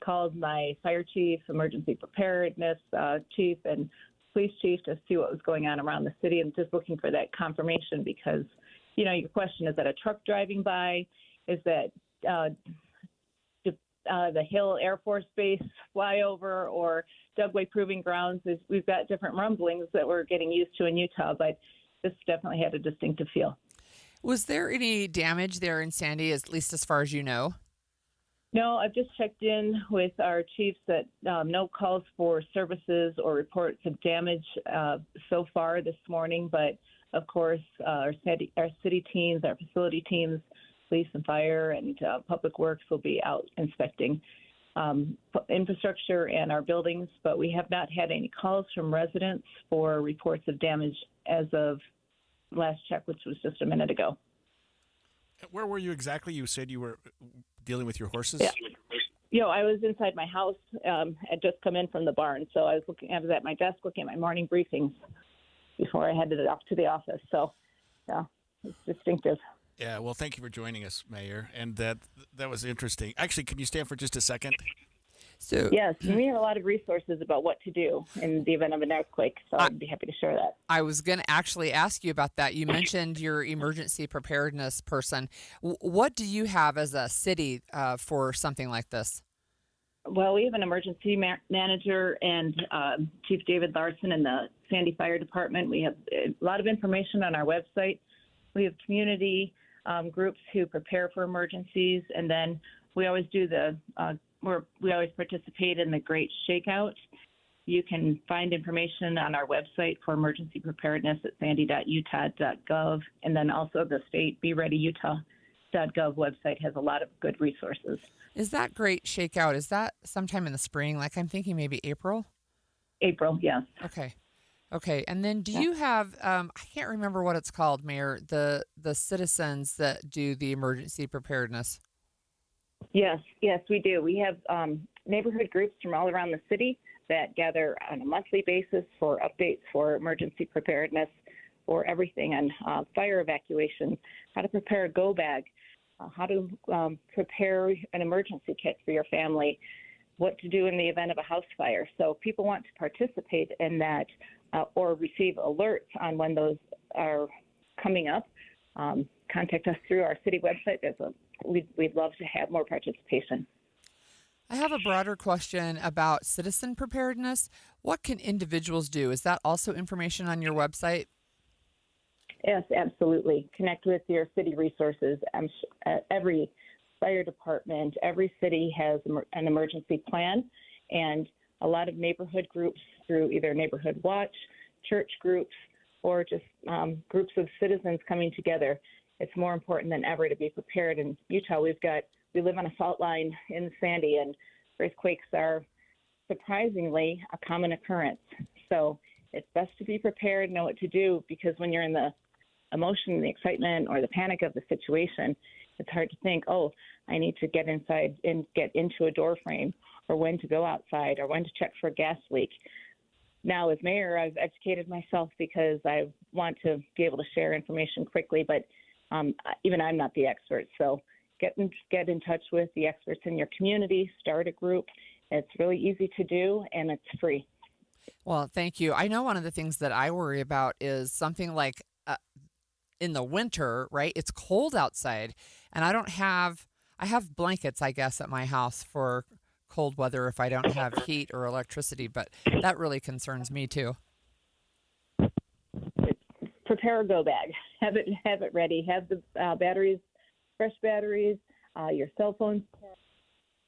called my fire chief, emergency preparedness chief, and police chief to see what was going on around the city, and just looking for that confirmation because, your question, is that a truck driving by? Is that the Hill Air Force Base flyover or Dugway Proving Grounds? We've got different rumblings that we're getting used to in Utah, but this definitely had a distinctive feel. Was there any damage there in Sandy, at least as far as you know? No, I've just checked in with our chiefs that no calls for services or reports of damage so far this morning. But, of course, our city teams, our facility teams, police and fire and public works will be out inspecting infrastructure and our buildings. But we have not had any calls from residents for reports of damage as of last check, which was just a minute ago. Where were you exactly? You said you were dealing with your horses? Yeah. I was inside my house. I'd just come in from the barn. So I was at my desk looking at my morning briefings before I headed off to the office. So, yeah, it's distinctive. Yeah, well, thank you for joining us, Mayor. And that was interesting. Actually, can you stand for just a second? Yes, we have a lot of resources about what to do in the event of an earthquake, so I'd be happy to share that. I was going to actually ask you about that. You mentioned your emergency preparedness person. What do you have as a city for something like this? Well, we have an emergency manager and Chief David Larson in the Sandy Fire Department. We have a lot of information on our website. We have community groups who prepare for emergencies, and then we always do we always participate in the Great Shakeout. You can find information on our website for emergency preparedness at sandy.utah.gov, and then also the state BeReadyUtah.gov website has a lot of good resources. Is that Great Shakeout? Is that sometime in the spring? Like I'm thinking maybe April? April, yes. Okay. And then do you have, I can't remember what it's called, Mayor, the citizens that do the emergency preparedness? Yes, we do. We have neighborhood groups from all around the city that gather on a monthly basis for updates for emergency preparedness, for everything on fire evacuation, how to prepare a go bag, how to prepare an emergency kit for your family, what to do in the event of a house fire. So if people want to participate in that or receive alerts on when those are coming up, contact us through our city website. We'd love to have more participation. I have a broader question about citizen preparedness. What can individuals do? Is that also information on your website? Yes, absolutely. Connect with your city resources. Every fire department, every city has an emergency plan, and a lot of neighborhood groups through either Neighborhood Watch, church groups, or just groups of citizens coming together. It's more important than ever to be prepared. In Utah, we live on a fault line in Sandy, and earthquakes are surprisingly a common occurrence. So it's best to be prepared, know what to do, because when you're in the emotion, the excitement, or the panic of the situation, it's hard to think, I need to get inside and get into a door frame, or when to go outside, or when to check for a gas leak. Now, as mayor, I've educated myself because I want to be able to share information quickly, but even I'm not the expert. So get in touch with the experts in your community, start a group. It's really easy to do, and it's free. Well, thank you. I know one of the things that I worry about is something like in the winter, right? It's cold outside, and I have blankets, I guess, at my house for cold weather if I don't have heat or electricity, but that really concerns me too. Prepare a go bag. Have it ready. Have the batteries, fresh batteries, your cell phones,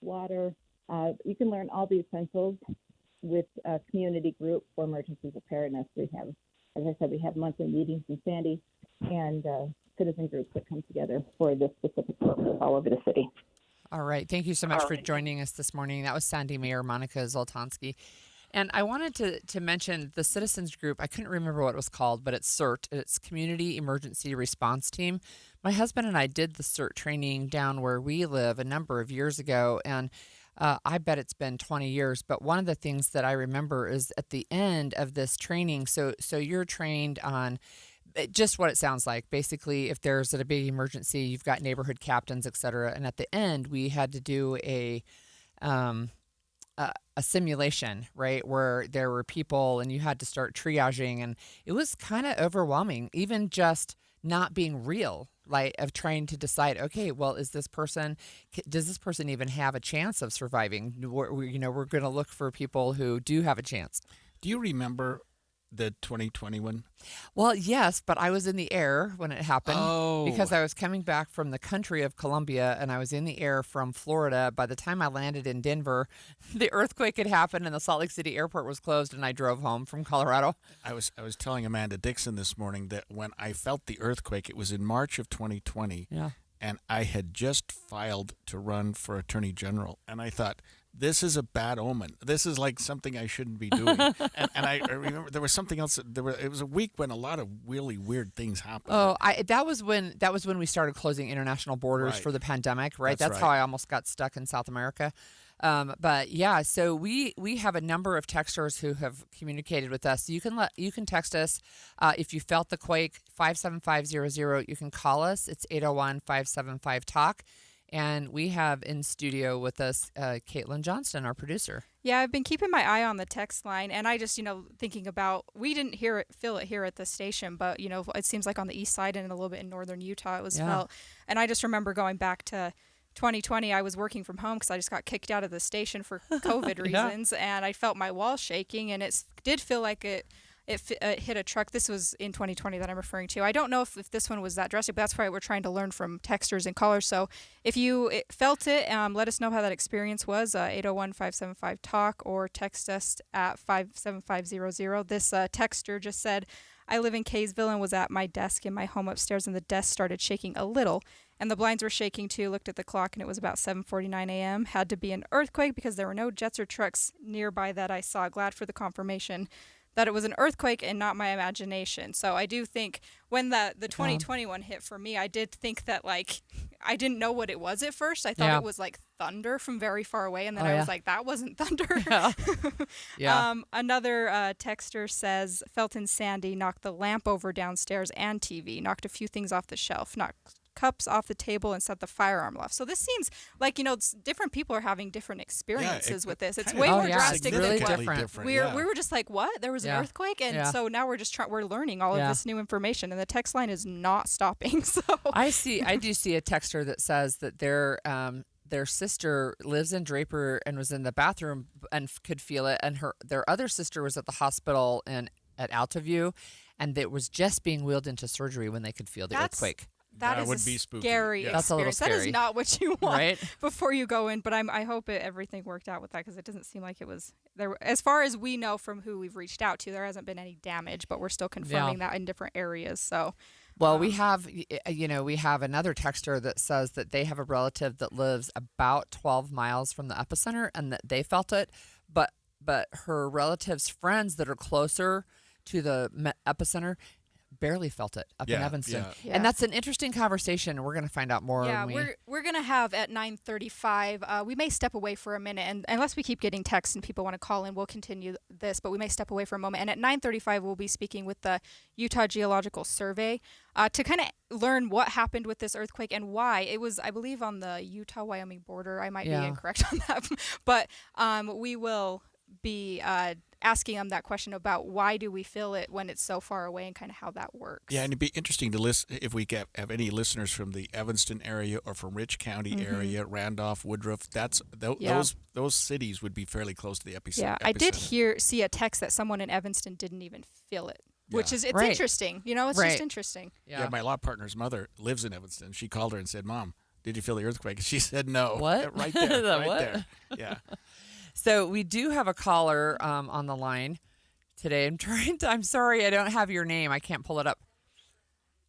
water. You can learn all the essentials with a community group for emergency preparedness. We have, as I said, we have monthly meetings in Sandy and citizen groups that come together for this specific purpose all over the city. All right. Thank you so much for joining us this morning. That was Sandy Mayor Monica Zoltansky. And I wanted to mention the citizens group. I couldn't remember what it was called, but it's CERT. It's Community Emergency Response Team. My husband and I did the CERT training down where we live a number of years ago, and I bet it's been 20 years. But one of the things that I remember is at the end of this training, so you're trained on just what it sounds like. Basically, if there's a big emergency, you've got neighborhood captains, et cetera. And at the end, we had to do a a simulation, right, where there were people and you had to start triaging, and it was kind of overwhelming, even just not being real, like of trying to decide, okay, well, does this person even have a chance of surviving? We're going to look for people who do have a chance. Do you remember the 2021? Well, yes, but I was in the air when it happened because Oh, I was coming back from the country of Colombia, and I was in the air from Florida. By the time I landed in Denver, the earthquake had happened and the Salt Lake City airport was closed, and I drove home from Colorado. I was telling Amanda Dixon this morning that when I felt the earthquake, it was in March of 2020, Yeah. and I had just filed to run for Attorney General, and I thought, this is a bad omen. This is like something I shouldn't be doing. and I remember there was something else. It was a week when a lot of really weird things happened. Oh, that was when we started closing international borders Right. for the pandemic, right? That's That's how right. I almost got stuck in South America. But yeah, so we have a number of texters who have communicated with us. You can text us if you felt the quake, 57500. You can call us. It's 801-575-TALK. And we have in studio with us Caitlin Johnston, our producer. Yeah, I've been keeping my eye on the text line, and I just, thinking about, we didn't feel it here at the station, but, it seems like on the east side and a little bit in northern Utah it was felt. And I just remember going back to 2020, I was working from home because I just got kicked out of the station for COVID reasons, and I felt my walls shaking, and it did feel like it hit a truck. This was in 2020 that I'm referring to. I don't know if this one was that drastic, but that's why we're trying to learn from texters and callers. So if you felt it, let us know how that experience was, 801-575-TALK, or text us at 57500. This texter just said, I live in Kaysville and was at my desk in my home upstairs, and the desk started shaking a little, and the blinds were shaking too. Looked at the clock, and it was about 7:49 a.m. Had to be an earthquake because there were no jets or trucks nearby that I saw. Glad for the confirmation that it was an earthquake and not my imagination. So I do think when the 2021 hit for me, I did think that, like, I didn't know what it was at first. I thought it was like thunder from very far away, and then I was like, that wasn't thunder. Yeah. Another texter says, felt in Sandy, knocked the lamp over downstairs and TV, knocked a few things off the shelf, knocked cups off the table, and set the firearm off. So this seems like, different people are having different experiences with this. It's way more drastic really than different. we were just like, what? There was an earthquake? And so now we're just we're learning all of this new information, and the text line is not stopping. So I do see a texter that says that their sister lives in Draper and was in the bathroom and could feel it, and their other sister was at the hospital at Altaview, and it was just being wheeled into surgery when they could feel the earthquake. That would is be spooky. Scary Yeah. That's a little experience. That scary. is not what you want Right? before you go in. But I hope everything worked out with that, because it doesn't seem like it was there. As far as we know from who we've reached out to, there hasn't been any damage, but we're still confirming that in different areas. So, well, we have another texter that says that they have a relative that lives about 12 miles from the epicenter and that they felt it, but her relative's friends that are closer to the epicenter barely felt it up in Evanston. Yeah. And that's an interesting conversation. We're going to find out more. yeah, we're gonna have at 9:35. We may step away for a minute, and unless we keep getting texts and people want to call in, we'll continue this. But we may step away for a moment. And at 9:35, we'll be speaking with the Utah Geological Survey to kind of learn what happened with this earthquake and why. It was, I believe, on the Utah-Wyoming border. I might be incorrect on that, but we will be asking them that question about why do we feel it when it's so far away, and kind of how that works. Yeah, and it'd be interesting to listen if we have any listeners from the Evanston area or from Rich County area, Randolph, Woodruff. Those cities would be fairly close to the epicenter. Yeah, I did see a text that someone in Evanston didn't even feel it, which is interesting. It's just interesting. Yeah, my law partner's mother lives in Evanston. She called her and said, "Mom, did you feel the earthquake?" She said, "No." What? Right there. right What? there. Yeah. So we do have a caller on the line today. I'm sorry I don't have your name. I can't pull it up.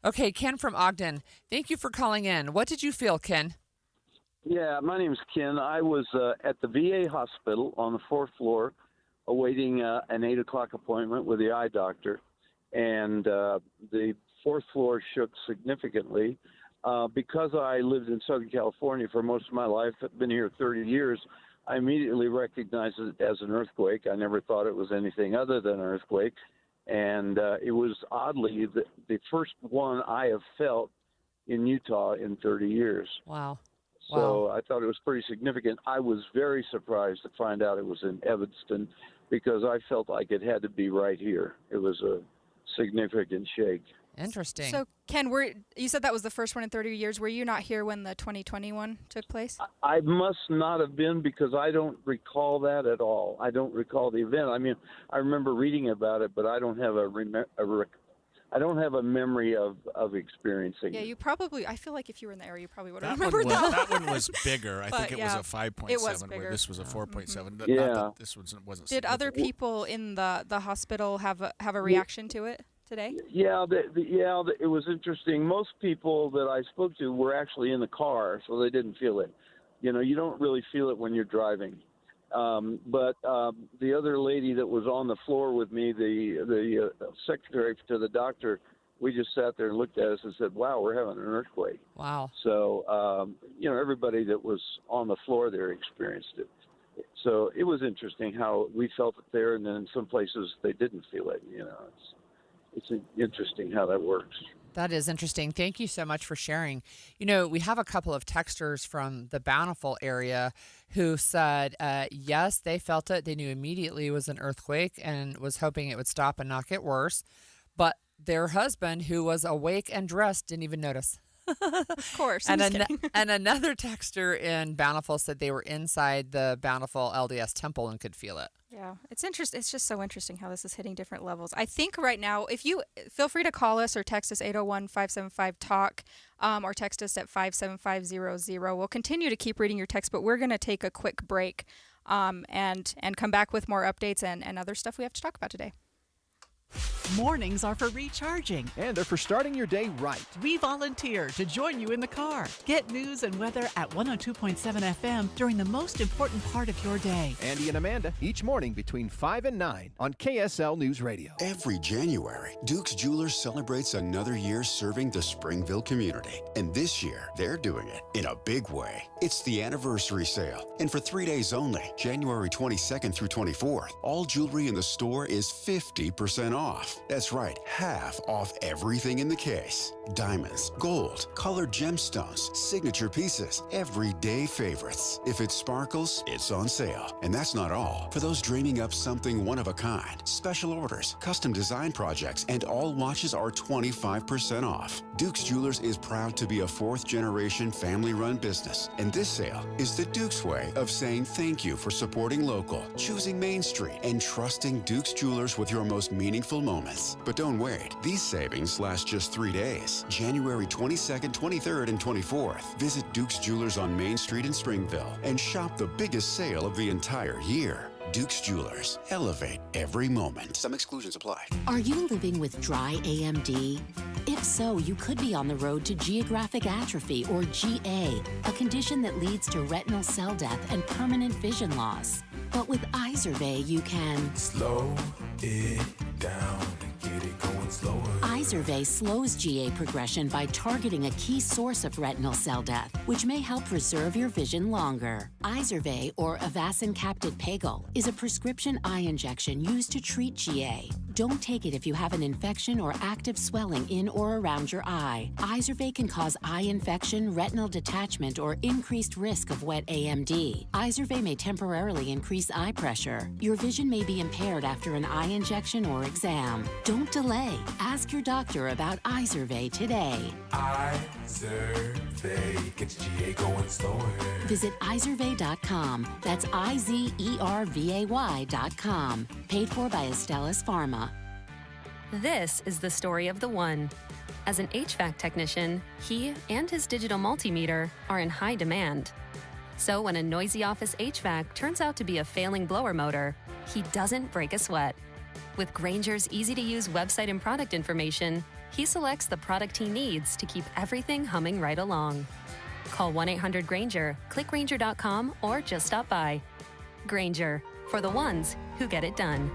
Okay, Ken from Ogden. Thank you for calling in. What did you feel, Ken? Yeah, my name's Ken. I was at the VA hospital on the 4th floor awaiting an 8 o'clock appointment with the eye doctor. And the 4th floor shook significantly. Because I lived in Southern California for most of my life, I've been here 30 years, I immediately recognized it as an earthquake. I never thought it was anything other than an earthquake. And it was oddly the first one I have felt in Utah in 30 years. Wow. So I thought it was pretty significant. I was very surprised to find out it was in Evanston because I felt like it had to be right here. It was a significant shake. Interesting. So, Ken, you said that was the first one in 30 years. Were you not here when the 2021 took place? I must not have been because I don't recall that at all. I don't recall the event. I mean, I remember reading about it, but I don't have I don't have a memory of experiencing Yeah, it. you probably, I feel like if you were in the area, you probably would have That remembered that. that one was bigger. I But, think it yeah, was a 5.7, it was where bigger. this was a 4.7. Not Yeah. that this wasn't. Did other significant. people in the hospital have a reaction to it today? Yeah, it was interesting. Most people that I spoke to were actually in the car, so they didn't feel it. You know, you don't really feel it when you're driving. But the other lady that was on the floor with me, the secretary to the doctor, we just sat there and looked at us and said, "Wow, we're having an earthquake." Wow. So, everybody that was on the floor there experienced it. So it was interesting how we felt it there, and then in some places they didn't feel it. You know, it's interesting how that works. That is interesting. Thank you so much for sharing. You know, we have a couple of texters from the Bountiful area who said, yes, they felt it. They knew immediately it was an earthquake and was hoping it would stop and not get worse. But their husband, who was awake and dressed, didn't even notice. Of course. And, I'm just kidding. and another texter in Bountiful said they were inside the Bountiful LDS temple and could feel it. Yeah, it's interesting. It's just so interesting how this is hitting different levels. I think right now, if you feel free to call us or text us 801-575-TALK or text us at 57500. We'll continue to keep reading your text, but we're going to take a quick break and come back with more updates and other stuff we have to talk about today. Mornings are for recharging. And they're for starting your day right. We volunteer to join you in the car. Get news and weather at 102.7 FM during the most important part of your day. Andy and Amanda, each morning between 5 and 9 on KSL News Radio. Every January, Duke's Jewelers celebrates another year serving the Springville community. And this year, they're doing it in a big way. It's the anniversary sale. And for 3 days only, January 22nd through 24th, all jewelry in the store is 50% off. That's right, half off everything in the case. Diamonds, gold, colored gemstones, signature pieces, everyday favorites. If it sparkles, it's on sale. And that's not all. For those dreaming up something one of a kind, special orders, custom design projects, and all watches are 25% off. Duke's Jewelers is proud to be a fourth-generation family-run business. And this sale is the Duke's way of saying thank you for supporting local, choosing Main Street, and trusting Duke's Jewelers with your most meaningful moments. But don't wait. These savings last just 3 days. January 22nd, 23rd, and 24th. Visit Duke's Jewelers on Main Street in Springville and shop the biggest sale of the entire year. Duke's Jewelers. Elevate every moment. Some exclusions apply. Are you living with dry AMD? If so, you could be on the road to geographic atrophy, or GA, a condition that leads to retinal cell death and permanent vision loss. But with Izervay, you can slow it down and get it going slower. Izervay slows GA progression by targeting a key source of retinal cell death, which may help preserve your vision longer. Izervay, or Avastin Capted Pagel, is a prescription eye injection used to treat GA. Don't take it if you have an infection or active swelling in or around your eye. Izervay can cause eye infection, retinal detachment, or increased risk of wet AMD. Izervay may temporarily increase eye pressure. Your vision may be impaired after an eye injection or exam. Don't delay. Ask your doctor about Izervay today. Izervay gets GA going slower. Visit Izervay.com. That's IZERVAY.com. Paid for by Astellas Pharma. This is the story of the one. As an HVAC technician, he and his digital multimeter are in high demand. So when a noisy office HVAC turns out to be a failing blower motor, he doesn't break a sweat. With Grainger's easy-to-use website and product information, he selects the product he needs to keep everything humming right along. Call 1-800-GRAINGER, click Grainger.com, or just stop by. Grainger, for the ones who get it done.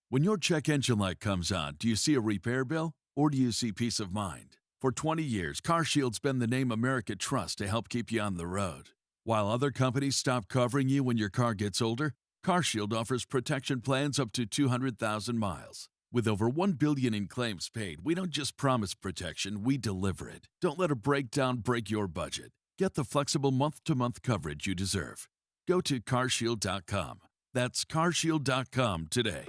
When your check engine light comes on, do you see a repair bill or do you see peace of mind? For 20 years, CarShield's been the name America trusts to help keep you on the road. While other companies stop covering you when your car gets older, CarShield offers protection plans up to 200,000 miles. With over $1 billion in claims paid, we don't just promise protection, we deliver it. Don't let a breakdown break your budget. Get the flexible month-to-month coverage you deserve. Go to CarShield.com. That's CarShield.com today.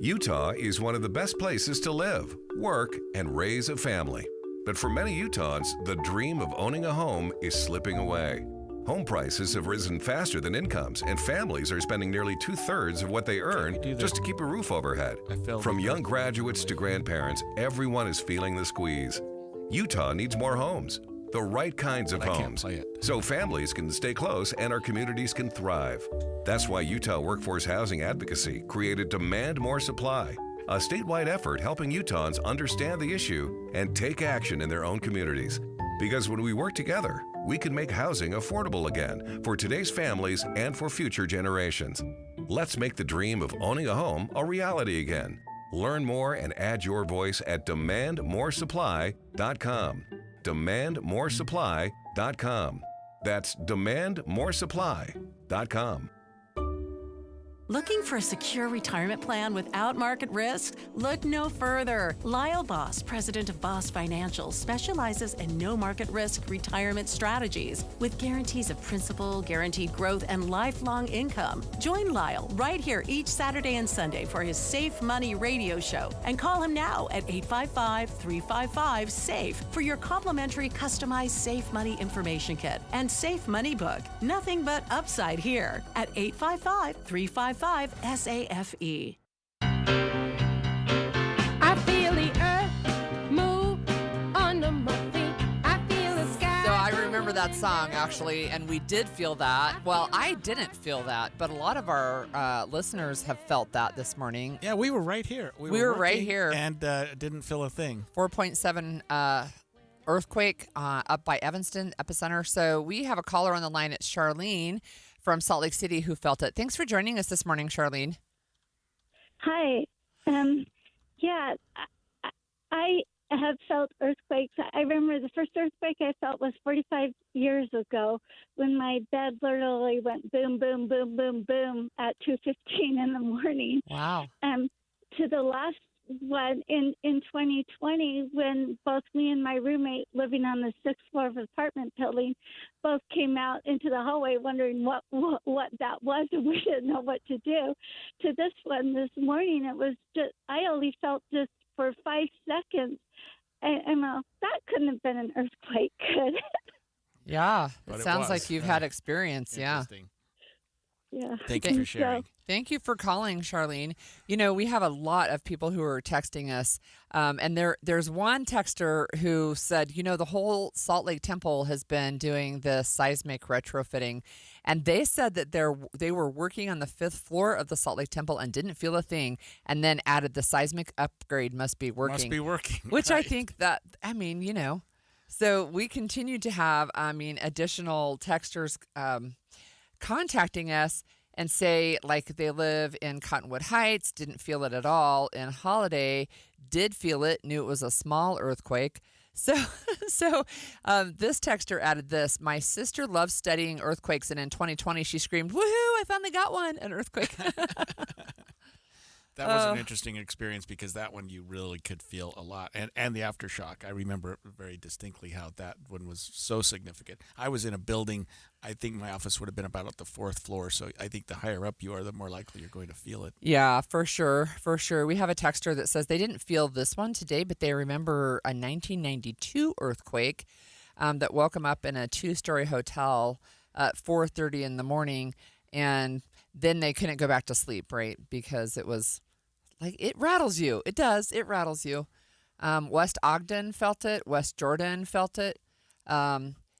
Utah is one of the best places to live, work, and raise a family. But for many Utahns, the dream of owning a home is slipping away. Home prices have risen faster than incomes, and families are spending nearly 2/3 of what they earn just to keep a roof overhead. From young graduates to grandparents, everyone is feeling the squeeze. Utah needs more homes, the right kinds of homes, so families can stay close and our communities can thrive. That's why Utah Workforce Housing Advocacy created Demand More Supply, a statewide effort helping Utahns understand the issue and take action in their own communities. Because when we work together, we can make housing affordable again for today's families and for future generations. Let's make the dream of owning a home a reality again. Learn more and add your voice at DemandMoreSupply.com. DemandMoreSupply.com. That's DemandMoreSupply.com. Looking for a secure retirement plan without market risk? Look no further. Lyle Boss, president of Boss Financial, specializes in no market risk retirement strategies with guarantees of principal, guaranteed growth, and lifelong income. Join Lyle right here each Saturday and Sunday for his Safe Money radio show and call him now at 855-355-SAFE for your complimentary customized Safe Money information kit and Safe Money book. Nothing but upside here at 855-355-SAFE. I feel the earth move under my feet. I feel the sky. So I remember that song, actually, and we did feel that. Well, I didn't feel that, but a lot of our listeners have felt that this morning. Yeah, we were right here. We were right here. And didn't feel a thing. 4.7 earthquake up by Evanston epicenter. So we have a caller on the line. It's Charlene from Salt Lake City who felt it. Thanks for joining us this morning, Charlene. Hi. Yeah, I have felt earthquakes. I remember the first earthquake I felt was 45 years ago when my bed literally went boom, boom, boom, boom, boom at 2:15 in the morning. Wow. To the last one in 2020, when both me and my roommate living on the 6th floor of an apartment building both came out into the hallway wondering what that was, and we didn't know what to do. To this one this morning, it was just, I only felt just for 5 seconds, and that couldn't have been an earthquake, could it? Yeah, But it it sounds was. like you've had experience. Yeah. Interesting. Yeah. Thank you for sharing. Thank you for calling, Charlene. You know, we have a lot of people who are texting us, and there's one texter who said, you know, the whole Salt Lake Temple has been doing the seismic retrofitting, and they said that they were working on the 5th floor of the Salt Lake Temple and didn't feel a thing, and then added the seismic upgrade must be working. Must be working. Which right. I think that, I mean, you know, so we continue to have, additional texters contacting us and say, like, they live in Cottonwood Heights, didn't feel it at all. In Holiday, did feel it, knew it was a small earthquake. So this texter added this: my sister loves studying earthquakes, and in 2020 she screamed, "Woohoo, I finally got one, an earthquake." That was an interesting experience because that one you really could feel a lot. And the aftershock. I remember very distinctly how that one was so significant. I was in a building, I think my office would have been about at the 4th floor. So I think the higher up you are, the more likely you're going to feel it. Yeah, for sure. For sure. We have a texter that says they didn't feel this one today, but they remember a 1992 earthquake that woke them up in a 2-story hotel at 4:30 in the morning. And then they couldn't go back to sleep, right? Because it was like, it rattles you. It does. It rattles you. West Ogden felt it. West Jordan felt it.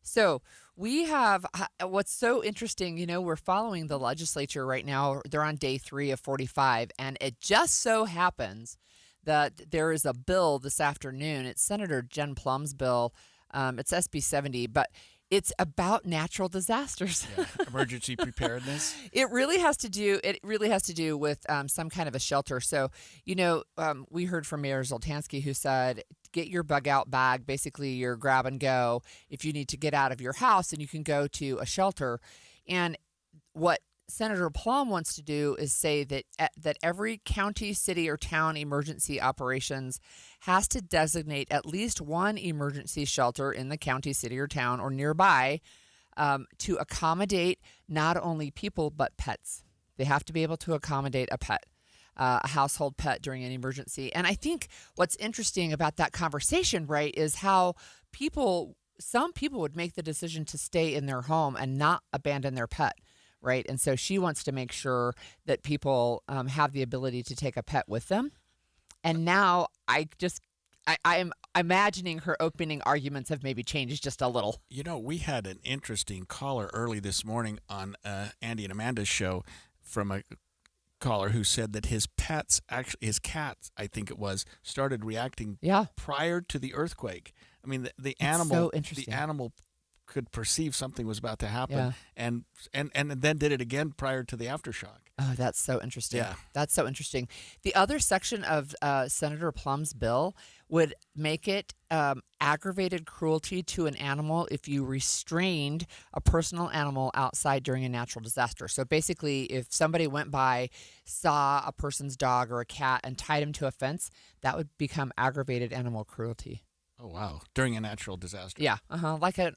So we have, what's so interesting, you know, we're following the legislature right now. They're on day 3 of 45. And it just so happens that there is a bill this afternoon. It's Senator Jen Plum's bill. It's SB 70, but it's about natural disasters. Yeah. Emergency preparedness. It really has to do with some kind of a shelter. So, you know, we heard from Mayor Zoltansky, who said, get your bug out bag, basically your grab and go, if you need to get out of your house, and you can go to a shelter. And what Senator Plum wants to do is say that that every county, city, or town emergency operations has to designate at least one emergency shelter in the county, city, or town or nearby to accommodate not only people but pets. They have to be able to accommodate a pet, a household pet during an emergency. And I think what's interesting about that conversation, right, is how some people would make the decision to stay in their home and not abandon their pet. Right. And so she wants to make sure that people have the ability to take a pet with them. And now I'm imagining her opening arguments have maybe changed just a little. You know, we had an interesting caller early this morning on Andy and Amanda's show from a caller who said that his cats, I think it was, started reacting prior to the earthquake. I mean, the animal, so interesting. The animal could perceive something was about to happen, and then did it again prior to the aftershock. Oh, that's so interesting. Yeah. That's so interesting. The other section of Senator Plum's bill would make it aggravated cruelty to an animal if you restrained a personal animal outside during a natural disaster. So basically, if somebody went by, saw a person's dog or a cat and tied him to a fence, that would become aggravated animal cruelty. Oh, wow. During a natural disaster. Yeah, like an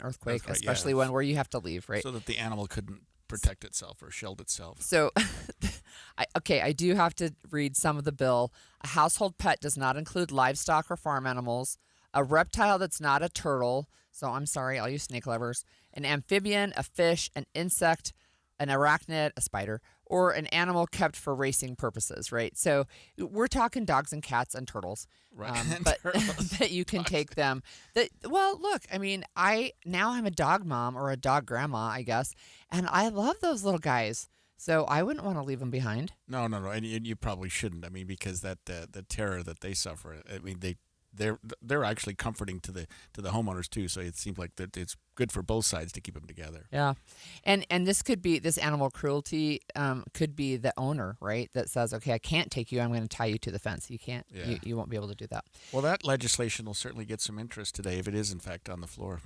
earthquake, especially one where you have to leave, right? So that the animal couldn't protect itself or shield itself. So, I do have to read some of the bill. A household pet does not include livestock or farm animals. A reptile that's not a turtle, so I'm sorry, all you snake lovers. An amphibian, a fish, an insect, an arachnid, a spider, or an animal kept for racing purposes, right? So we're talking dogs and cats and turtles, right? But that you can take them. Well, look, I mean, I'm a dog mom or a dog grandma, I guess, and I love those little guys. So I wouldn't want to leave them behind. No, and you probably shouldn't. I mean, because that the terror that they suffer. I mean, they're actually comforting to the homeowners too. So it seems like that it's good for both sides to keep them together. Yeah, and this animal cruelty could be the owner, right? That says, okay, I can't take you. I'm going to tie you to the fence. You can't. Yeah. You won't be able to do that. Well, that legislation will certainly get some interest today if it is in fact on the floor.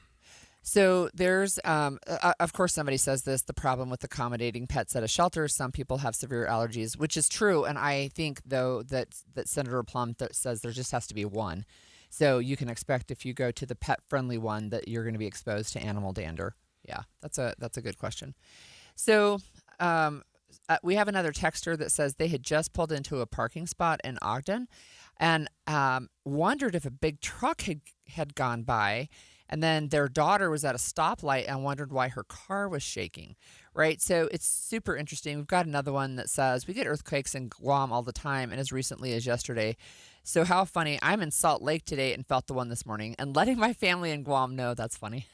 So there's, of course, somebody says this, the problem with accommodating pets at a shelter. Some people have severe allergies, which is true. And I think, though, that Senator Plum says there just has to be one. So you can expect if you go to the pet-friendly one that you're going to be exposed to animal dander. Yeah, that's a good question. So we have another texter that says they had just pulled into a parking spot in Ogden and wondered if a big truck had gone by. And then their daughter was at a stoplight and wondered why her car was shaking, right? So it's super interesting. We've got another one that says, we get earthquakes in Guam all the time and as recently as yesterday. So how funny. I'm in Salt Lake today and felt the one this morning and letting my family in Guam know. That's funny.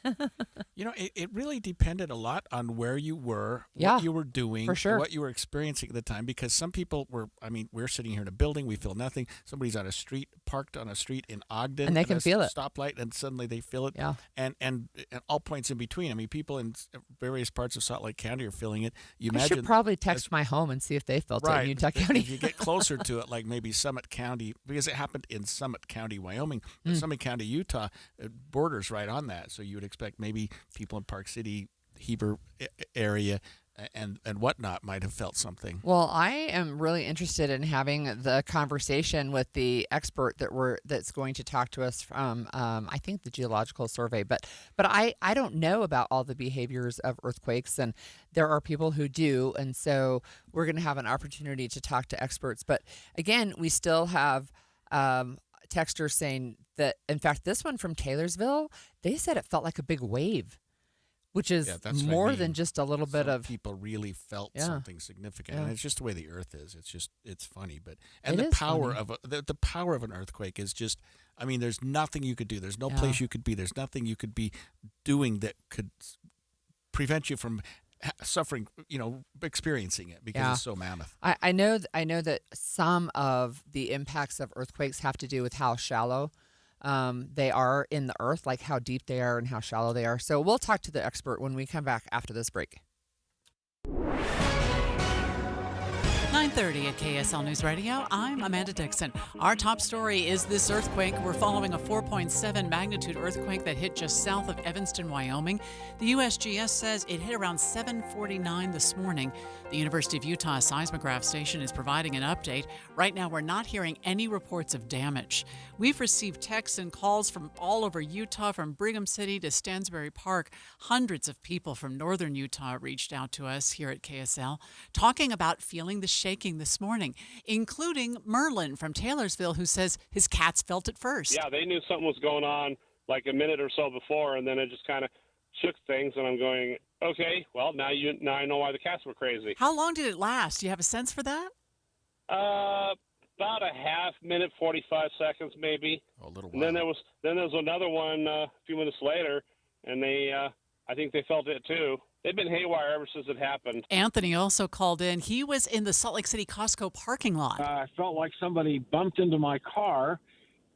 You know, it really depended a lot on where you were, what you were doing, for sure. What you were experiencing at the time. Because some people we're sitting here in a building, we feel nothing. Somebody's on a street, parked on a street in Ogden. And they can feel it. Stoplight, and suddenly they feel it. Yeah. And all points in between. I mean, people in various parts of Salt Lake County are feeling it. I should probably text my home and see if they felt it in Utah County. If you get closer to it, like maybe Summit County, because it happened in Summit County, Wyoming, but Summit County, Utah borders right on that. So you would expect maybe people in Park City, Heber area, and whatnot might have felt something. Well, I am really interested in having the conversation with the expert that's going to talk to us from I think the Geological Survey, but I don't know about all the behaviors of earthquakes, and there are people who do, and so we're going to have an opportunity to talk to experts. But again, we still have texters saying that, in fact, this one from Taylorsville, they said it felt like a big wave. Which is more than just a little bit of... people really felt something significant. Yeah. And it's just the way the earth is. It's funny. And the power of the power of an earthquake is just, I mean, there's nothing you could do. There's no place you could be. There's nothing you could be doing that could prevent you from suffering, experiencing it because it's so mammoth. I know that some of the impacts of earthquakes have to do with how shallow they are in the earth, like how deep they are and how shallow they are. So we'll talk to the expert when we come back after this break. 9:30 at KSL News Radio. I'm Amanda Dixon. Our top story is this earthquake. We're following a 4.7 magnitude earthquake that hit just south of Evanston, Wyoming. The USGS says it hit around 7:49 this morning. The University of Utah seismograph station is providing an update. Right now, we're not hearing any reports of damage. We've received texts and calls from all over Utah, from Brigham City to Stansbury Park. Hundreds of people from northern Utah reached out to us here at KSL, talking about feeling the shaking this morning, including Merlin from Taylorsville, who says his cats felt it first. Yeah, they knew something was going on like a minute or so before, and then it just kind of shook things, and I'm going, okay, well, now I know why the cats were crazy. How long did it last? Do you have a sense for that? About a half minute, 45 seconds maybe. Oh, a little while. And then there was another one a few minutes later, and I think they felt it too. They've been haywire ever since it happened. Anthony also called in. He was in the Salt Lake City Costco parking lot. I felt like somebody bumped into my car,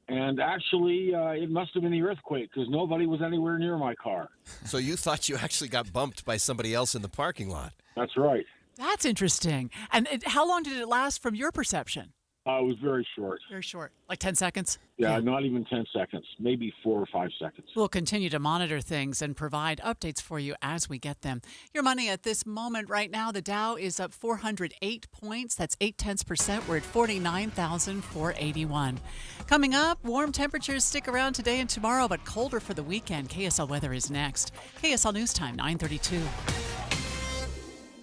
and actually it must have been the earthquake because nobody was anywhere near my car. So you thought you actually got bumped by somebody else in the parking lot? That's right. That's interesting. And how long did it last from your perception? It was very short. Very short. Like 10 seconds? Yeah, not even 10 seconds. Maybe 4 or 5 seconds. We'll continue to monitor things and provide updates for you as we get them. Your money at this moment right now, the Dow is up 408 points. That's 0.8%. We're at 49,481. Coming up, warm temperatures stick around today and tomorrow, but colder for the weekend. KSL weather is next. KSL News Time, 9:32.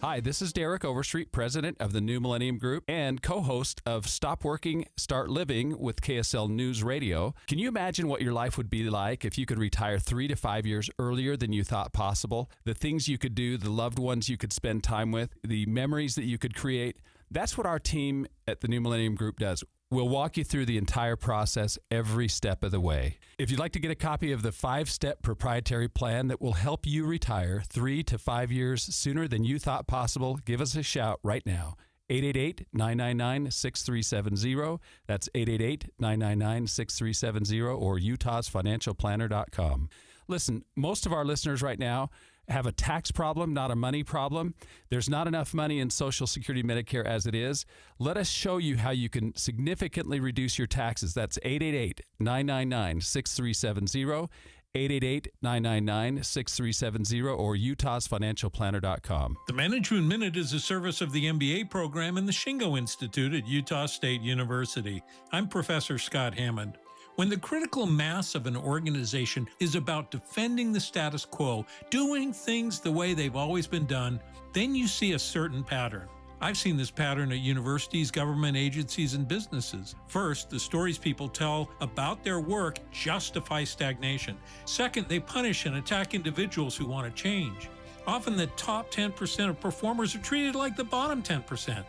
Hi, this is Derek Overstreet, president of the New Millennium Group and co-host of Stop Working, Start Living with KSL News Radio. Can you imagine what your life would be like if you could retire 3 to 5 years earlier than you thought possible? The things you could do, the loved ones you could spend time with, the memories that you could create. That's what our team at the New Millennium Group does. We'll walk you through the entire process every step of the way. If you'd like to get a copy of the 5-step proprietary plan that will help you retire 3 to 5 years sooner than you thought possible, give us a shout right now. 888-999-6370. That's 888-999-6370 or utahsfinancialplanner.com. Listen, most of our listeners right now have a tax problem, not a money problem. There's not enough money in Social Security Medicare as it is. Let us show you how you can significantly reduce your taxes. That's 888-999-6370, 888-999-6370, or utahsfinancialplanner.com. The Management Minute is a service of the MBA program in the Shingo Institute at Utah State University. I'm Professor Scott Hammond. When the critical mass of an organization is about defending the status quo, doing things the way they've always been done, then you see a certain pattern. I've seen this pattern at universities, government agencies, and businesses. First, the stories people tell about their work justify stagnation. Second, they punish and attack individuals who want to change. Often the top 10% of performers are treated like the bottom 10%.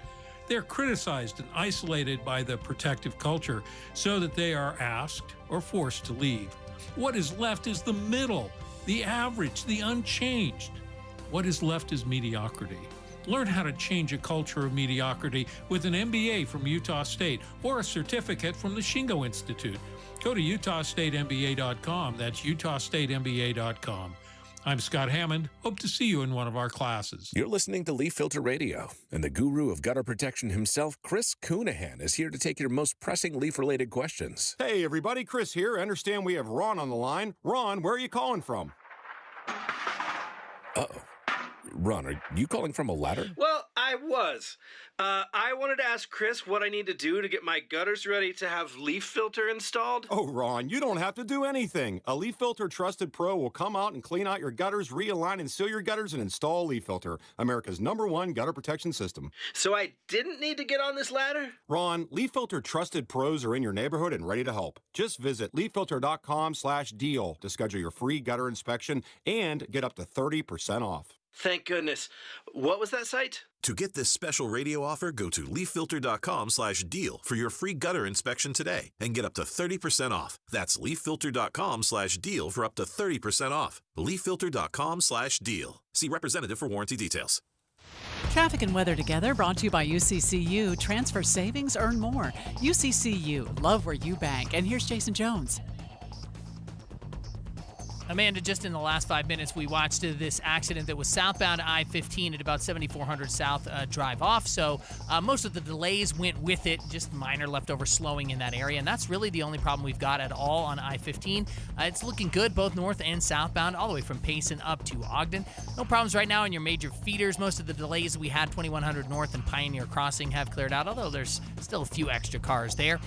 They're criticized and isolated by the protective culture so that they are asked or forced to leave. What is left is the middle, the average, the unchanged. What is left is mediocrity. Learn how to change a culture of mediocrity with an MBA from Utah State or a certificate from the Shingo Institute. Go to utahstatemba.com. That's utahstatemba.com. I'm Scott Hammond. Hope to see you in one of our classes. You're listening to Leaf Filter Radio, and the guru of gutter protection himself, Chris Coonahan, is here to take your most pressing leaf-related questions. Hey, everybody. Chris here. I understand we have Ron on the line. Ron, where are you calling from? Uh-oh. Ron, are you calling from a ladder? Well, I was. I wanted to ask Chris what I need to do to get my gutters ready to have Leaf Filter installed. Oh, Ron, you don't have to do anything. A Leaf Filter Trusted Pro will come out and clean out your gutters, realign and seal your gutters, and install Leaf Filter, America's #1 gutter protection system. So I didn't need to get on this ladder? Ron, Leaf Filter Trusted Pros are in your neighborhood and ready to help. Just visit leaffilter.com/deal to schedule your free gutter inspection and get up to 30% off. Thank goodness. What was that site? To get this special radio offer, go to leaffilter.com/deal for your free gutter inspection today and get up to 30% off. That's leaffilter.com/deal for up to 30% off. leaffilter.com/deal. See representative for warranty details. Traffic and weather together, brought to you by UCCU. Transfer savings, earn more. UCCU, love where you bank. And here's Jason Jones. Amanda, just in the last 5 minutes, we watched this accident that was southbound I-15 at about 7400 South drive off. So most of the delays went with it, just minor leftover slowing in that area. And that's really the only problem we've got at all on I-15. It's looking good both north and southbound, all the way from Payson up to Ogden. No problems right now in your major feeders. Most of the delays we had 2100 North and Pioneer Crossing have cleared out, although there's still a few extra cars there.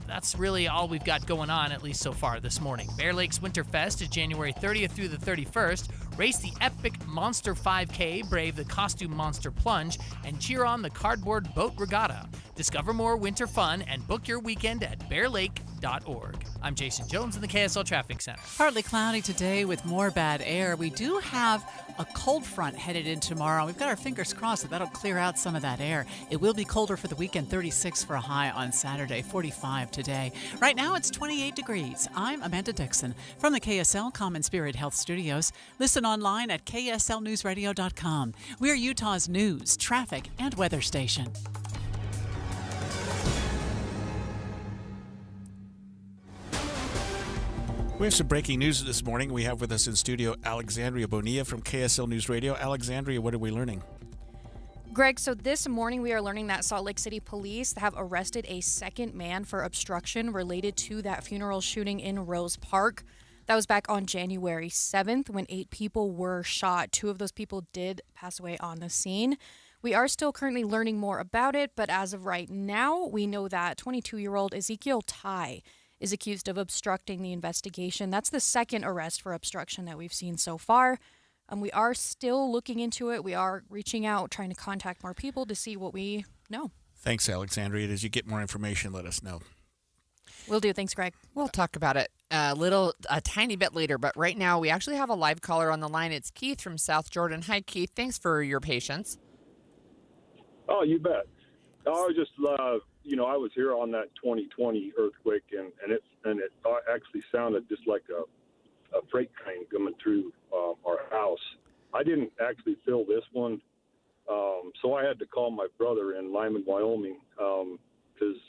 That's really all we've got going on, at least so far this morning. Bear Lakes Winterfest is January 30th through the 31st. Race the epic Monster 5K, brave the Costume Monster Plunge, and cheer on the Cardboard Boat Regatta. Discover more winter fun and book your weekend at bearlake.org. I'm Jason Jones in the KSL Traffic Center. Partly cloudy today with more bad air. We do have a cold front headed in tomorrow. We've got our fingers crossed that that'll clear out some of that air. It will be colder for the weekend, 36 for a high on Saturday, 45 today. Right now it's 28 degrees. I'm Amanda Dixon from the KSL Common Spirit Health Studios. Listen online at kslnewsradio.com. We're Utah's news, traffic, and weather station. We have some breaking news this morning. We have with us in studio Alexandria Bonilla from KSL News Radio. Alexandria, what are we learning? Greg, so this morning we are learning that Salt Lake City police have arrested a second man for obstruction related to that funeral shooting in Rose Park. That was back on January 7th when 8 people were shot. 2 of those people did pass away on the scene. We are still currently learning more about it, but as of right now, we know that 22-year-old Ezekiel Tai is accused of obstructing the investigation. That's the second arrest for obstruction that we've seen so far. We are still looking into it. We are reaching out, trying to contact more people to see what we know. Thanks, Alexandria. As you get more information, let us know. Will do. Thanks, Greg. We'll talk about it a tiny bit later, but right now we actually have a live caller on the line. It's Keith from South Jordan. Hi, Keith. Thanks for your patience. Oh, you bet. I was just, I was here on that 2020 earthquake, and it actually sounded just like a freight train coming through our house. I didn't actually feel this one, so I had to call my brother in Lyman, Wyoming, because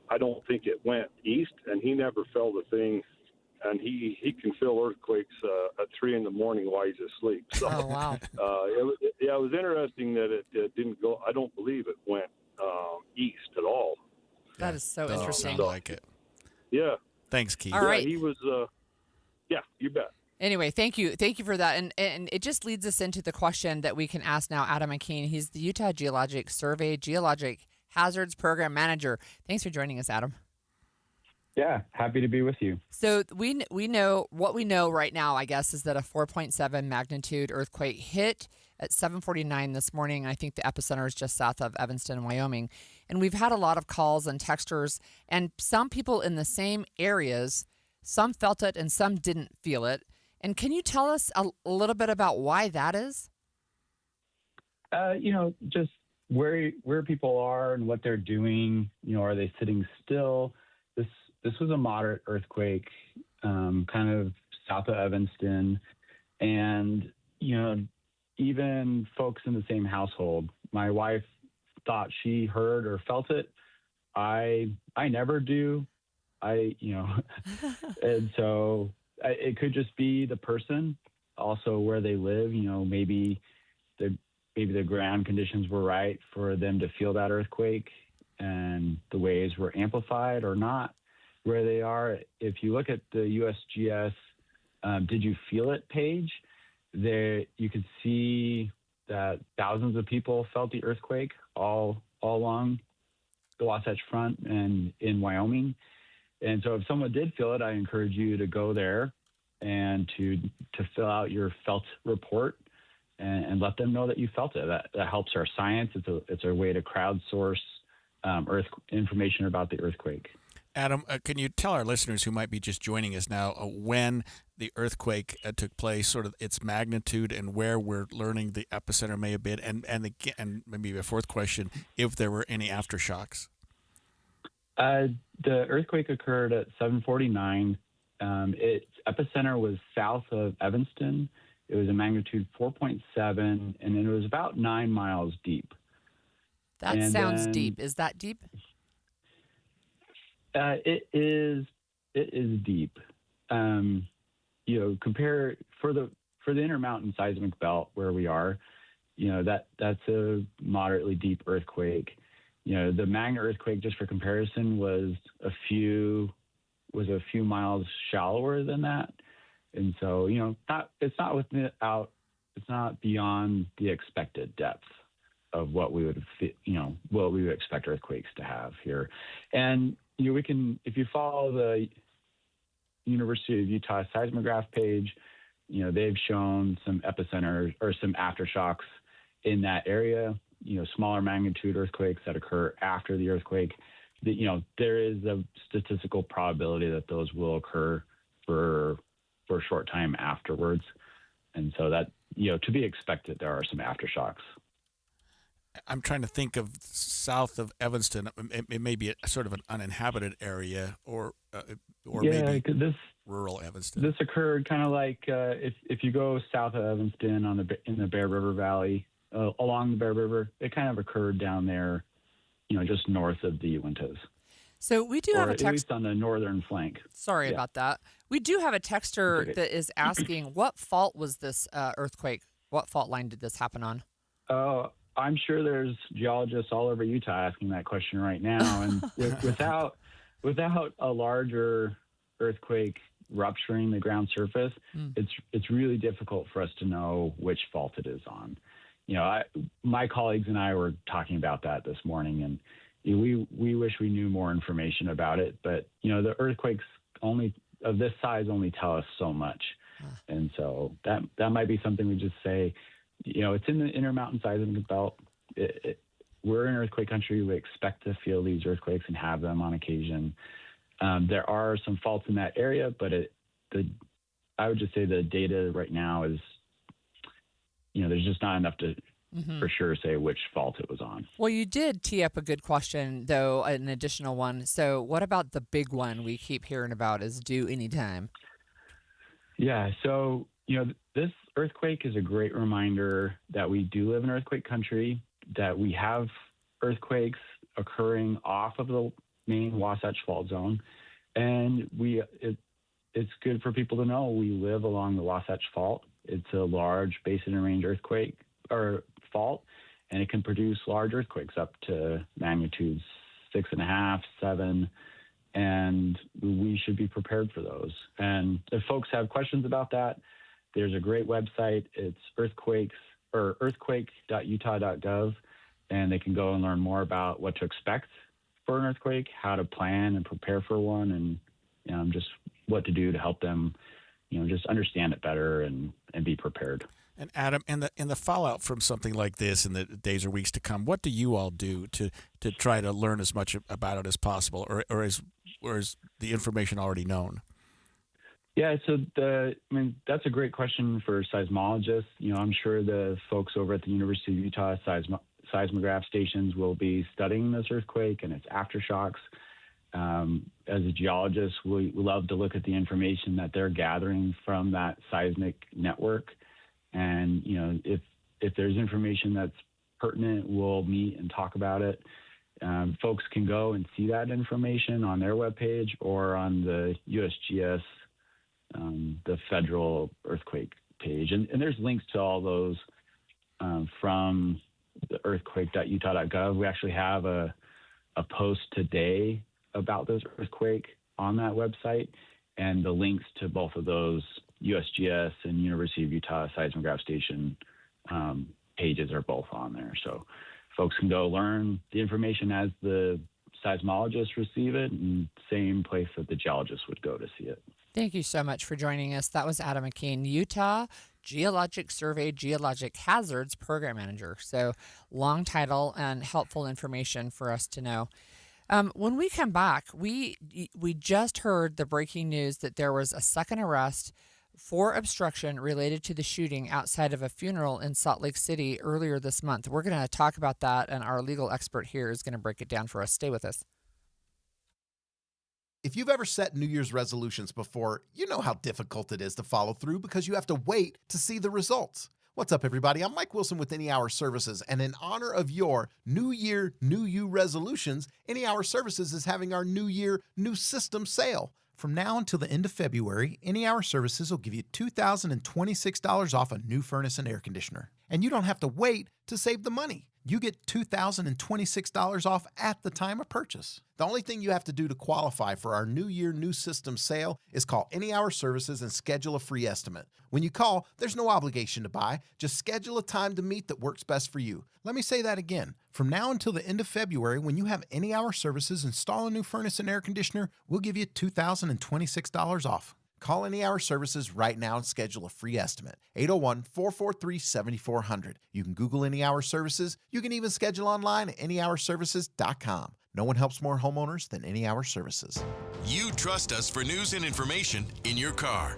I don't think it went east, and he never felt a thing. And he can feel earthquakes at 3 a.m. while he's asleep. So, oh, wow. It was interesting that it didn't go. I don't believe it went east at all. That is so interesting. Sound like it. Yeah. Thanks, Keith. All right. He was. Yeah, you bet. Anyway, thank you for that, and it just leads us into the question that we can ask now. Adam McKean, he's the Utah Geologic Survey Geologic Hazards Program Manager. Thanks for joining us, Adam. Yeah, happy to be with you. So we know what we know right now, I guess, is that a 4.7 magnitude earthquake hit at 7:49 this morning. I think the epicenter is just south of Evanston, Wyoming. And we've had a lot of calls and texters, and some people in the same areas, some felt it and some didn't feel it. And can you tell us a little bit about why that is? Just where people are and what they're doing. Are they sitting still? This was a moderate earthquake, kind of south of Evanston. And, even folks in the same household, my wife thought she heard or felt it. I never do. And so it could just be the person, also where they live. Maybe the ground conditions were right for them to feel that earthquake, and the waves were amplified or not where they are. If you look at the USGS Did You Feel It page, there you could see that thousands of people felt the earthquake all along the Wasatch Front and in Wyoming. And so if someone did feel it, I encourage you to go there and to fill out your felt report and let them know that you felt it. That helps our science. It's a way to crowdsource information about the earthquake. Adam, can you tell our listeners who might be just joining us now when the earthquake took place, sort of its magnitude, and where we're learning the epicenter may have been, and maybe a fourth question, if there were any aftershocks? The earthquake occurred at 7:49. Its epicenter was south of Evanston. It was a magnitude 4.7, and it was about 9 miles deep. That sounds deep. Is that deep? It is deep. compare for the Intermountain seismic belt where we are, that's a moderately deep earthquake. The Magna earthquake, just for comparison, was a few miles shallower than that, and so it's not beyond the expected depth of what we would expect earthquakes to have here. And we can, if you follow the University of Utah seismograph page, they've shown some epicenters or some aftershocks in that area, smaller magnitude earthquakes that occur after the earthquake. There is a statistical probability that those will occur for a short time afterwards. And so that, to be expected, there are some aftershocks. I'm trying to think of south of Evanston. It may be a sort of an uninhabited area, or maybe rural Evanston. This occurred kind of like if you go south of Evanston in the Bear River Valley, along the Bear River, it kind of occurred down there, just north of the Uintas. So we do have a text, at least on the northern flank. Sorry about that. We do have a texter that is asking, what fault was this earthquake? What fault line did this happen on? I'm sure there's geologists all over Utah asking that question right now. And without a larger earthquake rupturing the ground surface, it's really difficult for us to know which fault it is on. My colleagues and I were talking about that this morning, and we wish we knew more information about it. But the earthquakes of this size only tell us so much, and so that might be something we just say. It's in the Intermountain seismic belt. We're in earthquake country. We expect to feel these earthquakes and have them on occasion. There are some faults in that area, but I would just say the data right now is, there's just not enough to for sure say which fault it was on. Well, you did tee up a good question, though, an additional one. So what about the big one we keep hearing about is due anytime? Yeah, so, this earthquake is a great reminder that we do live in earthquake country, that we have earthquakes occurring off of the main Wasatch Fault Zone. And it's good for people to know we live along the Wasatch Fault. It's a large basin and range earthquake or fault, and it can produce large earthquakes up to magnitudes 6.5, 7, and we should be prepared for those. And if folks have questions about that, there's a great website. It's earthquake.utah.gov, and they can go and learn more about what to expect for an earthquake, how to plan and prepare for one, and just what to do to help them, just understand it better and be prepared. And Adam, in the fallout from something like this in the days or weeks to come, what do you all do to try to learn as much about it as possible, or is the information already known? Yeah, so that's a great question for seismologists. I'm sure the folks over at the University of Utah seismograph stations will be studying this earthquake and its aftershocks. As a geologist, we love to look at the information that they're gathering from that seismic network. And, if there's information that's pertinent, we'll meet and talk about it. Folks can go and see that information on their webpage or on the USGS, the federal earthquake page. And there's links to all those from the earthquake.utah.gov. We actually have a post today about this earthquake on that website, and the links to both of those USGS and University of Utah seismograph station pages are both on there. So folks can go learn the information as the seismologists receive it, and same place that the geologists would go to see it. Thank you so much for joining us. That was Adam McKean, Utah Geologic Survey Geologic Hazards Program Manager. So long title and helpful information for us to know. When we come back, we just heard the breaking news that there was a second arrest for obstruction related to the shooting outside of a funeral in Salt Lake City earlier this month. We're going to talk about that, and our legal expert here is going to break it down for us. Stay with us. If you've ever set New Year's resolutions before, you know how difficult it is to follow through because you have to wait to see the results. What's up, everybody? I'm Mike Wilson with Any Hour Services, and in honor of your New Year, New You resolutions, Any Hour Services is having our New Year, New System sale. From now until the end of February, Any Hour Services will give you $2,026 off a new furnace and air conditioner. And you don't have to wait to save the money. You get $2,026 off at the time of purchase. The only thing you have to do to qualify for our New Year, New System sale is call Any Hour Services and schedule a free estimate. When you call, there's no obligation to buy. Just schedule a time to meet that works best for you. Let me say that again. From now until the end of February, when you have Any Hour Services install a new furnace and air conditioner, we'll give you $2,026 off. Call Any Hour Services right now and schedule a free estimate. 801-443-7400. You can Google Any Hour Services. You can even schedule online at anyhourservices.com. No one helps more homeowners than Any Hour Services. You trust us for news and information in your car.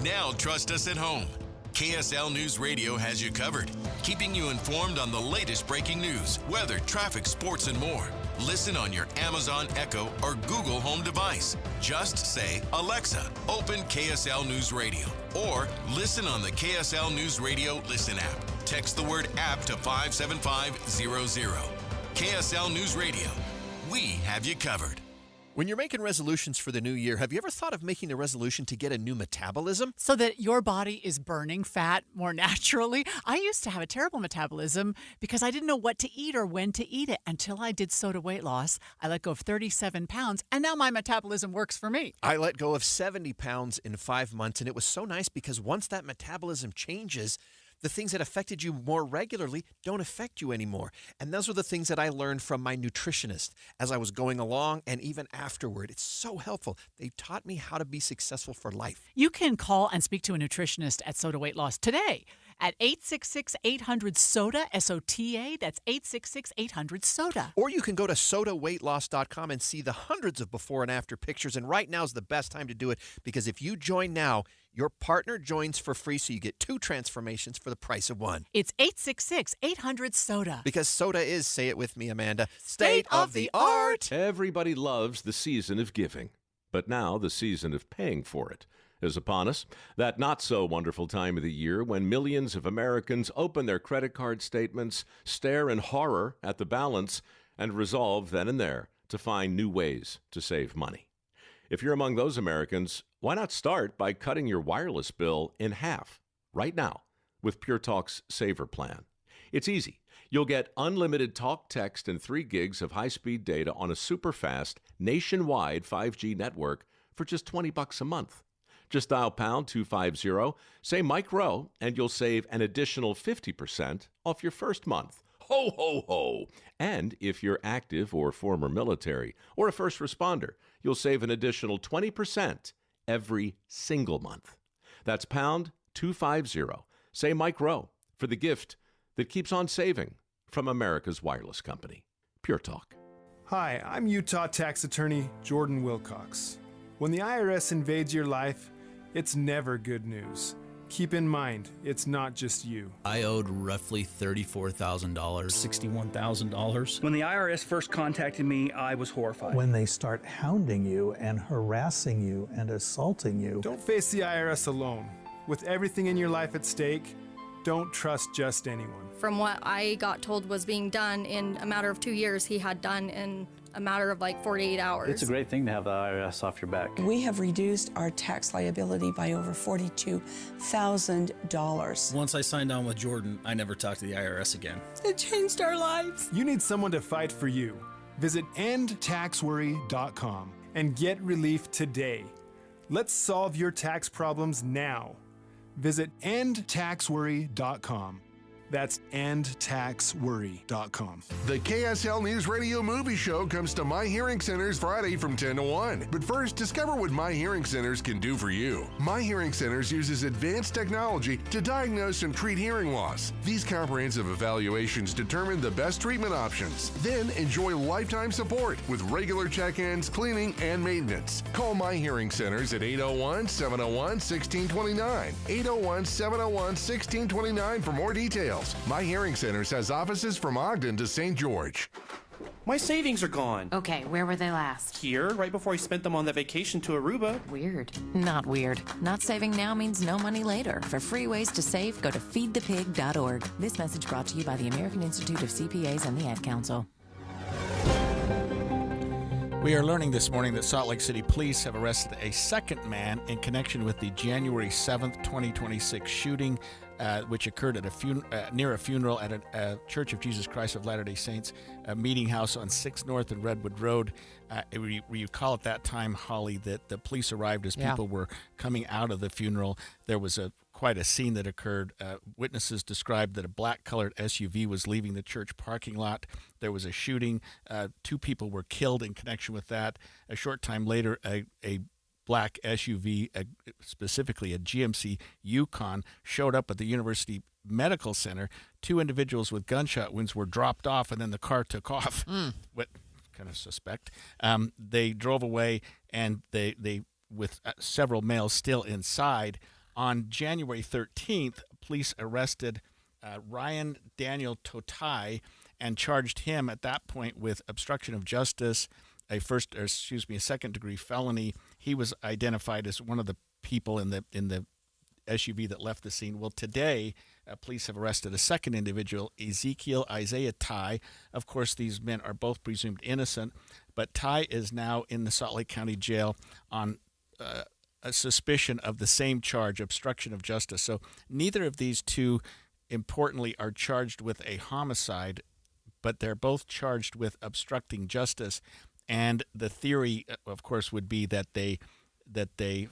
Now trust us at home. KSL News Radio has you covered, keeping you informed on the latest breaking news, weather, traffic, sports, and more. Listen on your Amazon Echo or Google Home device. Just say, Alexa, open KSL News Radio. Or listen on the KSL News Radio Listen app. Text the word app to 57500. KSL News Radio. We have you covered. When you're making resolutions for the new year, have you ever thought of making a resolution to get a new metabolism? So that your body is burning fat more naturally. I used to have a terrible metabolism because I didn't know what to eat or when to eat it until I did SOTA weight loss. I let go of 37 pounds, and now my metabolism works for me. I let go of 70 pounds in 5 months, and it was so nice because once that metabolism changes, the things that affected you more regularly don't affect you anymore. And those are the things that I learned from my nutritionist as I was going along and even afterward. It's so helpful. They taught me how to be successful for life. You can call and speak to a nutritionist at SOTA Weight Loss today at 866-800-SOTA, S-O-T-A. That's 866-800-SOTA. Or you can go to sotaweightloss.com and see the hundreds of before and after pictures. And right now is the best time to do it because if you join now, your partner joins for free, so you get 2 transformations for the price of 1. It's 866-800-SOTA. Because SOTA is, say it with me, Amanda, state of the art. Everybody loves the season of giving, but now the season of paying for it is upon us. That not-so-wonderful time of the year when millions of Americans open their credit card statements, stare in horror at the balance, and resolve then and there to find new ways to save money. If you're among those Americans, why not start by cutting your wireless bill in half right now with Pure Talk's Saver Plan? It's easy. You'll get unlimited talk, text, and 3 gigs of high-speed data on a super-fast nationwide 5G network for just $20 a month. Just dial pound 250, say Mike Rowe, and you'll save an additional 50% off your first month. Ho, ho, ho! And if you're active or former military or a first responder, you'll save an additional 20% every single month. That's pound 250. Say Mike Rowe for the gift that keeps on saving from America's wireless company, Pure Talk. Hi, I'm Utah tax attorney Jordan Wilcox. When the IRS invades your life, it's never good news. Keep in mind, it's not just you. I owed roughly $34,000. $61,000. When the IRS first contacted me, I was horrified. When they start hounding you and harassing you and assaulting you. Don't face the IRS alone. With everything in your life at stake, don't trust just anyone. From what I got told was being done in a matter of 2 years, he had done in a matter of like 48 hours. It's a great thing to have the IRS off your back. We have reduced our tax liability by over $42,000. Once I signed on with Jordan, I never talked to the IRS again. It changed our lives. You need someone to fight for you. Visit endtaxworry.com and get relief today. Let's solve your tax problems now. Visit endtaxworry.com. That's endtaxworry.com. The KSL News Radio Movie Show comes to My Hearing Centers Friday from 10 to 1. But first, discover what My Hearing Centers can do for you. My Hearing Centers uses advanced technology to diagnose and treat hearing loss. These comprehensive evaluations determine the best treatment options. Then enjoy lifetime support with regular check-ins, cleaning, and maintenance. Call My Hearing Centers at 801-701-1629. 801-701-1629 for more details. My Hearing Centers has offices from Ogden to St. George. My savings are gone. Okay, where were they last? Here, right before I spent them on that vacation to Aruba. Weird. Not weird. Not saving now means no money later. For free ways to save, go to feedthepig.org. This message brought to you by the American Institute of CPAs and the Ad Council. We are learning this morning that Salt Lake City police have arrested a second man in connection with the January 7th, 2026 shooting, which occurred at near a funeral at a Church of Jesus Christ of Latter-day Saints meeting house on 6 North and Redwood Road. You recall at that time, Holly, that the police arrived as people were coming out of the funeral. There was quite a scene that occurred. Witnesses described that a black-colored SUV was leaving the church parking lot. There was a shooting. 2 people were killed in connection with that. A short time later, a black SUV, specifically a GMC Yukon, showed up at the University Medical Center. 2 individuals with gunshot wounds were dropped off, and then the car took off. What kind of suspect? They drove away, and they with several males still inside. On January 13th, police arrested Ryan Daniel Totai and charged him at that point with obstruction of justice, a second-degree felony. He was identified as one of the people in the SUV that left the scene. Well, today, police have arrested a second individual, Ezekiel Isaiah Tai. Of course, these men are both presumed innocent, but Tai is now in the Salt Lake County Jail on a suspicion of the same charge, obstruction of justice. So neither of these two, importantly, are charged with a homicide, but they're both charged with obstructing justice. And the theory, of course, would be that they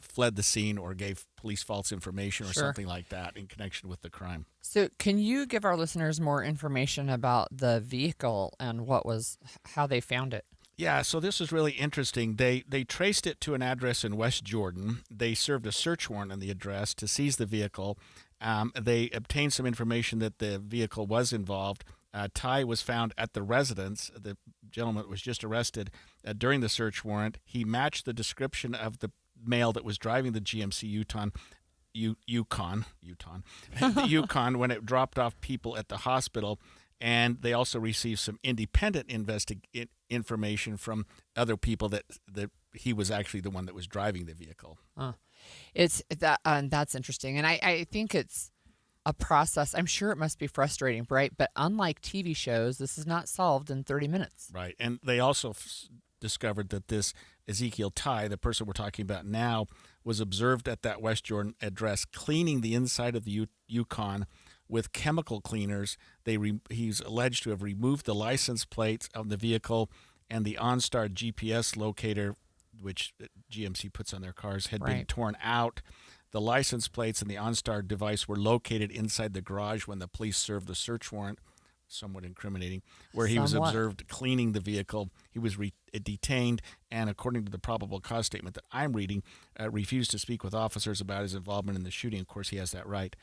fled the scene or gave police false information or something like that in connection with the crime. So can you give our listeners more information about the vehicle and how they found it? Yeah, so this is really interesting. They traced it to an address in West Jordan. They served a search warrant on the address to seize the vehicle. They obtained some information that the vehicle was involved. Ty was found at the residence. The gentleman was just arrested during the search warrant. He matched the description of the male that was driving the GMC Yukon when it dropped off people at the hospital. And they also received some independent information from other people that he was actually the one that was driving the vehicle. That's interesting. And I think it's a process. I'm sure it must be frustrating, right? But unlike TV shows, this is not solved in 30 minutes. Right. And they also discovered that this Ezekiel Tai, the person we're talking about now, was observed at that West Jordan address cleaning the inside of the Yukon with chemical cleaners. He's alleged to have removed the license plates of the vehicle, and the OnStar GPS locator, which GMC puts on their cars, had been torn out. The license plates and the OnStar device were located inside the garage when the police served the search warrant, somewhat incriminating, where he was observed cleaning the vehicle. He was detained, and according to the probable cause statement that I'm reading, refused to speak with officers about his involvement in the shooting. Of course, he has that right.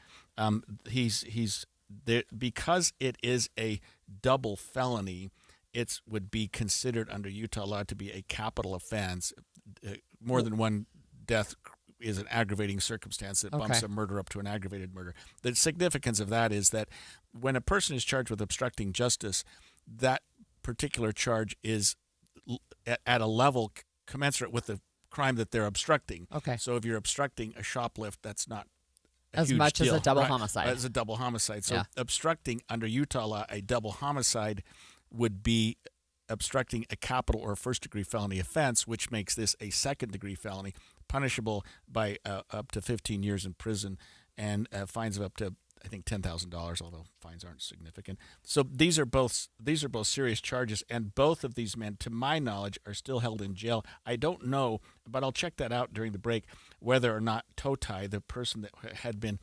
He's there because it is a double felony. It would be considered under Utah law to be a capital offense. More than one death is an aggravating circumstance that bumps a murder up to an aggravated murder. The significance of that is that when a person is charged with obstructing justice, that particular charge is at a level commensurate with the crime that they're obstructing. Okay. So if you're obstructing a shoplift, that's not as much deal. as a double homicide. As a double homicide. So obstructing under Utah law, a double homicide would be obstructing a capital or first-degree felony offense, which makes this a second-degree felony, punishable by up to 15 years in prison and fines of up to, I think, $10,000, although fines aren't significant. So these are both serious charges, and both of these men, to my knowledge, are still held in jail. I don't know, but I'll check that out during the break, whether or not Totai, the person that had been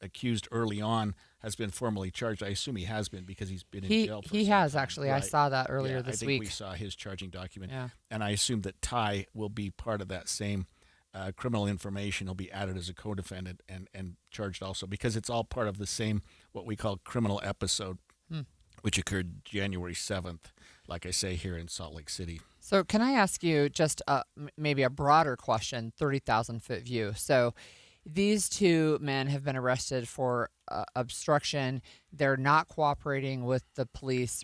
accused early on, has been formally charged. I assume he has been because he's been in jail for He has, actually. Right. I saw that earlier this week. I think we saw his charging document. Yeah. And I assume that Ty will be part of that same criminal information. He'll be added as a co-defendant and charged also because it's all part of the same, what we call criminal episode, which occurred January 7th, like I say, here in Salt Lake City. So can I ask you just maybe a broader question, 30,000-foot view? So these 2 men have been arrested for obstruction. They're not cooperating with the police.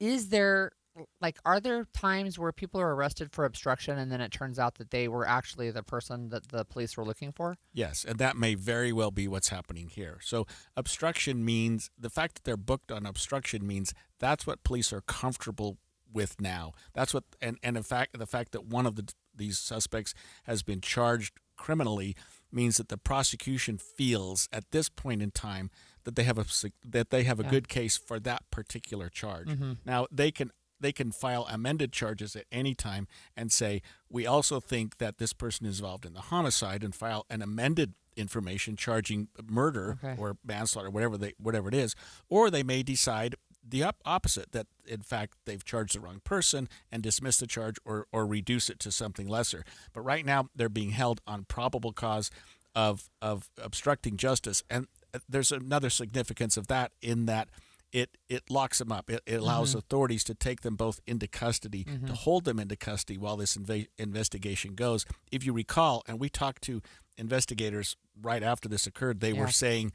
Are there times where people are arrested for obstruction and then it turns out that they were actually the person that the police were looking for? Yes, and that may very well be what's happening here. So obstruction means, the fact that they're booked on obstruction means that's what police are comfortable with now. That's what, and in fact, the fact that one of these suspects has been charged criminally means that the prosecution feels at this point in time that they have a good case for that particular charge. Mm-hmm. Now they can file amended charges at any time and say, we also think that this person is involved in the homicide, and file an amended information charging murder or manslaughter, whatever it is. Or they may decide the opposite, that in fact they've charged the wrong person and dismiss the charge or reduce it to something lesser. But right now they're being held on probable cause of obstructing justice. And there's another significance of that in that it locks them up. It allows authorities to take them both into custody, to hold them into custody while this investigation goes. If you recall, and we talked to investigators right after this occurred, they were saying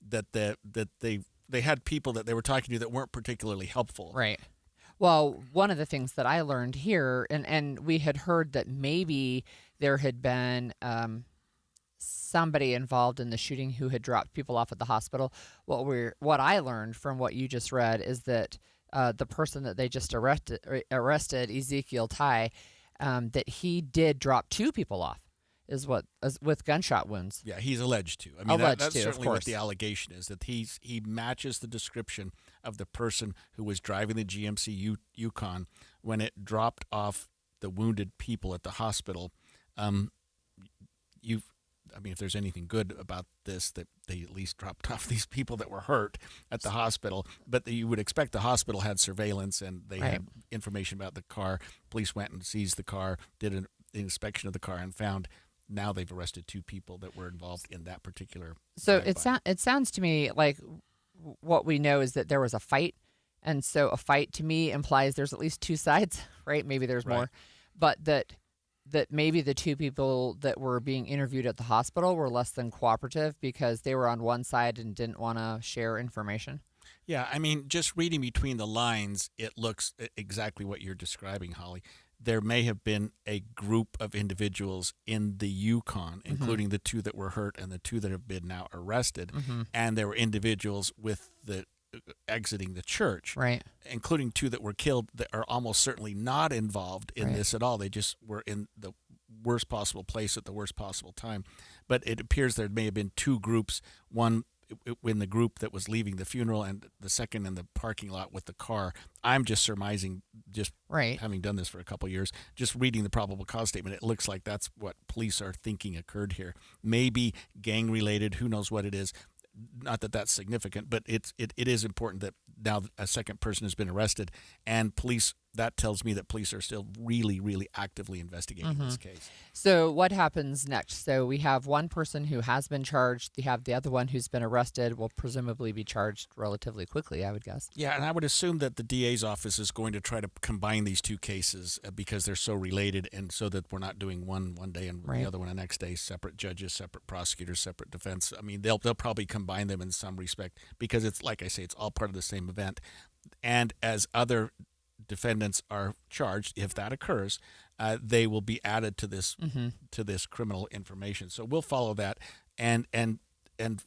that they had people that they were talking to that weren't particularly helpful. Right. Well, one of the things that I learned here, and we had heard that maybe there had been somebody involved in the shooting who had dropped people off at the hospital. What I learned from what you just read is that the person that they just arrested, Ezekiel Tai, that he did drop 2 people off, with gunshot wounds. Yeah, he's alleged to. I mean, that's certainly what the allegation is, that he matches the description of the person who was driving the GMC Yukon when it dropped off the wounded people at the hospital. If there's anything good about this, that they at least dropped off these people that were hurt at the hospital. But you would expect the hospital had surveillance and they had information about the car. Police went and seized the car, did an inspection of the car, and found now they've arrested 2 people that were involved in that particular. So it sounds to me like what we know is that there was a fight. And so a fight to me implies there's at least 2 sides, right? Maybe there's more. But that maybe the 2 people that were being interviewed at the hospital were less than cooperative because they were on one side and didn't want to share information. Yeah, I mean, just reading between the lines, it looks exactly what you're describing, Holly. There may have been a group of individuals in the Yukon, including the 2 that were hurt and the 2 that have been now arrested, and there were individuals with the exiting the church, including 2 that were killed that are almost certainly not involved in this at all. They just were in the worst possible place at the worst possible time. But it appears there may have been 2 groups, one in the group that was leaving the funeral and the second in the parking lot with the car. I'm just surmising, just having done this for a couple of years, just reading the probable cause statement, it looks like that's what police are thinking occurred here. Maybe gang related, who knows what it is. Not that that's significant, but it is important that now a second person has been arrested, and police, that tells me that police are still really, really actively investigating this case. So what happens next? So we have one person who has been charged. We have the other one who's been arrested, will presumably be charged relatively quickly, I would guess. Yeah, and I would assume that the DA's office is going to try to combine these 2 cases because they're so related, and so that we're not doing one day and the other one the next day, separate judges, separate prosecutors, separate defense. I mean, they'll probably combine them in some respect because it's, like I say, it's all part of the same event. And as other defendants are charged, if that occurs, they will be added to this criminal information. So we'll follow that and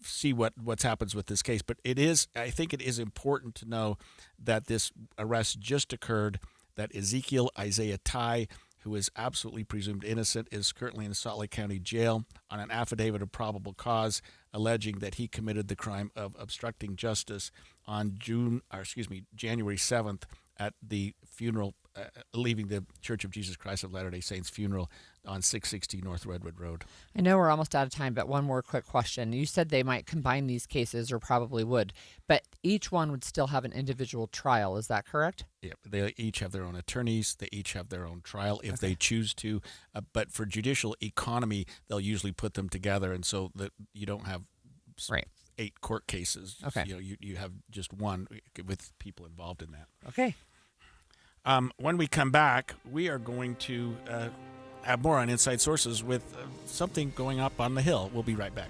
see what happens with this case. But I think it is important to know that this arrest just occurred, that Ezekiel Isaiah Tai, who is absolutely presumed innocent, is currently in Salt Lake County Jail on an affidavit of probable cause alleging that he committed the crime of obstructing justice on January 7th at the funeral, leaving the Church of Jesus Christ of Latter-day Saints funeral on 660 North Redwood Road. I know we're almost out of time, but one more quick question. You said they might combine these cases, or probably would, but each one would still have an individual trial. Is that correct? Yeah, they each have their own attorneys. They each have their own trial if they choose to. But for judicial economy, they'll usually put them together, and so that you don't have 8 court cases. Okay. You have just one with people involved in that. Okay. When we come back, we are going to have more on Inside Sources with something going up on the Hill. We'll be right back.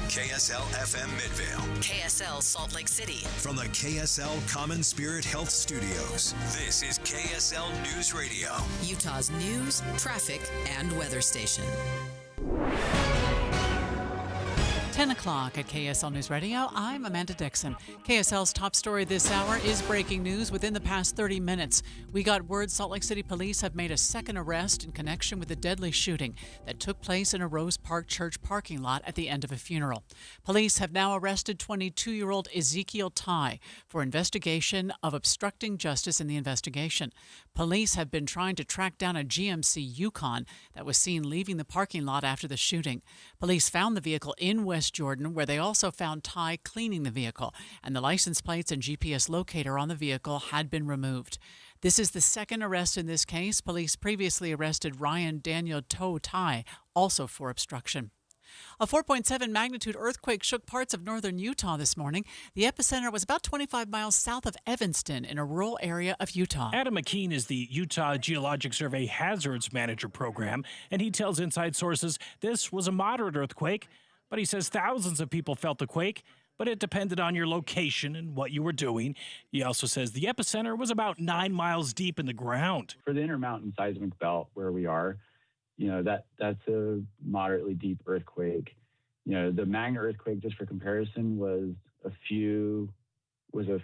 KSL FM Midvale. KSL Salt Lake City. From the KSL Common Spirit Health Studios, this is KSL News Radio. Utah's news, traffic, and weather station. 10 o'clock at KSL News Radio. I'm Amanda Dixon. KSL's top story this hour is breaking news within the past 30 minutes. We got word Salt Lake City police have made a second arrest in connection with the deadly shooting that took place in a Rose Park Church parking lot at the end of a funeral. Police have now arrested 22-year-old Ezekiel Tai for investigation of obstructing justice in the investigation. Police have been trying to track down a GMC Yukon that was seen leaving the parking lot after the shooting. Police found the vehicle in West Jordan, where they also found Tai cleaning the vehicle, and the license plates and GPS locator on the vehicle had been removed. This is the second arrest in this case. Police previously arrested Ryan Daniel To Tai, also for obstruction. A 4.7 magnitude earthquake shook parts of northern Utah this morning. The epicenter was about 25 miles south of Evanston in a rural area of Utah. Adam McKean is the Utah Geologic Survey Hazards Manager Program, and he tells Inside Sources this was a moderate earthquake, but he says thousands of people felt the quake, but it depended on your location and what you were doing. He also says the epicenter was about 9 miles deep in the ground. For the Intermountain Seismic Belt where we are, that's a moderately deep earthquake. The Magna earthquake, just for comparison, was a few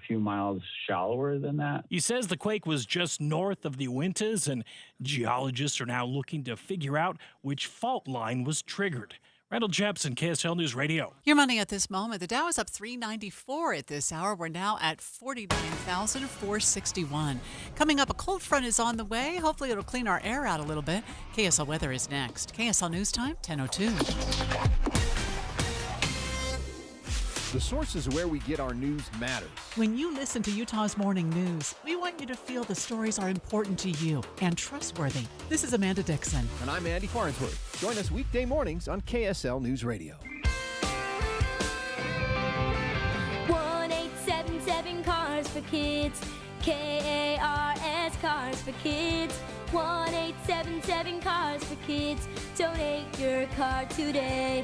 miles shallower than that. He says the quake was just north of the Uintas, and geologists are now looking to figure out which fault line was triggered. Randall Jepson, KSL News Radio. Your money at this moment. The Dow is up 394 at this hour. We're now at 49,461. Coming up, a cold front is on the way. Hopefully it'll clean our air out a little bit. KSL weather is next. KSL News Time, 10:02. The sources where we get our news matters. When you listen to Utah's Morning News, we want you to feel the stories are important to you and trustworthy. This is Amanda Dixon. And I'm Andy Farnsworth. Join us weekday mornings on KSL News Radio. 1-877 Cars for Kids. KARS Cars for Kids. 1-877 Cars for Kids. Donate your car today.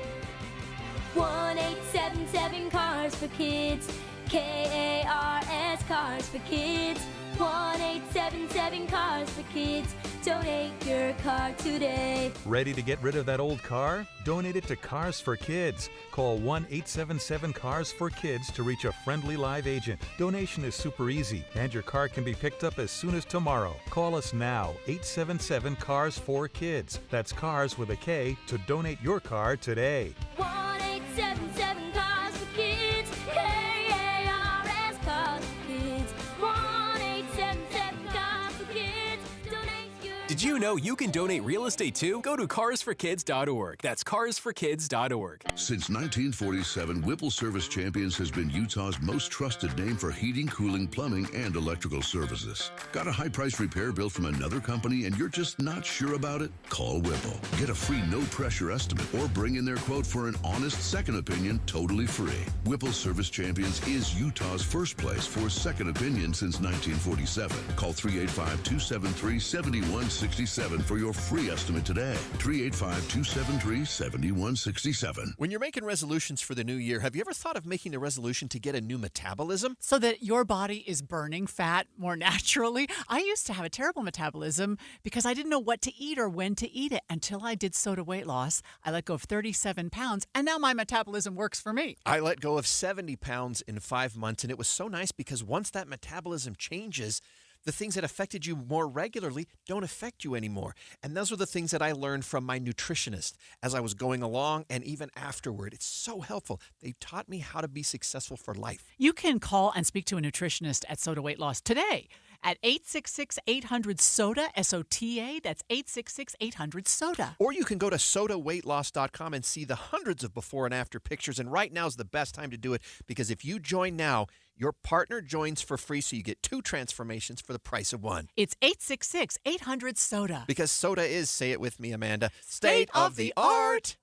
1-877 Cars for Kids. KARS Cars for Kids. 1-877 Cars for Kids. Donate your car today. Ready to get rid of that old car? Donate it to Cars for Kids. Call 1-877-CARS-FOR-KIDS to reach a friendly live agent. Donation is super easy, and your car can be picked up as soon as tomorrow. Call us now, 877-CARS-FOR-KIDS. That's cars with a K to donate your car today. 1-877 Cars for Kids. KARS Cars for Kids. 1-877 Cars for Kids. Donate your... Did you know you can donate real estate too? Go to carsforkids.org. That's carsforkids.org. Since 1947, Whipple Service Champions has been Utah's most trusted name for heating, cooling, plumbing, and electrical services. Got a high-priced repair bill from another company and you're just not sure about it? Call Whipple. Get a free no-pressure estimate or bring in their quote for an honest second opinion totally free. Whipple Service Champions is Utah's first place for second opinion since 1947. Call 385-273-7167 for your free estimate today. 385-273-7167. When you're making resolutions for the new year, have you ever thought of making a resolution to get a new metabolism? So that your body is burning fat more naturally. I used to have a terrible metabolism because I didn't know what to eat or when to eat it until I did Soda weight loss. I let go of 37 pounds, and now my metabolism works for me. I let go of 70 pounds in 5 months, and it was so nice because once that metabolism changes, the things that affected you more regularly don't affect you anymore. And those are the things that I learned from my nutritionist as I was going along and even afterward. It's so helpful. They taught me how to be successful for life. You can call and speak to a nutritionist at Soda Weight Loss today at 866-800-SODA, S-O-T-A. That's 866-800-SODA. Or you can go to sodaweightloss.com and see the hundreds of before and after pictures. And right now is the best time to do it because if you join now, your partner joins for free, so you get 2 transformations for the price of 1. It's 866-800-SODA. Because soda is, say it with me, Amanda, state of the art.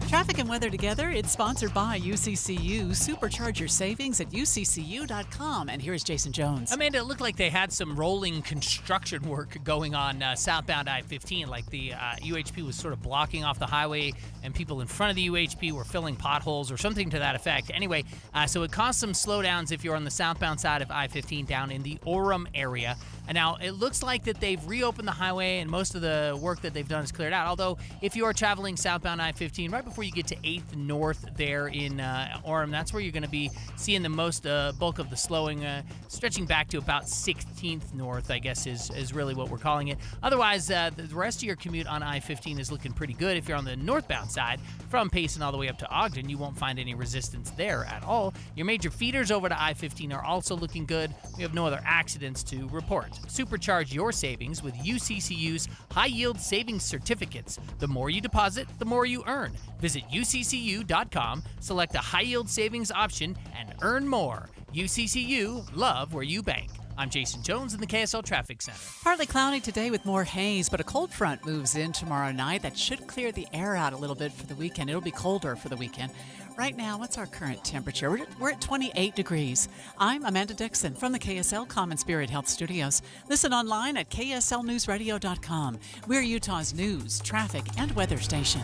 Traffic and weather together. It's sponsored by UCCU. Supercharge your savings at uccu.com. And here's Jason Jones. Amanda, it looked like they had some rolling construction work going on southbound I-15. Like the UHP was sort of blocking off the highway, and people in front of the UHP were filling potholes or something to that effect. Anyway, so it caused some slowdowns if you're on the southbound side of I-15 down in the Orem area. And now it looks like that they've reopened the highway, and most of the work that they've done is cleared out. Although, if you are traveling southbound I-15 right before before you get to 8th North there in Orem. That's where you're going to be seeing the most bulk of the slowing, stretching back to about 16th North, I guess is really what we're calling it. Otherwise, the rest of your commute on I-15 is looking pretty good. If you're on the northbound side, from Payson all the way up to Ogden, you won't find any resistance there at all. Your major feeders over to I-15 are also looking good. We have no other accidents to report. Supercharge your savings with UCCU's high-yield savings certificates. The more you deposit, the more you earn. Visit uccu.com, select a high-yield savings option, and earn more. UCCU, love where you bank. I'm Jason Jones in the KSL Traffic Center. Partly cloudy today with more haze, but a cold front moves in tomorrow night. That should clear the air out a little bit for the weekend. It'll be colder for the weekend. Right now, what's our current temperature? We're at 28 degrees. I'm Amanda Dixon from the KSL Common Spirit Health Studios. Listen online at kslnewsradio.com. We're Utah's news, traffic, and weather station.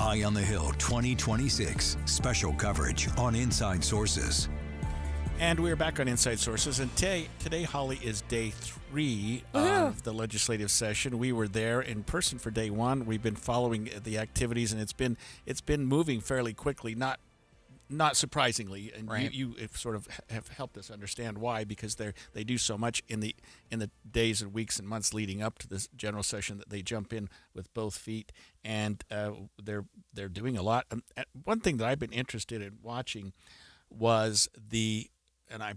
Eye on the Hill 2026. Special coverage on Inside Sources. And we're back on Inside Sources, and today, Holly, is day 3 of the legislative session. We were there in person for day 1. We've been following the activities, and it's been moving fairly quickly. Not surprisingly, and right. you sort of have helped us understand why, because they do so much in the days and weeks and months leading up to this general session that they jump in with both feet, and they're doing a lot. One thing that I've been interested in watching was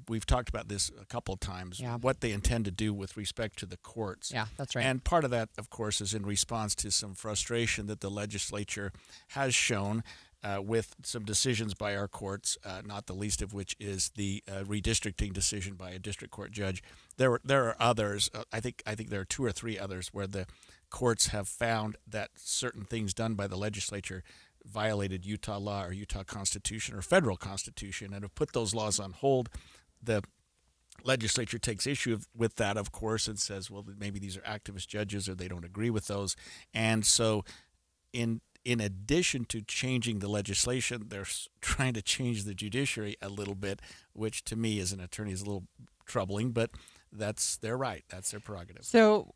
we've talked about this a couple of times, what they intend to do with respect to the courts. Yeah, that's right. And part of that, of course, is in response to some frustration that the legislature has shown with some decisions by our courts, not the least of which is the redistricting decision by a district court judge. There are others. I think there are 2 or 3 others where the courts have found that certain things done by the legislature violated Utah law or Utah Constitution or federal Constitution and have put those laws on hold. The legislature takes issue with that, of course, and says, well, maybe these are activist judges or they don't agree with those. And so in addition to changing the legislation, they're trying to change the judiciary a little bit, which to me as an attorney is a little troubling, but that's their right. That's their prerogative. So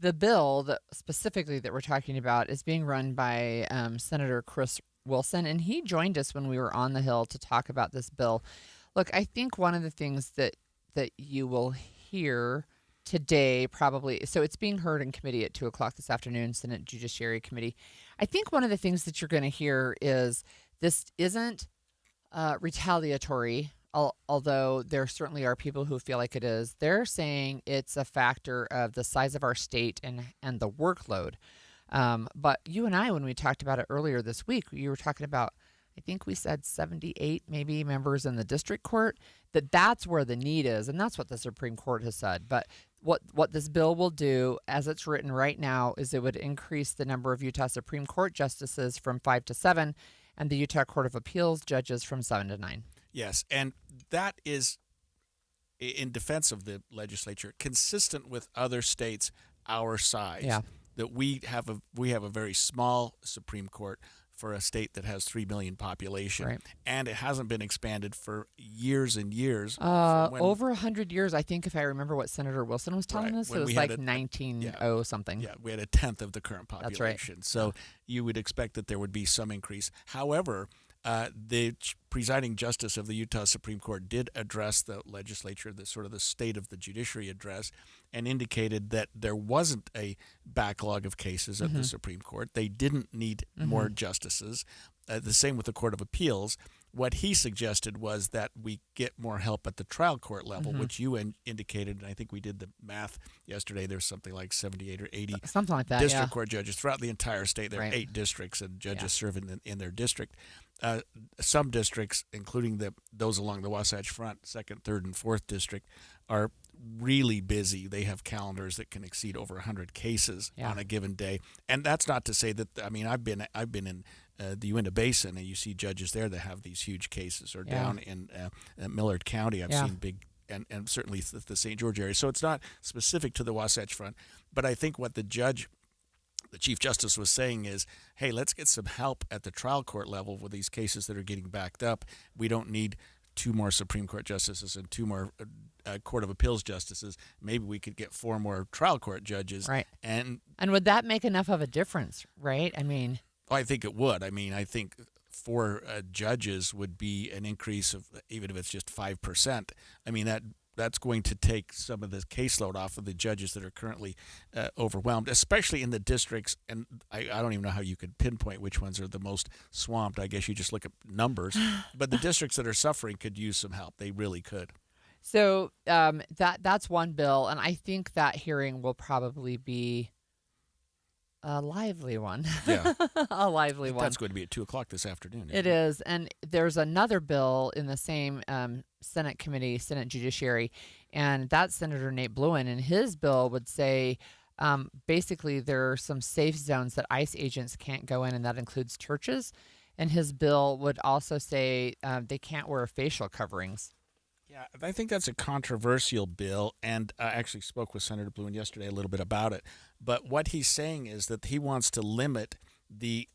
the bill that specifically that we're talking about is being run by Senator Chris Wilson, and he joined us when we were on the Hill to talk about this bill. Look, I think one of the things that you will hear today probably, so it's being heard in committee at 2 o'clock this afternoon, Senate Judiciary Committee. I think one of the things that you're going to hear is this isn't retaliatory, although there certainly are people who feel like it is. They're saying it's a factor of the size of our state and the workload. But you and I, when we talked about it earlier this week, you were talking about, I think we said 78 maybe members in the district court, that's where the need is. And that's what the Supreme Court has said. But what this bill will do, as it's written right now, is it would increase the number of Utah Supreme Court justices from 5 to 7 and the Utah Court of Appeals judges from 7 to 9. Yes, and that is, in defense of the legislature, consistent with other states our size. Yeah. That we have a very small Supreme Court for a state that has 3 million population, right. And it hasn't been expanded for years and years. Over 100 years, I think, if I remember what Senator Wilson was telling us, it was like 1900 something. Yeah, we had a tenth of the current population. That's right. So you would expect that there would be some increase. However, the presiding justice of the Utah Supreme Court did address the legislature, the state of the judiciary address, and indicated that there wasn't a backlog of cases at the Supreme Court. They didn't need more justices. The same with the Court of Appeals. What he suggested was that we get more help at the trial court level, which you indicated, and I think we did the math yesterday. There's something like 78 or 80 something like that, district court judges throughout the entire state. There are right. 8 districts, and judges serve in their district. Some districts, including those along the Wasatch Front, 2nd, 3rd, and 4th district, are really busy. They have calendars that can exceed over 100 cases on a given day. And that's not to say that, I mean, I've been in the Uinta Basin, and you see judges there that have these huge cases, or down in Millard County, I've seen big, and certainly the St. George area. So it's not specific to the Wasatch Front. But I think what the Chief Justice was saying is, hey, let's get some help at the trial court level with these cases that are getting backed up. We don't need 2 more Supreme Court justices and 2 more Court of Appeals justices, maybe we could get 4 more trial court judges. Right. And would that make enough of a difference, right? I mean, I think it would. I mean, I think 4 judges would be an increase of, even if it's just 5%. I mean, that's going to take some of the caseload off of the judges that are currently overwhelmed, especially in the districts. And I don't even know how you could pinpoint which ones are the most swamped. I guess you just look at numbers. But the districts that are suffering could use some help. They really could. So that's one bill, and I think that hearing will probably be a lively one. Yeah. A lively one. That's going to be at 2:00 this afternoon. It is. And there's another bill in the same Senate committee, Senate Judiciary, and that's Senator Nate Bluen. And his bill would say basically there are some safe zones that ICE agents can't go in, and that includes churches. And his bill would also say they can't wear facial coverings. Yeah, I think that's a controversial bill, and I actually spoke with Senator Bluen yesterday a little bit about it. But what he's saying is that he wants to limit the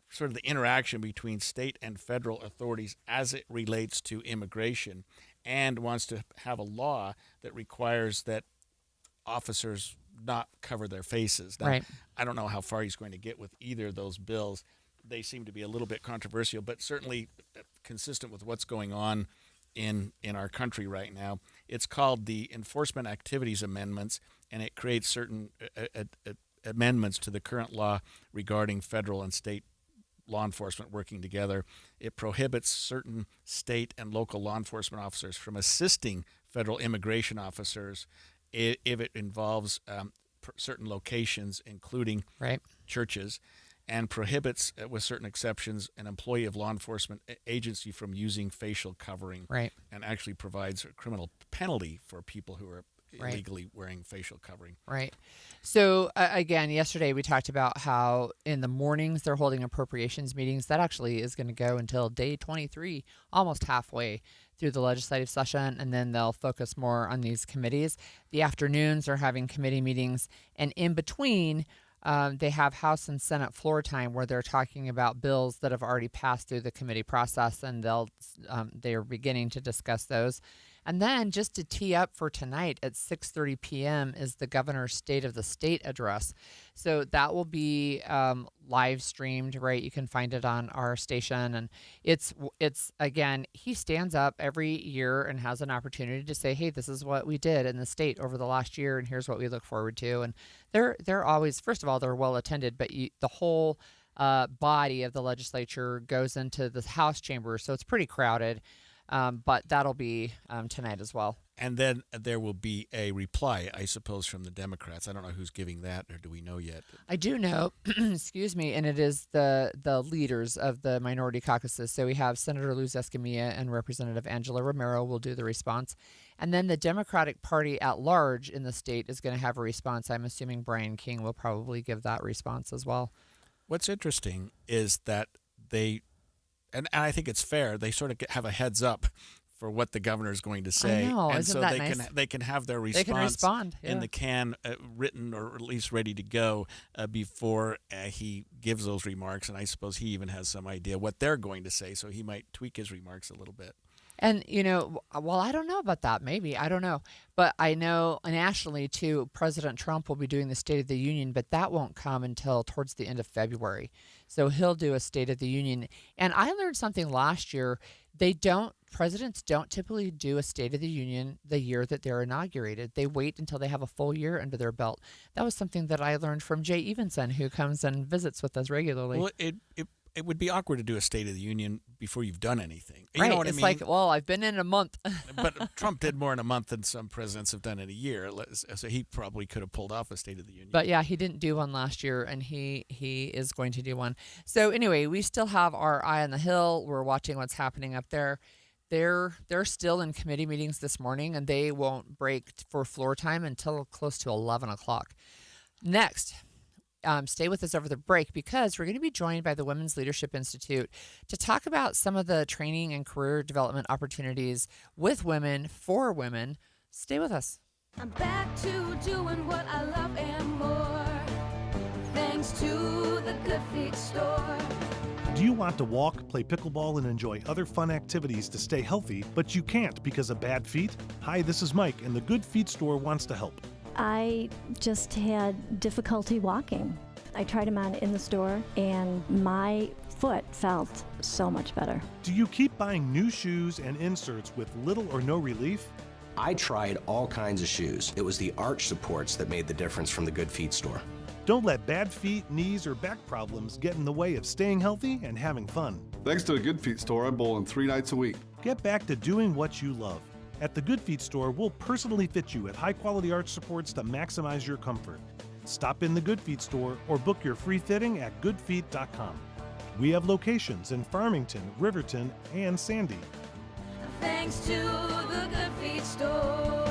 sort of the interaction between state and federal authorities as it relates to immigration, and wants to have a law that requires that officers not cover their faces. Now, right. I don't know how far he's going to get with either of those bills. They seem to be a little bit controversial, but certainly consistent with what's going on in our country right now. It's called the Enforcement Activities Amendments, and it creates certain amendments to the current law regarding federal and state law enforcement working together. It prohibits certain state and local law enforcement officers from assisting federal immigration officers if it involves certain locations, including right. churches, and prohibits, with certain exceptions, an employee of law enforcement agency from using facial covering, right. and actually provides a criminal penalty for people who are right. illegally wearing facial covering. Right. So, again, yesterday we talked about how in the mornings they're holding appropriations meetings. That actually is going to go until day 23, almost halfway through the legislative session, and then they'll focus more on these committees. The afternoons are having committee meetings, and in between, they have House and Senate floor time where they're talking about bills that have already passed through the committee process, and they're beginning to discuss those. And then just to tee up for tonight at 6:30 p.m. is the governor's State of the State address. So that will be live streamed, right? You can find it on our station. And it's again, he stands up every year and has an opportunity to say, hey, this is what we did in the state over the last year, and here's what we look forward to. And they're always, first of all, they're well attended, but the whole body of the legislature goes into the House chamber, so it's pretty crowded. But that'll be tonight as well. And then there will be a reply, I suppose, from the Democrats. I don't know who's giving that, or do we know yet? I do know, excuse me, and it is the leaders of the minority caucuses. So we have Senator Luz Escamilla and Representative Angela Romero will do the response. And then the Democratic Party at large in the state is going to have a response. I'm assuming Brian King will probably give that response as well. What's interesting is that they, and I think it's fair, they sort of have a heads up for what the governor is going to say. I know, and isn't so that they nice? they can have their They can respond, in yeah. the can, written or at least ready to go before he gives those remarks. And I suppose he even has some idea what they're going to say, so he might tweak his remarks a little bit. And, well, I don't know about that. Maybe. I don't know. But I know nationally, too, President Trump will be doing the State of the Union, but that won't come until towards the end of February. So he'll do a State of the Union. And I learned something last year. Presidents don't typically do a State of the Union the year that they're inaugurated. They wait until they have a full year under their belt. That was something that I learned from Jay Evenson, who comes and visits with us regularly. Well, it would be awkward to do a State of the Union before you've done anything. You right. know what it's I mean? like, well, I've been in a month. But Trump did more in a month than some presidents have done in a year. So he probably could have pulled off a State of the Union. But yeah, he didn't do one last year, and he is going to do one. So anyway, we still have our eye on the Hill. We're watching what's happening up there. They're still in committee meetings this morning, and they won't break for floor time until close to 11 o'clock. Next, stay with us over the break because we're going to be joined by the Women's Leadership Institute to talk about some of the training and career development opportunities with women for women. Stay with us. I'm back to doing what I love and more, thanks to the Good Feet store. Do you want to walk, play pickleball, and enjoy other fun activities to stay healthy, but you can't because of bad feet? Hi, this is Mike, and the Good Feet store wants to help. I just had difficulty walking. I tried them on in the store, and my foot felt so much better. Do you keep buying new shoes and inserts with little or no relief? I tried all kinds of shoes. It was the arch supports that made the difference from the Good Feet store. Don't let bad feet, knees, or back problems get in the way of staying healthy and having fun. Thanks to the Good Feet store, I'm bowling 3 nights a week. Get back to doing what you love. At the Good Feet store, we'll personally fit you with high-quality arch supports to maximize your comfort. Stop in the Good Feet store or book your free fitting at goodfeet.com. We have locations in Farmington, Riverton, and Sandy. Thanks to the Good Feet store.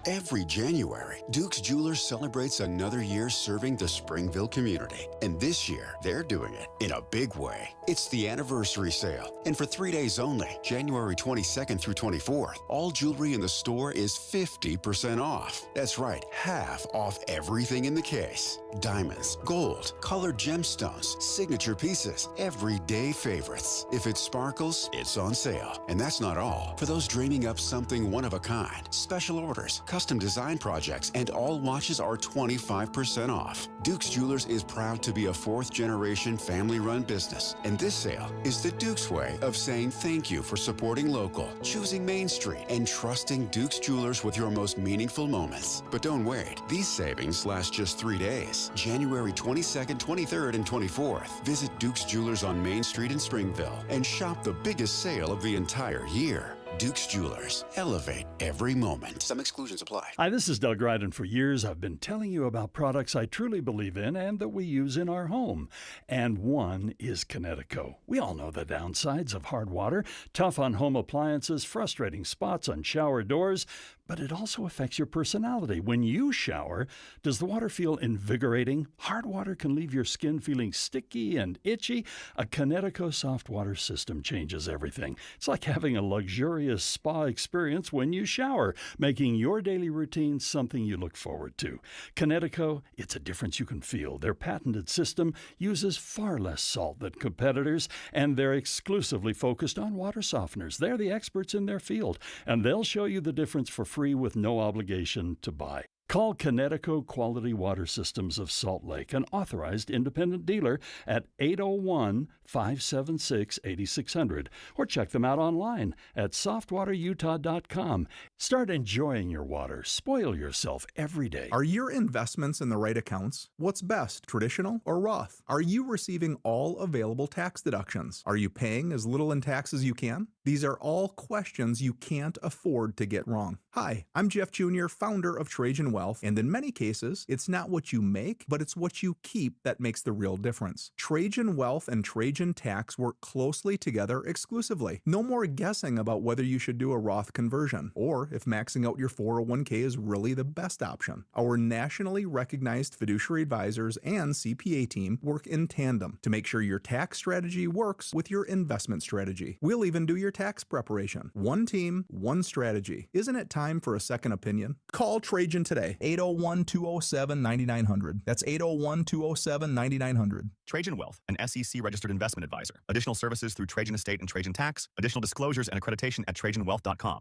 Every January, Duke's Jewelers celebrates another year serving the Springville community. And this year, they're doing it in a big way. It's the anniversary sale. And for 3 days only, January 22nd through 24th, all jewelry in the store is 50% off. That's right, half off everything in the case. Diamonds, gold, colored gemstones, signature pieces, everyday favorites. If it sparkles, it's on sale. And that's not all. For those dreaming up something one of a kind, special orders, custom design projects, and all watches are 25% off. Duke's Jewelers is proud to be a 4th-generation family-run business, and this sale is the Duke's way of saying thank you for supporting local, choosing Main Street, and trusting Duke's Jewelers with your most meaningful moments. But don't wait. These savings last just 3 days, January 22nd, 23rd, and 24th. Visit Duke's Jewelers on Main Street in Springville and shop the biggest sale of the entire year. Duke's Jewelers. Elevate every moment. Some exclusions apply. Hi, this is Doug Ryden. For years, I've been telling you about products I truly believe in and that we use in our home. And one is Kinetico. We all know the downsides of hard water, tough on home appliances, frustrating spots on shower doors, but it also affects your personality. When you shower, does the water feel invigorating? Hard water can leave your skin feeling sticky and itchy. A Kinetico soft water system changes everything. It's like having a luxurious spa experience when you shower, making your daily routine something you look forward to. Kinetico, it's a difference you can feel. Their patented system uses far less salt than competitors, and they're exclusively focused on water softeners. They're the experts in their field, and they'll show you the difference for free with no obligation to buy. Call Kinetico Quality Water Systems of Salt Lake, an authorized independent dealer, at 801-576-8600, or check them out online at softwaterutah.com. Start enjoying your water. Spoil yourself every day. Are your investments in the right accounts? What's best, traditional or Roth? Are you receiving all available tax deductions? Are you paying as little in tax as you can? These are all questions you can't afford to get wrong. Hi, I'm Jeff Jr., founder of Trajan Wealth, and in many cases, it's not what you make, but it's what you keep that makes the real difference. Trajan Wealth and Trajan Tax work closely together exclusively. No more guessing about whether you should do a Roth conversion, or if maxing out your 401k is really the best option. Our nationally recognized fiduciary advisors and CPA team work in tandem to make sure your tax strategy works with your investment strategy. We'll even do your tax preparation. One team, one strategy. Isn't it time for a second opinion? Call Trajan today, 801-207-9900. That's 801-207-9900. Trajan Wealth, an SEC registered investment advisor. Additional services through Trajan Estate and Trajan Tax. Additional disclosures and accreditation at TrajanWealth.com.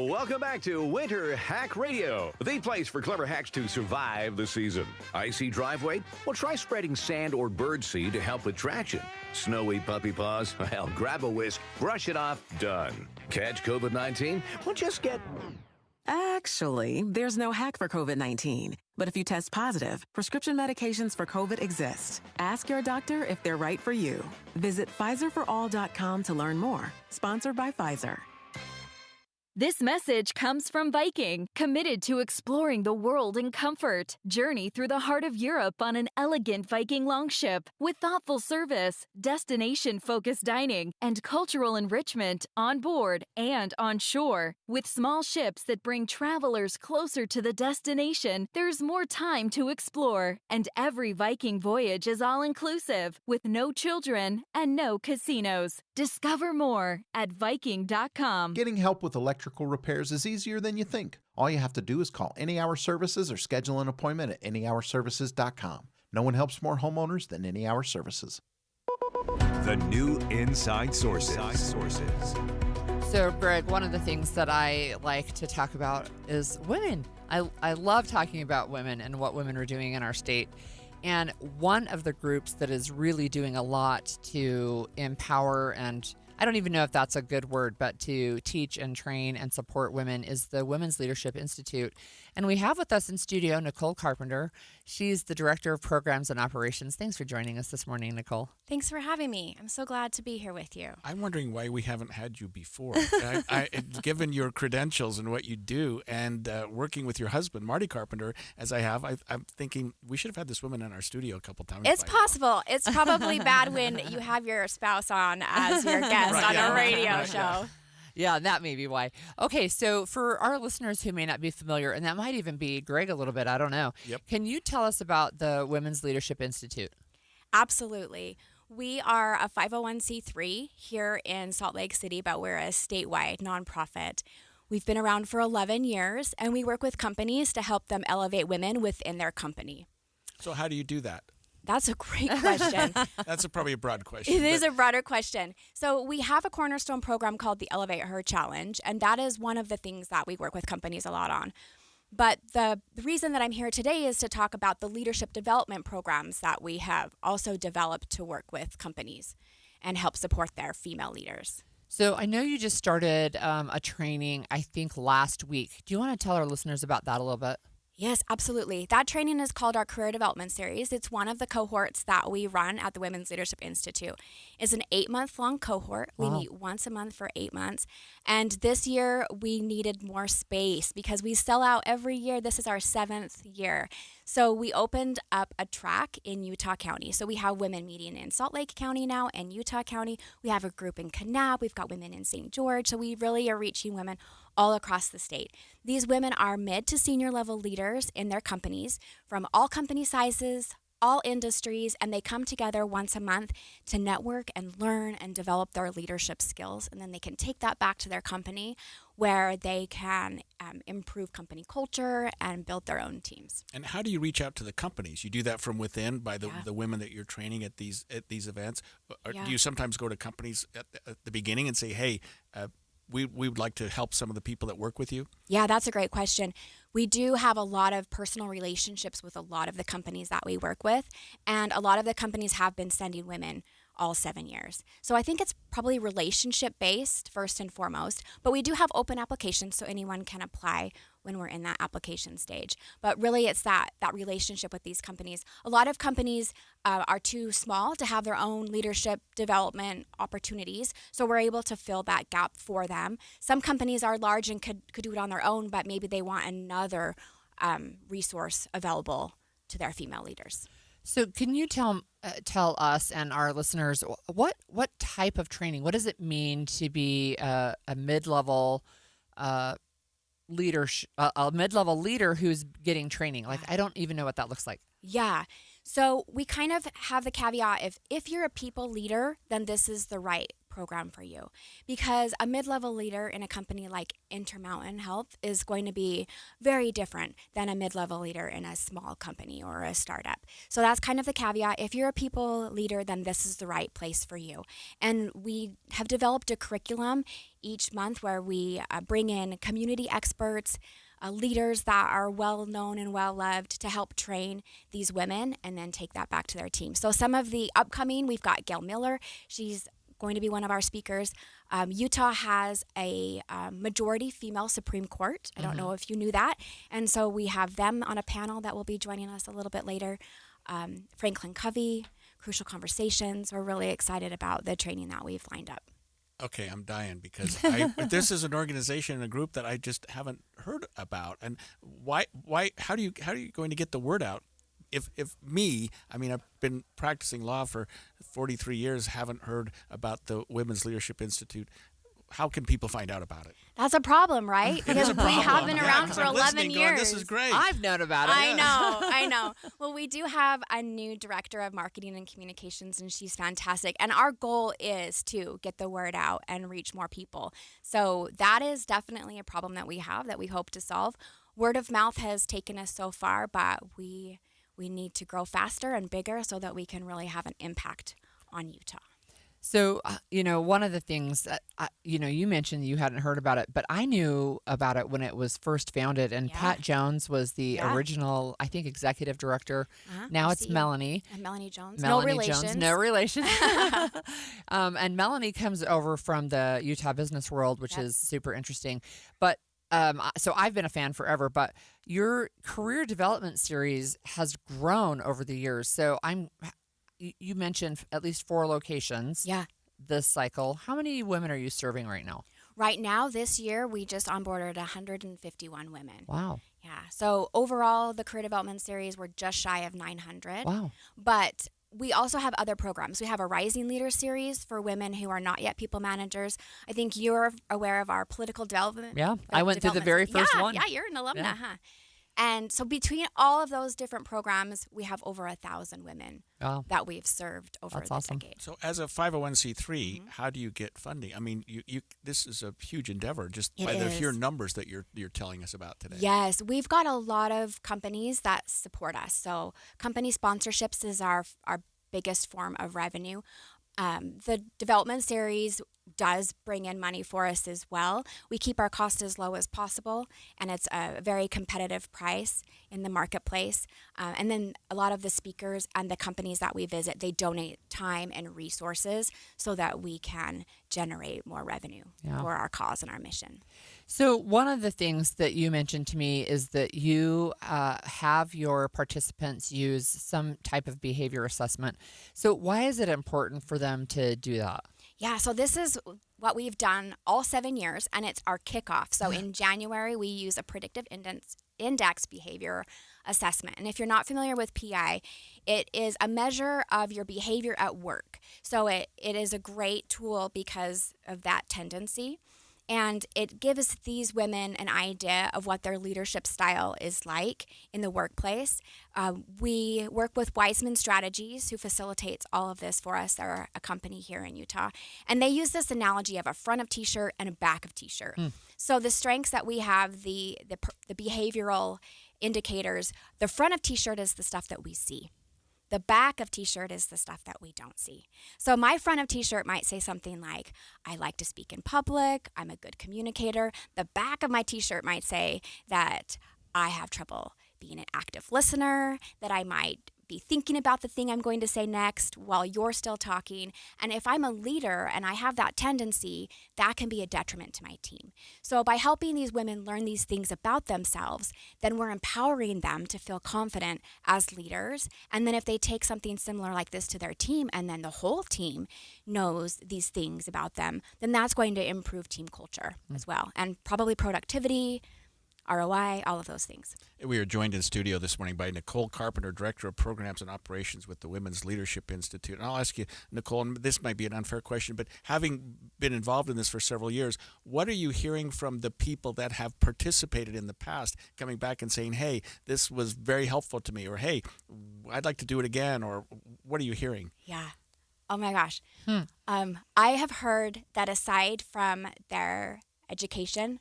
Welcome back to Winter Hack Radio, the place for clever hacks to survive the season. Icy driveway? Well, try spreading sand or birdseed to help with traction. Snowy puppy paws? Well, grab a whisk, brush it off, done. Catch COVID-19? Well, just get... Actually, there's no hack for COVID-19. But if you test positive, prescription medications for COVID exist. Ask your doctor if they're right for you. Visit PfizerForAll.com to learn more. Sponsored by Pfizer. This message comes from Viking, committed to exploring the world in comfort. Journey through the heart of Europe on an elegant Viking longship with thoughtful service, destination-focused dining, and cultural enrichment on board and on shore. With small ships that bring travelers closer to the destination, there's more time to explore. And every Viking voyage is all-inclusive, with no children and no casinos. Discover more at Viking.com. Getting help with electrical repairs is easier than you think. All you have to do is call Any Hour Services or schedule an appointment at anyhourservices.com. No one helps more homeowners than Any Hour Services. The new Inside Sources. So, Greg, one of the things that I like to talk about is women. I love talking about women and what women are doing in our state. And one of the groups that is really doing a lot to empower, and I don't even know if that's a good word, but to teach and train and support women is the Women's Leadership Institute. And we have with us in studio Nicole Carpenter. She's the Director of Programs and Operations. Thanks for joining us this morning, Nicole. Thanks for having me. I'm so glad to be here with you. I'm wondering why we haven't had you before. Given your credentials and what you do, and working with your husband, Marty Carpenter, as I have, I'm thinking we should have had this woman in our studio a couple times. It's possible. It's probably bad when you have your spouse on as your guest on a radio show. Yeah, that may be why. Okay, so for our listeners who may not be familiar, and that might even be Greg a little bit, I don't know. Yep. Can you tell us about the Women's Leadership Institute? Absolutely. We are a 501c3 here in Salt Lake City, but we're a statewide nonprofit. We've been around for 11 years, and we work with companies to help them elevate women within their company. So how do you do that? That's a great question. That's probably a broad question. It is a broader question. So we have a cornerstone program called the Elevate Her Challenge, and that is one of the things that we work with companies a lot on. But the reason that I'm here today is to talk about the leadership development programs that we have also developed to work with companies and help support their female leaders. So I know you just started a training, I think, last week. Do you want to tell our listeners about that a little bit? Yes, absolutely. That training is called our Career Development Series. It's one of the cohorts that we run at the Women's Leadership Institute. It's an 8-month-long cohort. We meet once a month for 8 months. And this year, we needed more space because we sell out every year. This is our 7th year. So we opened up a track in Utah County. So we have women meeting in Salt Lake County now and Utah County. We have a group in Kanab. We've got women in St. George. So we really are reaching women all across the state. These women are mid to senior level leaders in their companies from all company sizes, all industries, and they come together once a month to network and learn and develop their leadership skills. And then they can take that back to their company where they can improve company culture and build their own teams. And how do you reach out to the companies? You do that from within by the women that you're training at these events? Or do you sometimes go to companies at the beginning and say, hey, we would like to help some of the people that work with you? Yeah, that's a great question. We do have a lot of personal relationships with a lot of the companies that we work with, and a lot of the companies have been sending women all 7 years. So I think it's probably relationship based first and foremost, but we do have open applications so anyone can apply when we're in that application stage. But really it's that relationship with these companies. A lot of companies are too small to have their own leadership development opportunities, so we're able to fill that gap for them. Some companies are large and could do it on their own, but maybe they want another resource available to their female leaders. So can you tell us and our listeners what type of training, what does it mean to be a mid-level leader, a mid-level leader who's getting training? Like, I don't even know what that looks like. Yeah. So we kind of have the caveat if you're a people leader, then this is the right program for you, because a mid-level leader in a company like Intermountain Health is going to be very different than a mid-level leader in a small company or a startup. So that's kind of the caveat. If you're a people leader, then this is the right place for you. And we have developed a curriculum each month where we bring in community experts, leaders that are well known and well loved to help train these women and then take that back to their team. So some of the upcoming, we've got Gail Miller. She's going to be one of our speakers. Utah has a majority female Supreme Court. I don't know if you knew that. And so we have them on a panel that will be joining us a little bit later. Franklin Covey, Crucial Conversations. We're really excited about the training that we've lined up. Okay, I'm dying because this is an organization and a group that I just haven't heard about. And why? How are you going to get the word out? If I've been practicing law for 43 years, haven't heard about the Women's Leadership Institute. How can people find out about it? That's a problem, right? Because we have been around for 11 years. This is great. I've known about it. I know. Well, we do have a new director of marketing and communications, and she's fantastic. And our goal is to get the word out and reach more people. So that is definitely a problem that we have that we hope to solve. Word of mouth has taken us so far, but we need to grow faster and bigger so that we can really have an impact on Utah. So, one of the things that, you mentioned you hadn't heard about it, but I knew about it when it was first founded. And Pat Jones was the original, I think, executive director. Now it's Melanie. Melanie Jones. Melanie no relation. Jones. No relation. And Melanie comes over from the Utah business world, which is super interesting. But so I've been a fan forever, but your career development series has grown over the years. So you mentioned at least 4 locations. Yeah. This cycle. How many women are you serving right now? Right now, this year, we just onboarded 151 women. Wow. Yeah. So overall, the career development series, we're just shy of 900. Wow. But we also have other programs. We have a Rising Leader series for women who are not yet people managers. I think you're aware of our political development. Yeah. I went through the very first one. Yeah, you're an alumna, huh? And so between all of those different programs, we have over 1,000 women that we've served over the decade. So as a 501c3, how do you get funding? I mean, you this is a huge endeavor just by the sheer numbers that you're telling us about today. Yes, we've got a lot of companies that support us. So company sponsorships is our biggest form of revenue. The development series does bring in money for us as well. We keep our cost as low as possible, and it's a very competitive price in the marketplace. And then a lot of the speakers and the companies that we visit, they donate time and resources so that we can generate more revenue for our cause and our mission. So one of the things that you mentioned to me is that you have your participants use some type of behavior assessment. So why is it important for them to do that? Yeah, so this is what we've done all 7 years, and it's our kickoff. So in January, we use a predictive index behavior assessment. And if you're not familiar with PI, it is a measure of your behavior at work. So it is a great tool because of that tendency. And it gives these women an idea of what their leadership style is like in the workplace. We work with Wiseman Strategies, who facilitates all of this for us. They're a company here in Utah. And they use this analogy of a front of T-shirt and a back of T-shirt. So the strengths that we have, the behavioral indicators, the front of T-shirt is the stuff that we see. The back of T-shirt is the stuff that we don't see. So my front of T-shirt might say something like, I like to speak in public, I'm a good communicator. The back of my T-shirt might say that I have trouble being an active listener, that I might be thinking about the thing I'm going to say next while you're still talking. And if I'm a leader and I have that tendency, that can be a detriment to my team. So by helping these women learn these things about themselves, then we're empowering them to feel confident as leaders. And then if they take something similar like this to their team, and then the whole team knows these things about them, then that's going to improve team culture as well, and probably productivity, ROI, all of those things. We are joined in studio this morning by Nicole Carpenter, Director of Programs and Operations with the Women's Leadership Institute. And I'll ask you, Nicole, and this might be an unfair question, but having been involved in this for several years, what are you hearing from the people that have participated in the past, coming back and saying, hey, this was very helpful to me, or hey, I'd like to do it again, or what are you hearing? Yeah. Oh my gosh. I have heard that aside from their education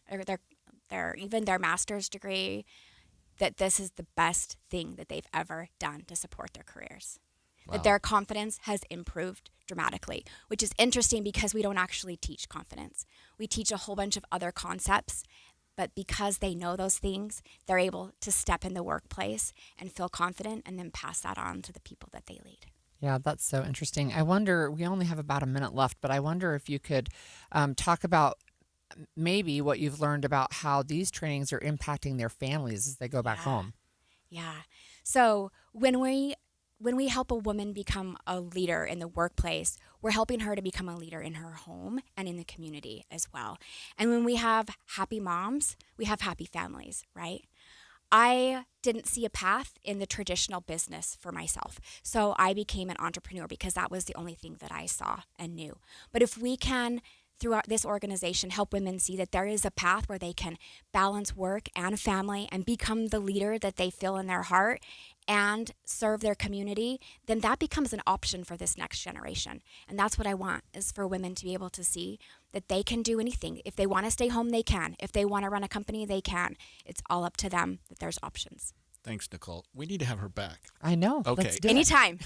or even their master's degree, that this is the best thing that they've ever done to support their careers. Wow. That their confidence has improved dramatically, which is interesting because we don't actually teach confidence. We teach a whole bunch of other concepts, but because they know those things, they're able to step in the workplace and feel confident and then pass that on to the people that they lead. Yeah, that's so interesting. I wonder, we only have about a minute left, but I wonder if you could talk about maybe what you've learned about how these trainings are impacting their families as they go back home. Yeah. So when we help a woman become a leader in the workplace, we're helping her to become a leader in her home and in the community as well. And when we have happy moms, we have happy families, right? I didn't see a path in the traditional business for myself. So I became an entrepreneur because that was the only thing that I saw and knew. But if we can, throughout this organization, help women see that there is a path where they can balance work and family and become the leader that they feel in their heart and serve their community, then that becomes an option for this next generation. And that's what I want, is for women to be able to see that they can do anything. If they want to stay home, they can. If they want to run a company, they can. It's all up to them, that there's options. Thanks, Nicole. We need to have her back. I know. Okay. Let's do it. Anytime.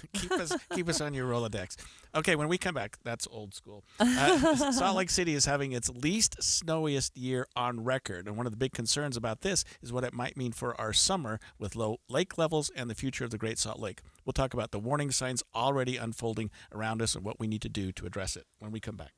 keep us on your Rolodex. Okay, when we come back, that's old school. Salt Lake City is having its least snowiest year on record. And one of the big concerns about this is what it might mean for our summer with low lake levels and the future of the Great Salt Lake. We'll talk about the warning signs already unfolding around us and what we need to do to address it when we come back.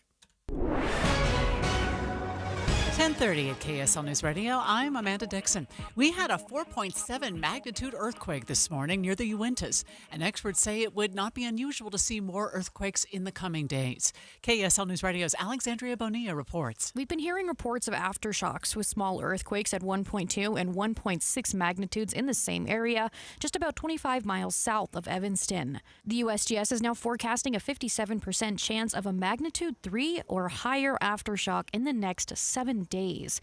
10:30 at KSL News Radio. I'm Amanda Dixon. We had a 4.7 magnitude earthquake this morning near the Uintas, and experts say it would not be unusual to see more earthquakes in the coming days. KSL News Radio's Alexandria Bonilla reports. We've been hearing reports of aftershocks with small earthquakes at 1.2 and 1.6 magnitudes in the same area, just about 25 miles south of Evanston. The USGS is now forecasting a 57% chance of a magnitude 3 or higher aftershock in the next 7 days.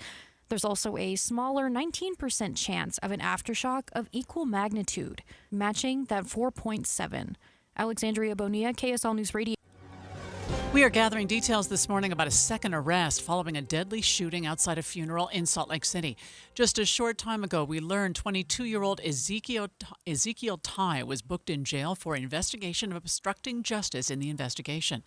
There's also a smaller 19% chance of an aftershock of equal magnitude, matching that 4.7. Alexandria Bonilla, KSL News Radio. We are gathering details this morning about a second arrest following a deadly shooting outside a funeral in Salt Lake City. Just a short time ago, we learned 22-year-old Ezekiel Tai was booked in jail for investigation of obstructing justice in the investigation.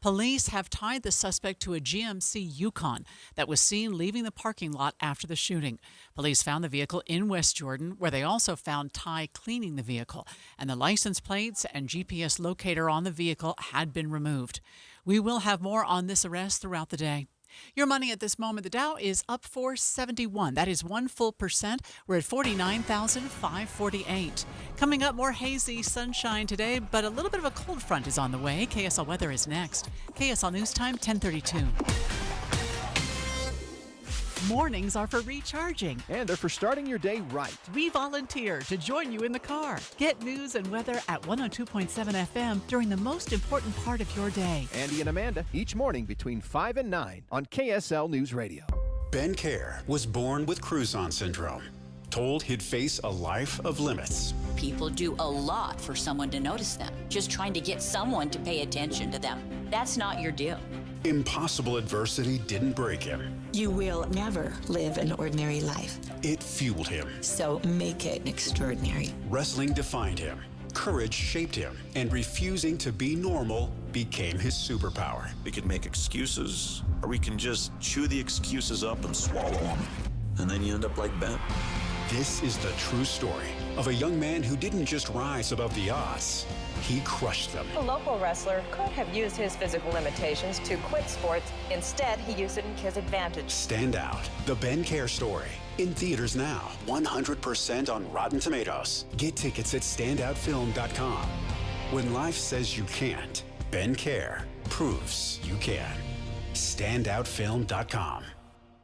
Police have tied the suspect to a GMC Yukon that was seen leaving the parking lot after the shooting. Police found the vehicle in West Jordan, where they also found Tai cleaning the vehicle, and the license plates and GPS locator on the vehicle had been removed. We will have more on this arrest throughout the day. Your money at this moment, the Dow is up 471. That is 1 full percent. We're at 49,548. Coming up, more hazy sunshine today, but a little bit of a cold front is on the way. KSL weather is next. KSL News Time, 10:32. Mornings are for recharging. And they're for starting your day right. We volunteer to join you in the car. Get news and weather at 102.7 FM during the most important part of your day. Andy and Amanda, each morning between 5 and 9 on KSL News Radio. Ben Care was born with Crouzon syndrome, told he'd face a life of limits. People do a lot for someone to notice them, just trying to get someone to pay attention to them. That's not your deal. Impossible adversity didn't break him. You will never live an ordinary life. It fueled him. So make it extraordinary. Wrestling defined him. Courage shaped him. And refusing to be normal became his superpower. We could make excuses, or we can just chew the excuses up and swallow them. And then you end up like Ben. This is the true story of a young man who didn't just rise above the odds. He crushed them. A local wrestler could have used his physical limitations to quit sports. Instead, he used it in his advantage. Stand Out, the Ben Care story. In theaters now. 100% on Rotten Tomatoes. Get tickets at standoutfilm.com. When life says you can't, Ben Care proves you can. Standoutfilm.com.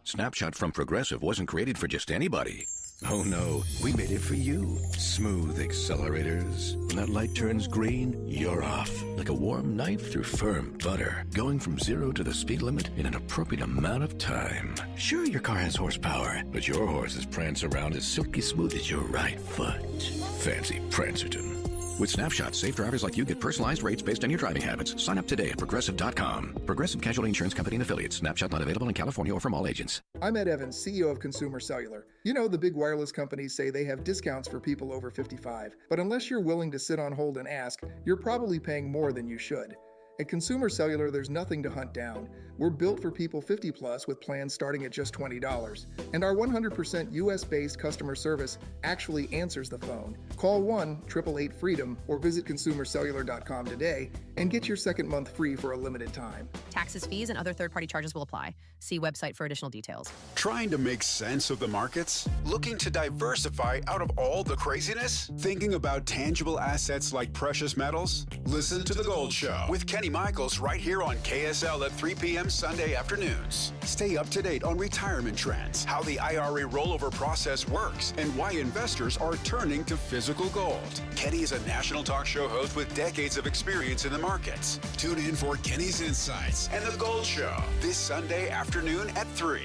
Snapshot from Progressive wasn't created for just anybody. Oh no, we made it for you. Smooth accelerators. When that light turns green, you're off. Like a warm knife through firm butter. Going from 0 to the speed limit in an appropriate amount of time. Sure, your car has horsepower, but your horses prance around as silky smooth as your right foot. Fancy Prancerton. With Snapshot, safe drivers like you get personalized rates based on your driving habits. Sign up today at Progressive.com. Progressive Casualty Insurance Company and Affiliates. Snapshot not available in California or from all agents. I'm Ed Evans, CEO of Consumer Cellular. You know, the big wireless companies say they have discounts for people over 55. But unless you're willing to sit on hold and ask, you're probably paying more than you should. At Consumer Cellular, there's nothing to hunt down. We're built for people 50 plus with plans starting at just $20. And our 100% US-based customer service actually answers the phone. Call 1-888-FREEDOM or visit consumercellular.com today and get your second month free for a limited time. Taxes, fees, and other third-party charges will apply. See website for additional details. Trying to make sense of the markets? Looking to diversify out of all the craziness? Thinking about tangible assets like precious metals? Listen to The Gold Show with Kenny Michaels right here on KSL at 3 p.m. Sunday afternoons. Stay up to date on retirement trends, how the IRA rollover process works, and why investors are turning to physical gold. Kenny is a national talk show host with decades of experience in the markets. Tune in for Kenny's Insights and The Gold Show this Sunday afternoon at 3.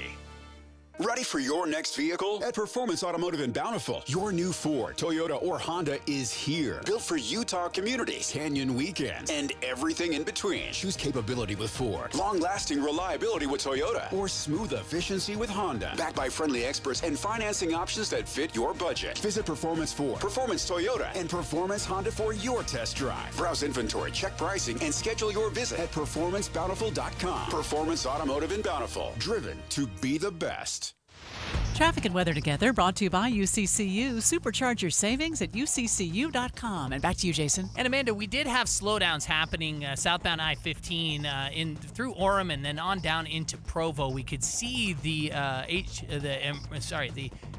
Ready for your next vehicle? At Performance Automotive in Bountiful, your new Ford, Toyota, or Honda is here. Built for Utah communities, canyon weekends, and everything in between. Choose capability with Ford, long-lasting reliability with Toyota, or smooth efficiency with Honda. Backed by friendly experts and financing options that fit your budget. Visit Performance Ford, Performance Toyota, and Performance Honda for your test drive. Browse inventory, check pricing, and schedule your visit at performancebountiful.com. Performance Automotive in Bountiful, driven to be the best. Traffic and weather together, brought to you by UCCU. Supercharge your savings at uccu.com. And back to you, Jason. And Amanda, we did have slowdowns happening southbound I-15 in through Orem and then on down into Provo. We could see the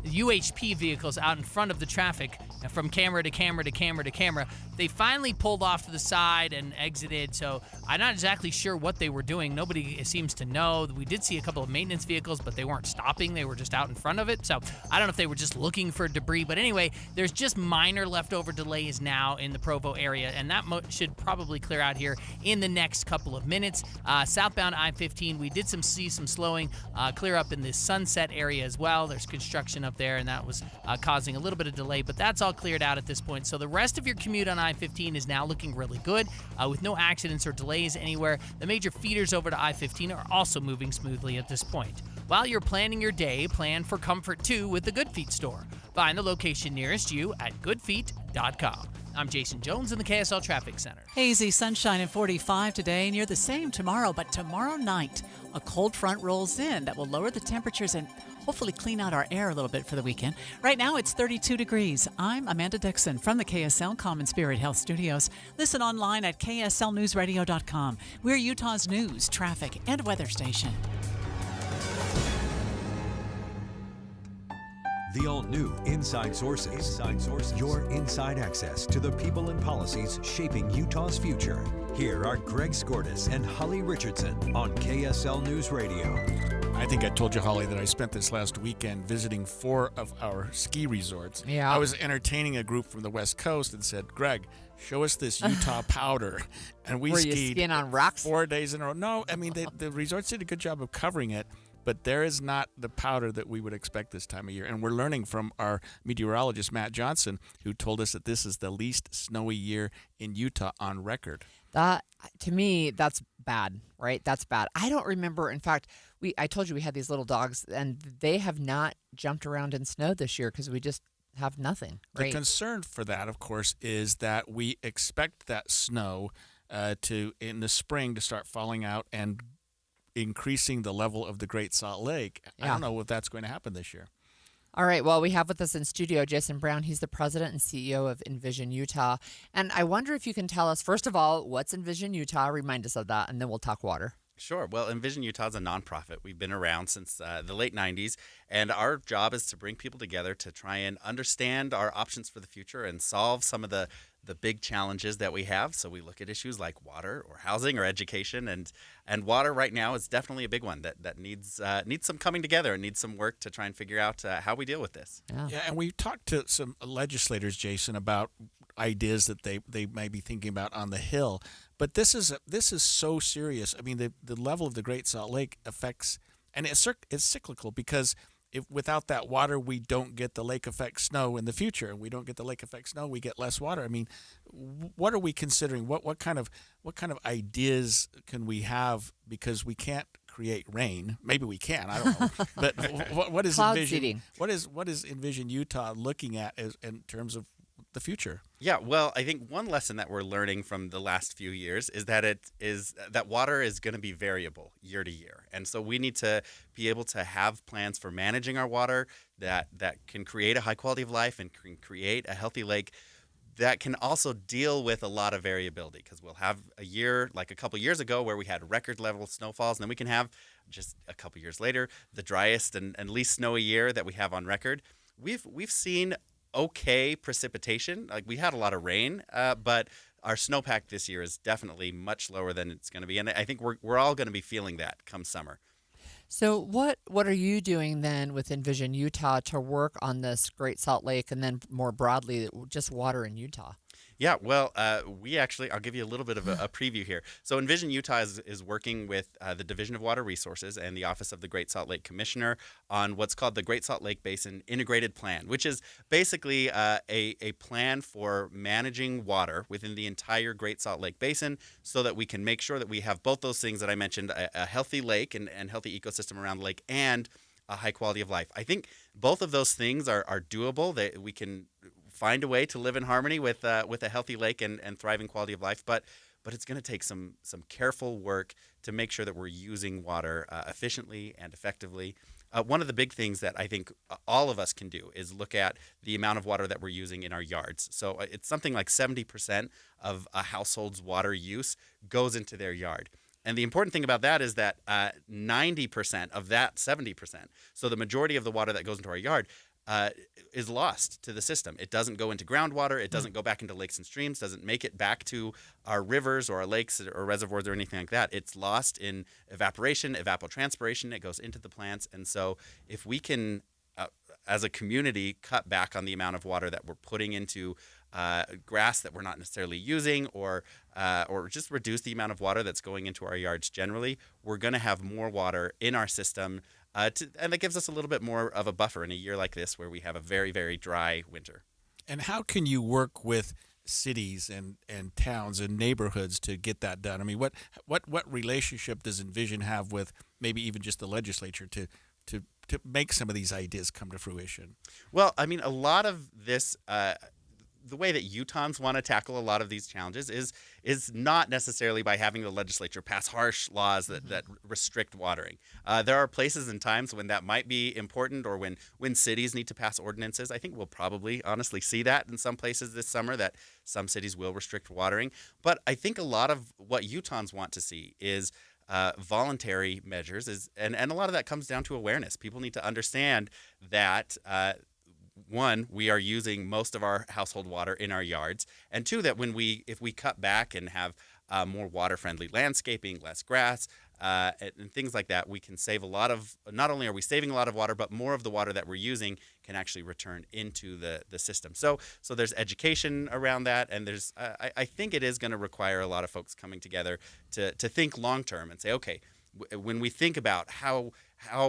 UHP vehicles out in front of the traffic from camera to camera to camera to camera. They finally pulled off to the side and exited, so I'm not exactly sure what they were doing. Nobody seems to know. We did see a couple of maintenance vehicles, but they weren't stopping. They were just out in front of it, so I don't know if they were just looking for debris. But anyway, there's just minor leftover delays now in the Provo area, and that should probably clear out here in the next couple of minutes. Southbound I-15, we did see some slowing clear up in the Sunset area as well. There's construction up there, and that was causing a little bit of delay, but that's all cleared out at this point. So the rest of your commute on I-15 is now looking really good with no accidents or delays anywhere. The major feeders over to I-15 are also moving smoothly at this point. While you're planning your day, plan for comfort too with the Good Feet store. Find the location nearest you at goodfeet.com. I'm Jason Jones in the KSL Traffic Center. Hazy sunshine and 45 today, near the same tomorrow, but tomorrow night, a cold front rolls in that will lower the temperatures and hopefully clean out our air a little bit for the weekend. Right now, it's 32 degrees. I'm Amanda Dixon from the KSL Common Spirit Health Studios. Listen online at kslnewsradio.com. We're Utah's news, traffic, and weather station. The all-new Inside Sources. Your inside access to the people and policies shaping Utah's future. Here are Greg Skordas and Holly Richardson on KSL News Radio. I think I told you, Holly, that I spent this last weekend visiting 4 of our ski resorts. Yeah. I was entertaining a group from the West Coast and said, Greg, show us this Utah powder. And we Were you skied skiing on rocks? 4 days in a row. No, I mean, the resorts did a good job of covering it, but there is not the powder that we would expect this time of year. And we're learning from our meteorologist, Matt Johnson, who told us that this is the least snowy year in Utah on record. That, to me, that's bad, right? That's bad. I don't remember. In fact, I told you we had these little dogs, and they have not jumped around in snow this year because we just have nothing. Right? The concern for that, of course, is that we expect that snow in the spring to start falling out and increasing the level of the Great Salt Lake. Yeah. I don't know if that's going to happen this year. All right. Well, we have with us in studio Jason Brown. He's the president and CEO of Envision Utah. And I wonder if you can tell us, first of all, what's Envision Utah? Remind us of that, and then we'll talk water. Sure. Well, Envision Utah is a nonprofit. We've been around since the late 90s, and our job is to bring people together to try and understand our options for the future and solve some of the big challenges that we have. So we look at issues like water or housing or education, and water right now is definitely a big one that needs some coming together and needs some work to try and figure out how we deal with this. Yeah, and we talked to some legislators, Jason, about ideas that they might be thinking about on the Hill. But this is so serious. I mean, the level of the Great Salt Lake affects, and it's cyclical, because if without that water, we don't get the lake effect snow in the future, and we don't get the lake effect snow, we get less water. I mean, what are we considering? What kind of ideas can we have? Because we can't create rain. Maybe we can. I don't know. But what is Cloud Envision? seeding. What is Envision Utah looking at in terms of the future? Yeah, well, I think one lesson that we're learning from the last few years is that that water is going to be variable year to year. And so we need to be able to have plans for managing our water that can create a high quality of life and can create a healthy lake that can also deal with a lot of variability, because we'll have a year like a couple years ago where we had record level snowfalls, and then we can have just a couple years later the driest and least snowy year that we have on record. We've seen okay precipitation. Like, we had a lot of rain, but our snowpack this year is definitely much lower than it's going to be, and I think we're all going to be feeling that come summer. So what are you doing then with Envision Utah to work on this Great Salt Lake, and then more broadly, just water in Utah? Yeah, well, I'll give you a little bit of a preview here. So Envision Utah is working with the Division of Water Resources and the Office of the Great Salt Lake Commissioner on what's called the Great Salt Lake Basin Integrated Plan, which is basically a plan for managing water within the entire Great Salt Lake Basin so that we can make sure that we have both those things that I mentioned, a healthy lake and healthy ecosystem around the lake and a high quality of life. I think both of those things are doable, that we can find a way to live in harmony with a healthy lake and thriving quality of life, but it's going to take some careful work to make sure that we're using water efficiently and effectively. One of the big things that I think all of us can do is look at the amount of water that we're using in our yards. So it's something like 70% of a household's water use goes into their yard. And the important thing about that is that 90% of that 70%, so the majority of the water that goes into our yard, is lost to the system. It doesn't go into groundwater. It doesn't go back into lakes and streams. Doesn't make it back to our rivers or our lakes or reservoirs or anything like that. It's lost in evaporation, evapotranspiration. It goes into the plants. And so if we can, as a community, cut back on the amount of water that we're putting into grass that we're not necessarily using, or just reduce the amount of water that's going into our yards generally, we're going to have more water in our system. And that gives us a little bit more of a buffer in a year like this where we have a very, very dry winter. And how can you work with cities and towns and neighborhoods to get that done? I mean, what relationship does Envision have with maybe even just the legislature to make some of these ideas come to fruition? Well, I mean, a lot of this the way that Utahns want to tackle a lot of these challenges is not necessarily by having the legislature pass harsh laws that restrict watering. There are places and times when that might be important, or when cities need to pass ordinances. I think we'll probably honestly see that in some places this summer, that some cities will restrict watering. But I think a lot of what Utahns want to see is voluntary measures, and a lot of that comes down to awareness. People need to understand that one, we are using most of our household water in our yards, and two, that if we cut back and have more water-friendly landscaping, less grass, and things like that, we can save a lot of. Not only are we saving a lot of water, but more of the water that we're using can actually return into the system. So there's education around that, and there's I think it is going to require a lot of folks coming together to think long-term and say, okay, when we think about how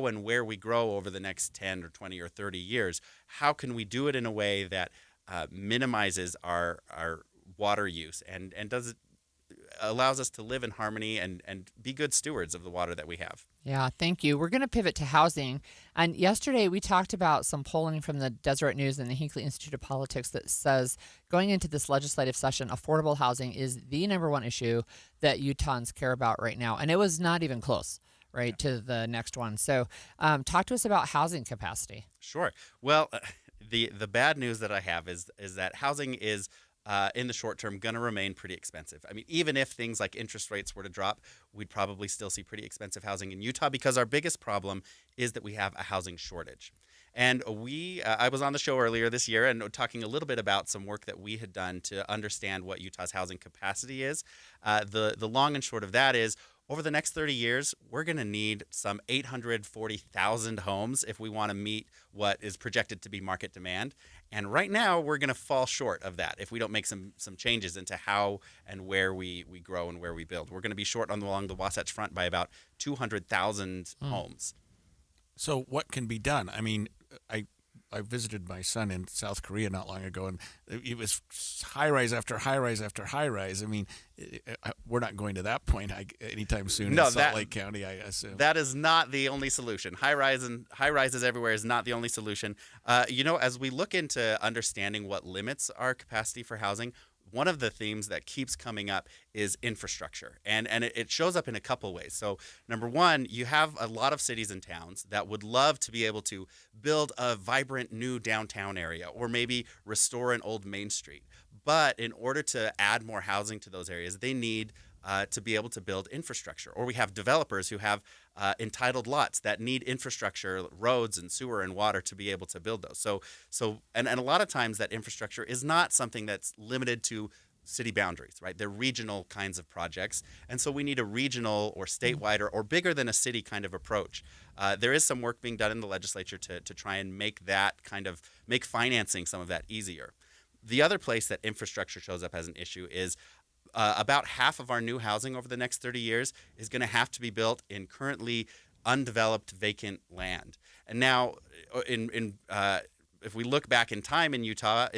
and where we grow over the next 10 or 20 or 30 years, how can we do it in a way that minimizes our water use and allows us to live in harmony and be good stewards of the water that we have. Yeah, thank you. We're going to pivot to housing. And yesterday we talked about some polling from the Deseret News and the Hinckley Institute of Politics that says going into this legislative session, affordable housing is the number one issue that Utahns care about right now. And it was not even close, right, to the next one. So talk to us about housing capacity. Sure. Well, the bad news that I have is that housing is in the short term going to remain pretty expensive. I mean, even if things like interest rates were to drop, we'd probably still see pretty expensive housing in Utah, because our biggest problem is that we have a housing shortage. And I was on the show earlier this year and talking a little bit about some work that we had done to understand what Utah's housing capacity is. The long and short of that is, over the next 30 years, we're going to need some 840,000 homes if we want to meet what is projected to be market demand. And right now, we're going to fall short of that if we don't make some changes into how and where we grow and where we build. We're going to be short along the Wasatch Front by about 200,000 homes. So what can be done? I mean, I visited my son in South Korea not long ago, and it was high-rise after high-rise after high-rise. I mean, we're not going to that point anytime soon in Salt Lake County, I assume. That is not the only solution. High-rises everywhere is not the only solution. As we look into understanding what limits our capacity for housing, one of the themes that keeps coming up is infrastructure, and it shows up in a couple ways. So number one, you have a lot of cities and towns that would love to be able to build a vibrant new downtown area, or maybe restore an old Main Street. But in order to add more housing to those areas, they need to be able to build infrastructure. Or we have developers who have entitled lots that need infrastructure, roads and sewer and water, to be able to build those. So a lot of times that infrastructure is not something that's limited to city boundaries, right? They're regional kinds of projects. And so we need a regional or statewide or bigger than a city kind of approach. There is some work being done in the legislature to try and make financing some of that easier. The other place that infrastructure shows up as an issue is about half of our new housing over the next 30 years is going to have to be built in currently undeveloped vacant land. And now, if we look back in time in Utah,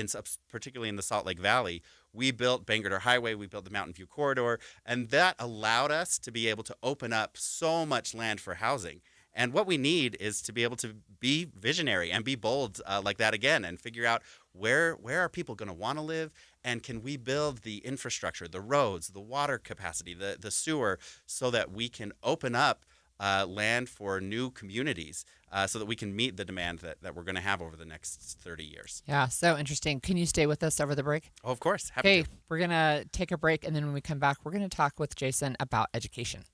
particularly in the Salt Lake Valley, we built Bangor Highway, we built the Mountain View Corridor, and that allowed us to be able to open up so much land for housing. And what we need is to be able to be visionary and be bold like that again, and figure out where are people going to want to live, and can we build the infrastructure, the roads, the water capacity, the sewer, so that we can open up land for new communities so that we can meet the demand that we're going to have over the next 30 years. Yeah, so interesting. Can you stay with us over the break? Oh, of course. Happy Okay, to. we're going to take a break, and then when we come back, we're going to talk with Jason about education.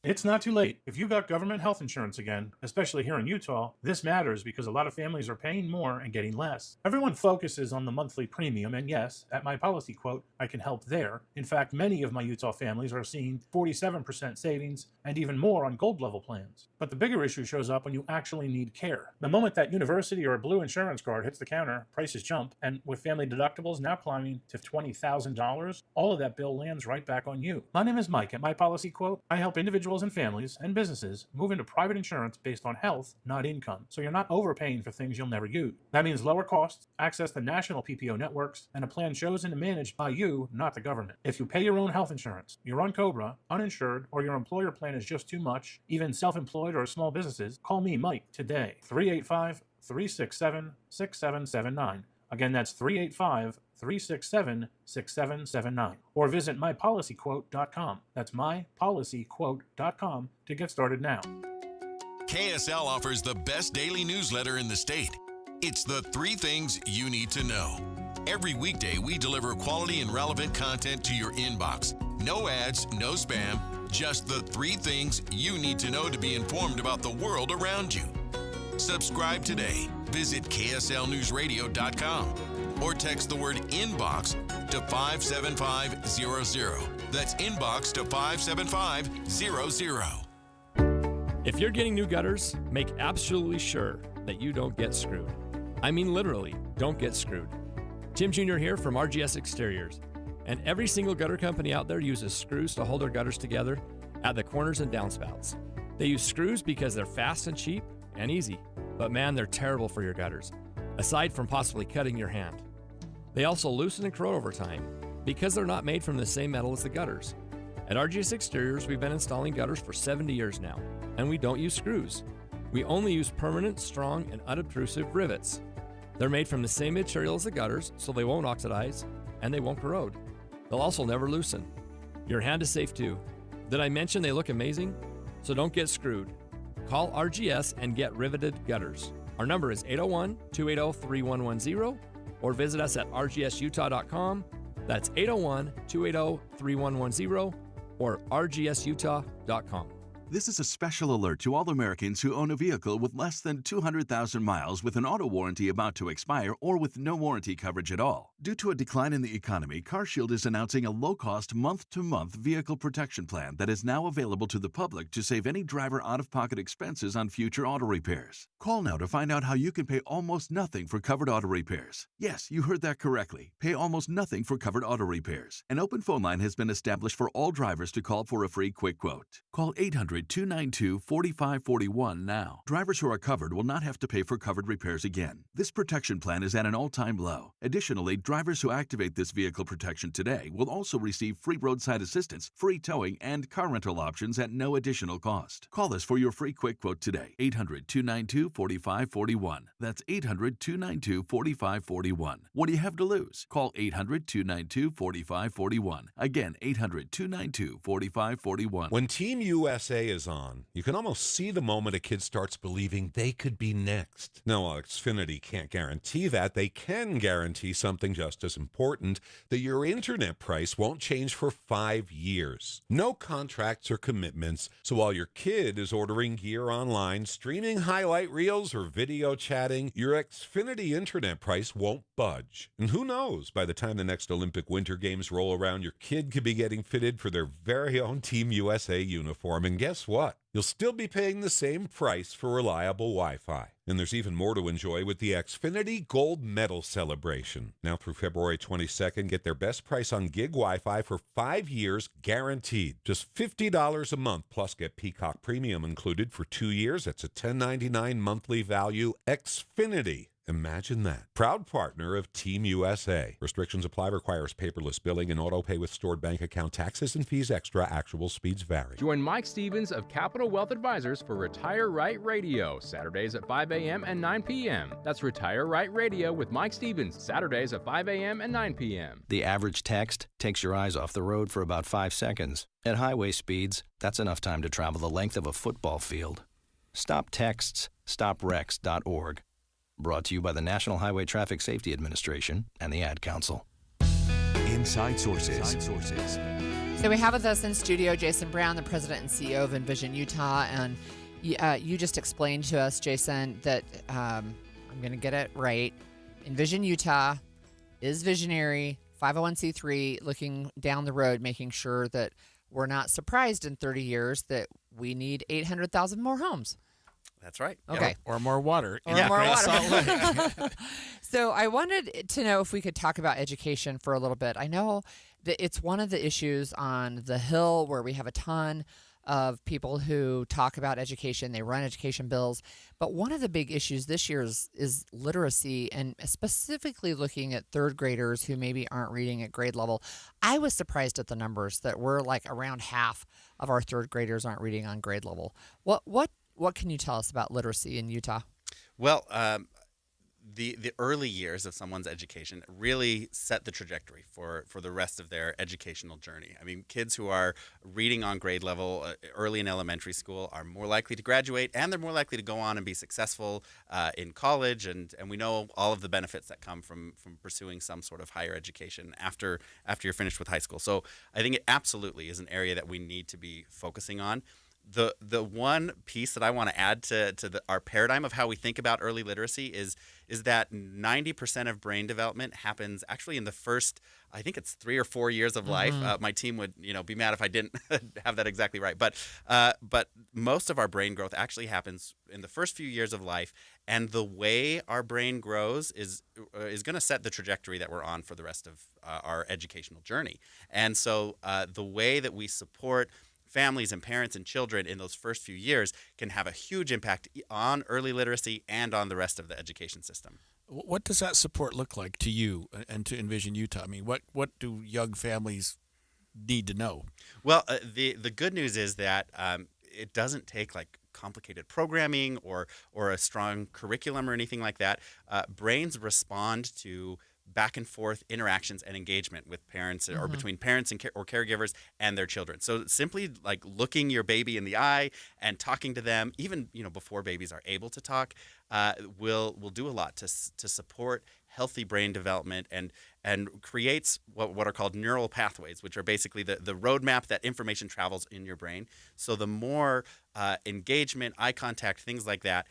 It's not too late. If you got government health insurance again, especially here in Utah, this matters because a lot of families are paying more and getting less. Everyone focuses on the monthly premium, and yes, at My Policy Quote, I can help there. In fact, many of my Utah families are seeing 47% savings and even more on gold level plans. But the bigger issue shows up when you actually need care. The moment that university or blue insurance card hits the counter, prices jump, and with family deductibles now climbing to $20,000, all of that bill lands right back on you. My name is Mike. At My Policy Quote, I help individuals and families and businesses move into private insurance based on health, not income, so you're not overpaying for things you'll never use. That means lower costs, access to national PPO networks, and a plan chosen and managed by you, not the government. If you pay your own health insurance, you're on COBRA, uninsured, or your employer plan is just too much, even self-employed or small businesses, call me, Mike, today. 385-367-6779. Again, that's 385-367-6779. Or visit mypolicyquote.com. That's mypolicyquote.com to get started now. KSL offers the best daily newsletter in the state. It's the 3 things you need to know. Every weekday, we deliver quality and relevant content to your inbox. No ads, no spam, just the 3 things you need to know to be informed about the world around you. Subscribe today. Visit KSLNewsRadio.com or text the word inbox to 57500. That's inbox to 57500. If you're getting new gutters, make absolutely sure that you don't get screwed. I mean literally, don't get screwed. Tim Jr. here from RGS Exteriors. And every single gutter company out there uses screws to hold their gutters together at the corners and downspouts. They use screws because they're fast and cheap and easy. But man, they're terrible for your gutters, aside from possibly cutting your hand. They also loosen and corrode over time because they're not made from the same metal as the gutters. At RGS Exteriors, we've been installing gutters for 70 years now, and we don't use screws. We only use permanent, strong, and unobtrusive rivets. They're made from the same material as the gutters, so they won't oxidize and they won't corrode. They'll also never loosen. Your hand is safe too. Did I mention they look amazing? So don't get screwed. Call RGS and get riveted gutters. Our number is 801-280-3110 or visit us at rgsutah.com. That's 801-280-3110 or rgsutah.com. This is a special alert to all Americans who own a vehicle with less than 200,000 miles with an auto warranty about to expire or with no warranty coverage at all. Due to a decline in the economy, CarShield is announcing a low-cost month-to-month vehicle protection plan that is now available to the public to save any driver out-of-pocket expenses on future auto repairs. Call now to find out how you can pay almost nothing for covered auto repairs. Yes, you heard that correctly. Pay almost nothing for covered auto repairs. An open phone line has been established for all drivers to call for a free quick quote. Call 800-292-4541 now. Drivers who are covered will not have to pay for covered repairs again. This protection plan is at an all-time low. Additionally, drivers who activate this vehicle protection today will also receive free roadside assistance, free towing, and car rental options at no additional cost. Call us for your free quick quote today. 800-292-4541. That's 800-292-4541. What do you have to lose? Call 800-292-4541. Again, 800-292-4541. When Team USA is on, you can almost see the moment a kid starts believing they could be next. Now, while Xfinity can't guarantee that, they can guarantee something just as important, that your internet price won't change for 5 years. No contracts or commitments, so while your kid is ordering gear online, streaming highlight reels, or video chatting, your Xfinity internet price won't budge. And who knows, by the time the next Olympic Winter Games roll around, your kid could be getting fitted for their very own Team USA uniform. And guess what? You'll still be paying the same price for reliable Wi-Fi. And there's even more to enjoy with the Xfinity Gold Medal Celebration. Now through February 22nd, get their best price on gig Wi-Fi for 5 years guaranteed. Just $50 a month, plus get Peacock Premium included for 2 years. That's a $10.99 monthly value. Xfinity. Imagine that. Proud partner of Team USA. Restrictions apply. Requires paperless billing and auto pay with stored bank account. Taxes and fees extra. Actual speeds vary. Join Mike Stevens of Capital Wealth Advisors for Retire Right Radio, Saturdays at 5 a.m. and 9 p.m. That's Retire Right Radio with Mike Stevens, Saturdays at 5 a.m. and 9 p.m. The average text takes your eyes off the road for about 5 seconds. At highway speeds, that's enough time to travel the length of a football field. Stop texts. StopWrecks.org. Brought to you by the National Highway Traffic Safety Administration and the Ad Council. Inside Sources. So we have with us in studio Jason Brown, the president and CEO of Envision Utah. And you just explained to us, Jason, that I'm going to get it right. Envision Utah is visionary, 501c3, looking down the road, making sure that we're not surprised in 30 years that we need 800,000 more homes. That's right. Okay. Or more water. Or more water. So I wanted to know if we could talk about education for a little bit. I know that it's one of the issues on the Hill where we have a ton of people who talk about education. They run education bills. But one of the big issues this year is literacy, and specifically looking at third graders who maybe aren't reading at grade level. I was surprised at the numbers that we're like around half of our third graders aren't reading on grade level. What can you tell us about literacy in Utah? Well, the early years of someone's education really set the trajectory for the rest of their educational journey. I mean, kids who are reading on grade level early in elementary school are more likely to graduate, and they're more likely to go on and be successful in college. And we know all of the benefits that come from pursuing some sort of higher education after you're finished with high school. So I think it absolutely is an area that we need to be focusing on. The one piece that I want to add to our paradigm of how we think about early literacy is that 90% of brain development happens actually in the first, I think it's 3 or 4 years of life. My team would be mad if I didn't have that exactly right. But most of our brain growth actually happens in the first few years of life, and the way our brain grows is going to set the trajectory that we're on for the rest of our educational journey. And so the way that we support families and parents and children in those first few years can have a huge impact on early literacy and on the rest of the education system. What does that support look like to you and to Envision Utah? I mean, what do young families need to know? Well, the good news is that it doesn't take like complicated programming or a strong curriculum or anything like that. Brains respond to back and forth interactions and engagement with parents or between parents and or caregivers and their children. So simply like looking your baby in the eye and talking to them, even before babies are able to talk, will do a lot to support healthy brain development and creates what are called neural pathways, which are basically the roadmap that information travels in your brain. So the more engagement, eye contact, things like that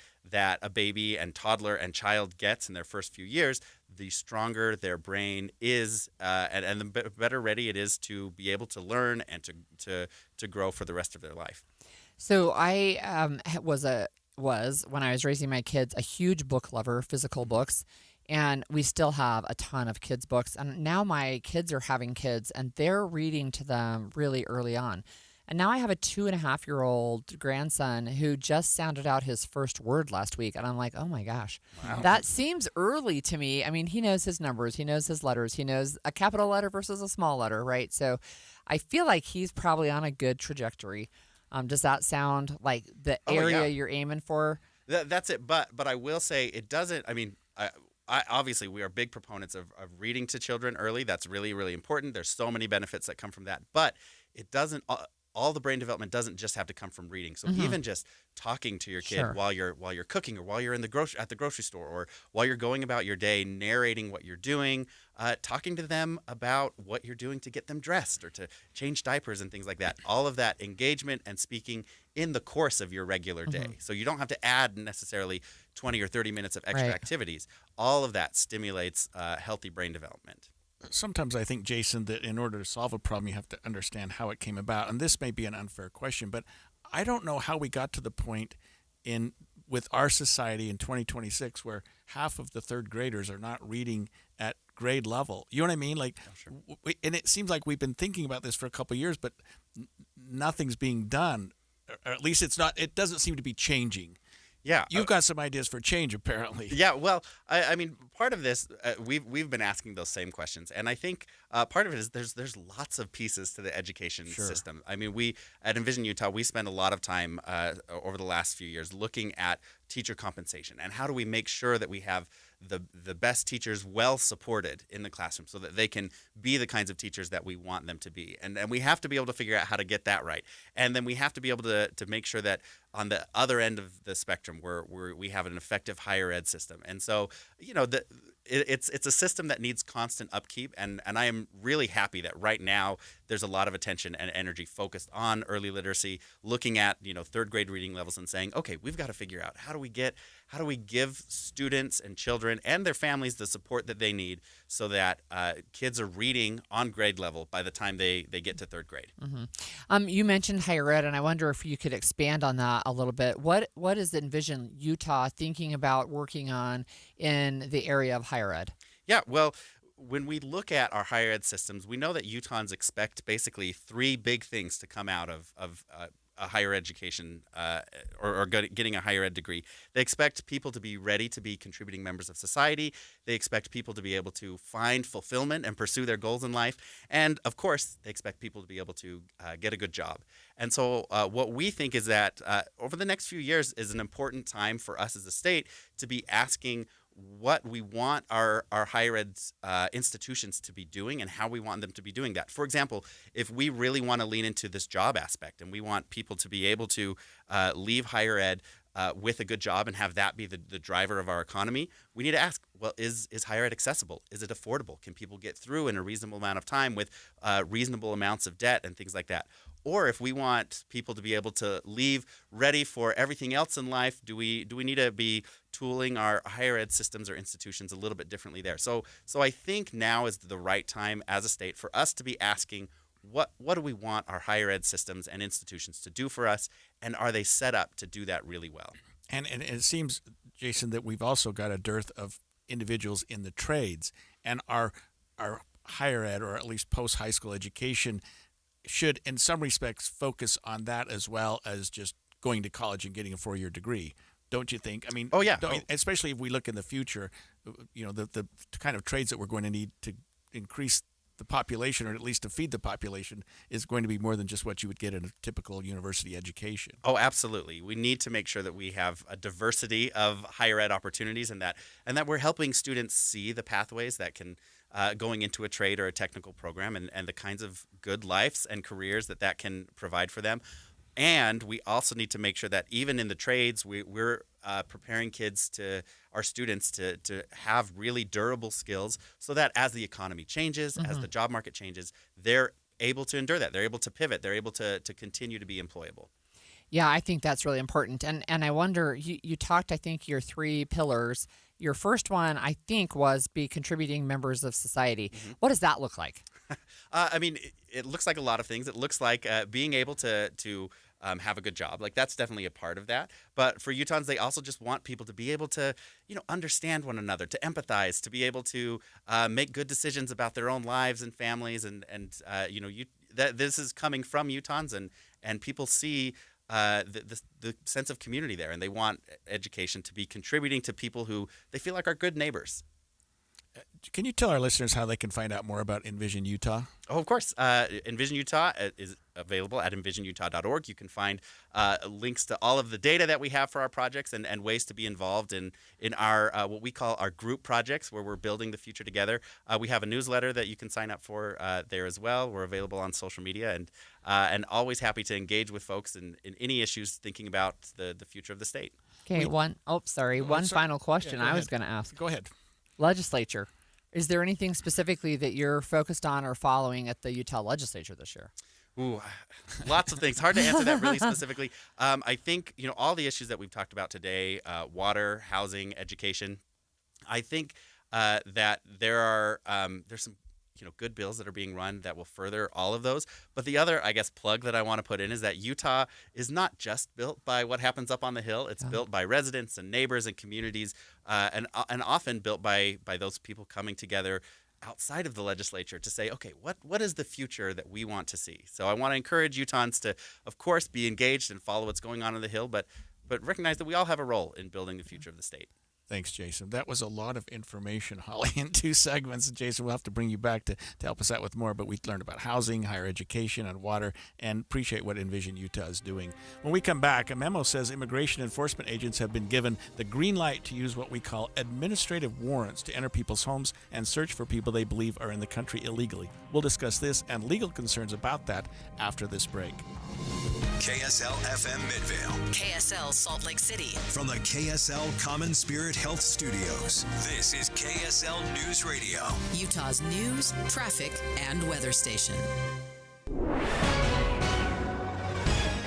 a baby and toddler and child gets in their first few years, the stronger their brain is, and the better ready it is to be able to learn and to grow for the rest of their life. So I was when I was raising my kids a huge book lover, physical books. And we still have a ton of kids' books. And now my kids are having kids, and they're reading to them really early on. And now I have a 2.5-year-old grandson who just sounded out his first word last week. And I'm like, oh my gosh, that seems early to me. I mean, he knows his numbers. He knows his letters. He knows a capital letter versus a small letter, right? So I feel like he's probably on a good trajectory. Does that sound like the area you're aiming for? That's it. But I will say it doesn't, obviously, we are big proponents of reading to children early. That's really, really important. There's so many benefits that come from that. But it doesn't. All the brain development doesn't just have to come from reading. So even just talking to your kid while you're cooking, or while you're at the grocery store, or while you're going about your day, narrating what you're doing, talking to them about what you're doing to get them dressed or to change diapers and things like that. All of that engagement and speaking in the course of your regular day. So you don't have to add necessarily 20 or 30 minutes of extra activities. All of that stimulates healthy brain development. Sometimes I think, Jason, that in order to solve a problem, you have to understand how it came about. And this may be an unfair question, but I don't know how we got to the point with our society in 2026 where half of the third graders are not reading at grade level. You know what I mean? Like, and it seems like we've been thinking about this for a couple of years, but nothing's being done, or at least it doesn't seem to be changing. Yeah, you've got some ideas for change, apparently. Yeah, well, I mean, part of this, we've been asking those same questions, and I think part of it is there's lots of pieces to the education system. I mean, we at Envision Utah, we spend a lot of time over the last few years looking at teacher compensation and how do we make sure that we have the best teachers well supported in the classroom so that they can be the kinds of teachers that we want them to be. And we have to be able to figure out how to get that right. And then we have to be able to make sure that on the other end of the spectrum where we have an effective higher ed system. And so, you know, it's a system that needs constant upkeep, and I am really happy that right now there's a lot of attention and energy focused on early literacy, looking at, you know, third grade reading levels and saying, okay, we've got to figure out how do we give students and children and their families the support that they need so that kids are reading on grade level by the time they get to third grade. Mm-hmm. You mentioned higher ed, and I wonder if you could expand on that a little bit. What is Envision Utah thinking about working on in the area of higher ed? Yeah, well, when we look at our higher ed systems, we know that Utahns expect basically three big things to come out of a higher education or getting a higher ed degree. They expect people to be ready to be contributing members of society. They expect people to be able to find fulfillment and pursue their goals in life. And of course, they expect people to be able to get a good job. And so what we think is that over the next few years is an important time for us as a state to be asking what we want our higher ed institutions to be doing and how we want them to be doing that. For example, if we really want to lean into this job aspect and we want people to be able to leave higher ed with a good job and have that be the driver of our economy, we need to ask, well, is higher ed accessible? Is it affordable? Can people get through in a reasonable amount of time with reasonable amounts of debt and things like that? Or if we want people to be able to leave ready for everything else in life, do we need to be tooling our higher ed systems or institutions a little bit differently there? So I think now is the right time as a state for us to be asking, what do we want our higher ed systems and institutions to do for us, and are they set up to do that really well? And it seems, Jason, that we've also got a dearth of individuals in the trades, and our higher ed, or at least post-high school education, should in some respects focus on that as well as just going to college and getting a 4-year degree. Don't you think? I mean, especially if we look in the future, you know, the kind of trades that we're going to need to increase the population, or at least to feed the population, is going to be more than just what you would get in a typical university education. Oh, absolutely. We need to make sure that we have a diversity of higher ed opportunities, and that we're helping students see the pathways that can going into a trade or a technical program, and the kinds of good lives and careers that can provide for them. And we also need to make sure that even in the trades, we're preparing our students to have really durable skills so that as the economy changes, as the job market changes, they're able to endure that. They're able to pivot. They're able to continue to be employable. Yeah, I think that's really important. And I wonder, you talked, I think, your 3 pillars. Your first one, I think, was be contributing members of society. What does that look like? I mean, it looks like a lot of things. It looks like being able to have a good job. Like, that's definitely a part of that. But for Utahns, they also just want people to be able to, you know, understand one another, to empathize, to be able to make good decisions about their own lives and families. And you know, this is coming from Utahns, and people see the sense of community there, and they want education to be contributing to people who they feel like are good neighbors. Can you tell our listeners how they can find out more about Envision Utah? Oh, of course. Envision Utah is available at envisionutah.org. You can find links to all of the data that we have for our projects and ways to be involved in our what we call our group projects, where we're building the future together. We have a newsletter that you can sign up for there as well. We're available on social media, and always happy to engage with folks in any issues thinking about the future of the state. Okay, one final question I was going to ask. Go ahead. Legislature. Is there anything specifically that you're focused on or following at the Utah legislature this year? Ooh, lots of things. Hard to answer that really specifically. I think, you know, all the issues that we've talked about today, water, housing, education, I think that there's some good bills that are being run that will further all of those. But the other, I guess, plug that I want to put in is that Utah is not just built by what happens up on the Hill. It's built by residents and neighbors and communities, and often built by those people coming together outside of the legislature to say, okay, what is the future that we want to see? So I want to encourage Utahns to, of course, be engaged and follow what's going on the Hill, but recognize that we all have a role in building the future of the state. Thanks, Jason. That was a lot of information, Holly, in 2 segments. Jason, we'll have to bring you back to help us out with more, but we learned about housing, higher education, and water, and appreciate what Envision Utah is doing. When we come back, a memo says immigration enforcement agents have been given the green light to use what we call administrative warrants to enter people's homes and search for people they believe are in the country illegally. We'll discuss this and legal concerns about that after this break. KSL FM Midvale. KSL Salt Lake City. From the KSL Common Spirit Health Studios, this is KSL News Radio. Utah's news, traffic, and weather station.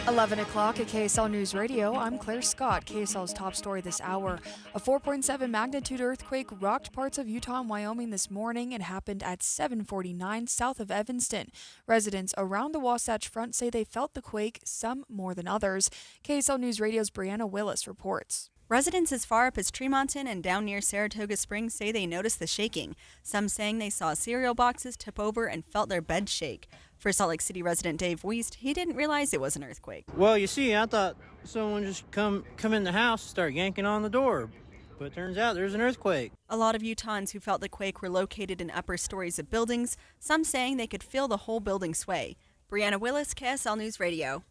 11 o'clock at KSL News Radio. I'm Claire Scott. KSL's top story this hour. A 4.7 magnitude earthquake rocked parts of Utah and Wyoming this morning. It happened at 7:49 south of Evanston. Residents around the Wasatch Front say they felt the quake, some more than others. KSL News Radio's Brianna Willis reports. Residents as far up as Tremonton and down near Saratoga Springs say they noticed the shaking. Some saying they saw cereal boxes tip over and felt their bed shake. For Salt Lake City resident Dave Wiest, he didn't realize it was an earthquake. Well, you see, I thought someone just come in the house and start yanking on the door. But it turns out there's an earthquake. A lot of Utahns who felt the quake were located in upper stories of buildings, some saying they could feel the whole building sway. Brianna Willis, KSL News Radio.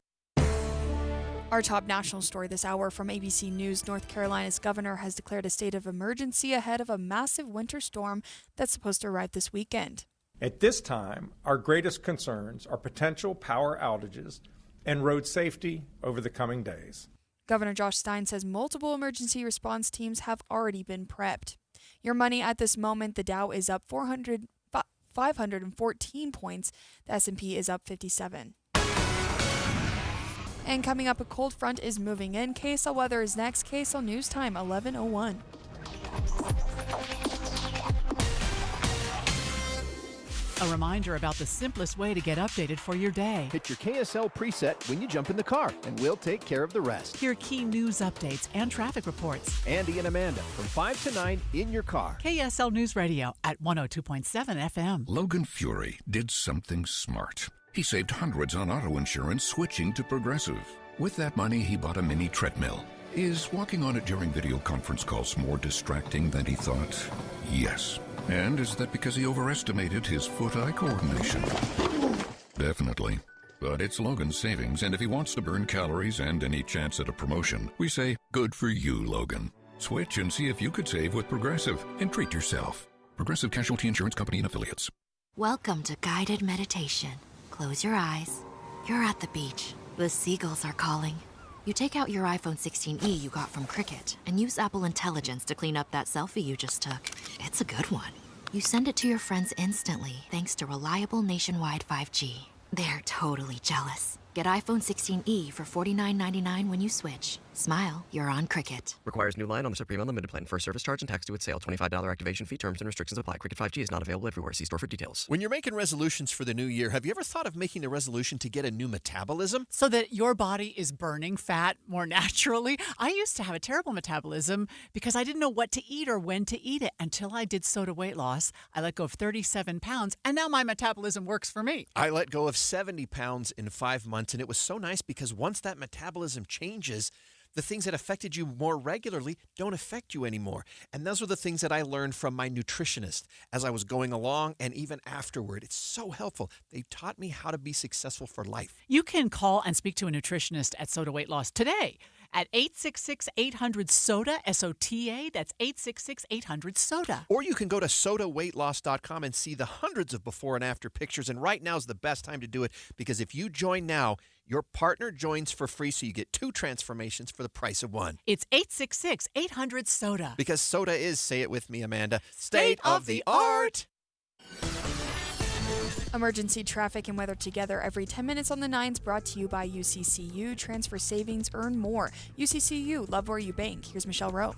Our top national story this hour from ABC News. North Carolina's governor has declared a state of emergency ahead of a massive winter storm that's supposed to arrive this weekend. At this time, our greatest concerns are potential power outages and road safety over the coming days. Governor Josh Stein says multiple emergency response teams have already been prepped. Your money at this moment, the Dow is up 514 points. The S&P is up 57. And coming up, a cold front is moving in. KSL weather is next. KSL News Time, 11:01. A reminder about the simplest way to get updated for your day. Hit your KSL preset when you jump in the car, and we'll take care of the rest. Hear key news updates and traffic reports. Andy and Amanda from 5 to 9 in your car. KSL News Radio at 102.7 FM. Logan Fury did something smart. He saved hundreds on auto insurance switching to Progressive. With that money, he bought a mini treadmill. Is walking on it during video conference calls more distracting than he thought? Yes. And is that because he overestimated his foot-eye coordination? Definitely. But it's Logan's savings, and if he wants to burn calories and any chance at a promotion, we say, good for you, Logan. Switch and see if you could save with Progressive and treat yourself. Progressive Casualty Insurance Company and Affiliates. Welcome to guided meditation. Close your eyes. You're at the beach. The seagulls are calling. You take out your iPhone 16e you got from Cricket and use Apple Intelligence to clean up that selfie you just took. It's a good one. You send it to your friends instantly thanks to reliable nationwide 5G. They're totally jealous. Get iPhone 16e for $49.99 when you switch. Smile, you're on Cricket. Requires new line on the Supreme Unlimited plan. First service charge and tax due at sale. $25 activation fee. Terms and restrictions apply. Cricket 5G is not available everywhere. See store for details. When you're making resolutions for the new year, have you ever thought of making a resolution to get a new metabolism? So that your body is burning fat more naturally. I used to have a terrible metabolism because I didn't know what to eat or when to eat it until I did SOTA weight loss. I let go of 37 pounds, and now my metabolism works for me. I let go of 70 pounds in 5 months, and it was so nice because once that metabolism changes, the things that affected you more regularly don't affect you anymore. And those are the things that I learned from my nutritionist as I was going along and even afterward. It's so helpful. They taught me how to be successful for life. You can call and speak to a nutritionist at SOTA Weight Loss today at 866-800-SOTA, S-O-T-A. That's 866-800-SOTA. Or you can go to sotaweightloss.com and see the hundreds of before and after pictures. And right now is the best time to do it because if you join now, your partner joins for free, so you get 2 transformations for the price of 1. It's 866-800-SOTA. Because SOTA is, say it with me, Amanda, state of the art. Emergency traffic and weather together every 10 minutes on the 9s, brought to you by UCCU. Transfer savings, earn more. UCCU, love where you bank. Here's Michelle Rowe.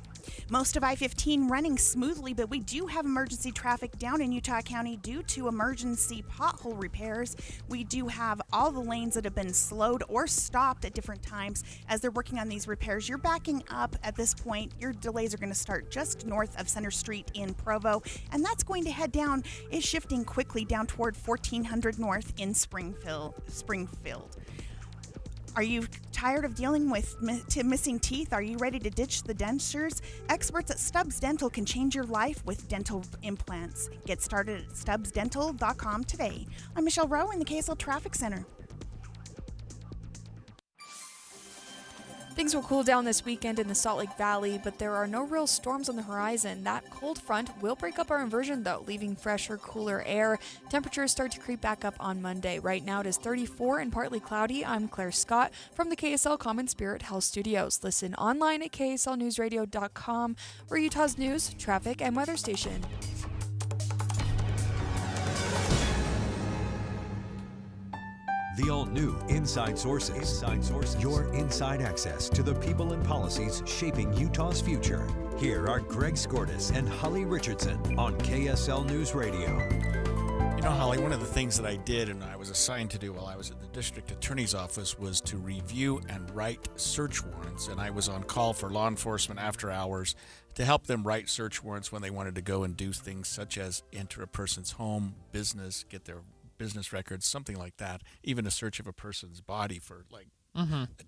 Most of I-15 running smoothly, but we do have emergency traffic down in Utah County due to emergency pothole repairs. We do have all the lanes that have been slowed or stopped at different times as they're working on these repairs. You're backing up at this point. Your delays are going to start just north of Center Street in Provo, and that's going to head down. It's shifting quickly down toward 1400 North in Springfield. Are you tired of dealing with missing teeth? Are you ready to ditch the dentures? Experts at Stubbs Dental can change your life with dental implants. Get started at stubbsdental.com today. I'm Michelle Rowe in the KSL Traffic Center. Things will cool down this weekend in the Salt Lake Valley, but there are no real storms on the horizon. That cold front will break up our inversion, though, leaving fresher, cooler air. Temperatures start to creep back up on Monday. Right now it is 34 and partly cloudy. I'm Claire Scott from the KSL Common Spirit Health Studios. Listen online at kslnewsradio.com, or Utah's news, traffic, and weather station. The all-new Inside Sources. Your inside access to the people and policies shaping Utah's future. Here are Greg Skordas and Holly Richardson on KSL News Radio. You know, Holly, one of the things that I did and I was assigned to do while I was at the district attorney's office was to review and write search warrants. And I was on call for law enforcement after hours to help them write search warrants when they wanted to go and do things such as enter a person's home, business, get their business records, something like that, even a search of a person's body for like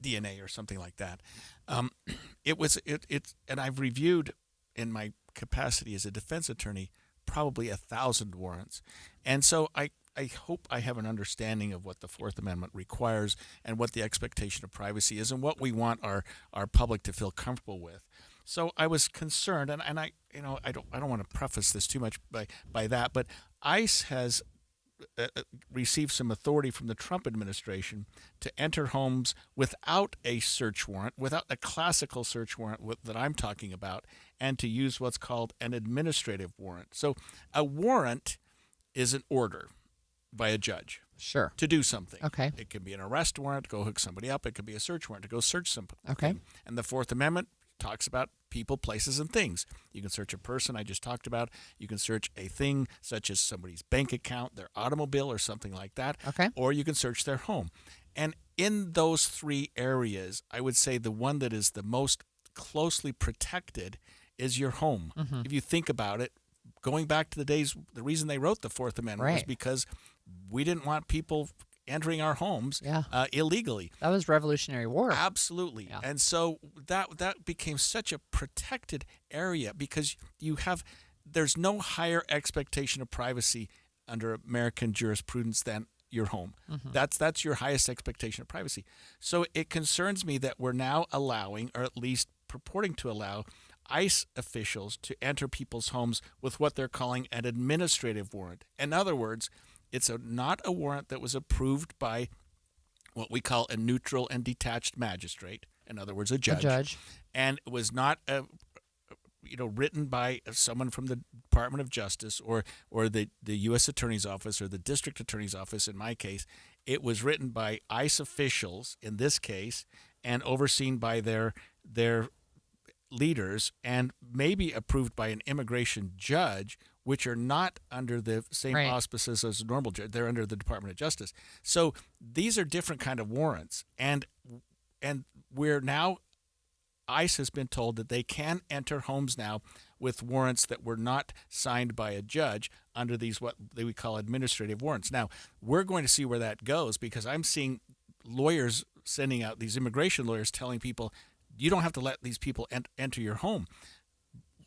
DNA or something like that. And I've reviewed in my capacity as a defense attorney probably 1,000 warrants. And so I hope I have an understanding of what the Fourth Amendment requires and what the expectation of privacy is and what we want our public to feel comfortable with. So I was concerned, and I don't want to preface this too much by that, but ICE has received some authority from the Trump administration to enter homes without a search warrant, without a classical search warrant that I'm talking about, and to use what's called an administrative warrant. So a warrant is an order by a judge. Sure. To do something. Okay. It can be an arrest warrant to go hook somebody up. It could be a search warrant to go search somebody. Okay. And the Fourth Amendment talks about people, places, and things. You can search a person I just talked about. You can search a thing such as somebody's bank account, their automobile, or something like that. Okay. Or you can search their home. And in those three areas, I would say the one that is the most closely protected is your home. Mm-hmm. If you think about it, going back to the days, the reason they wrote the Fourth Amendment was because we didn't want people entering our homes illegally. That was Revolutionary War. Absolutely. Yeah. And so that became such a protected area because there's no higher expectation of privacy under American jurisprudence than your home. Mm-hmm. That's your highest expectation of privacy. So it concerns me that we're now allowing, or at least purporting to allow, ICE officials to enter people's homes with what they're calling an administrative warrant. In other words, it's not a warrant that was approved by what we call a neutral and detached magistrate. In other words, a judge. And it was not written by someone from the Department of Justice or the U.S. Attorney's Office or the District Attorney's Office in my case. It was written by ICE officials in this case and overseen by their leaders and maybe approved by an immigration judge, which are not under the same auspices as a normal judge. They're under the Department of Justice. So these are different kind of warrants. And we're now, ICE has been told that they can enter homes now with warrants that were not signed by a judge under these what they would call administrative warrants. Now, we're going to see where that goes because I'm seeing lawyers sending out, these immigration lawyers telling people, you don't have to let these people enter your home.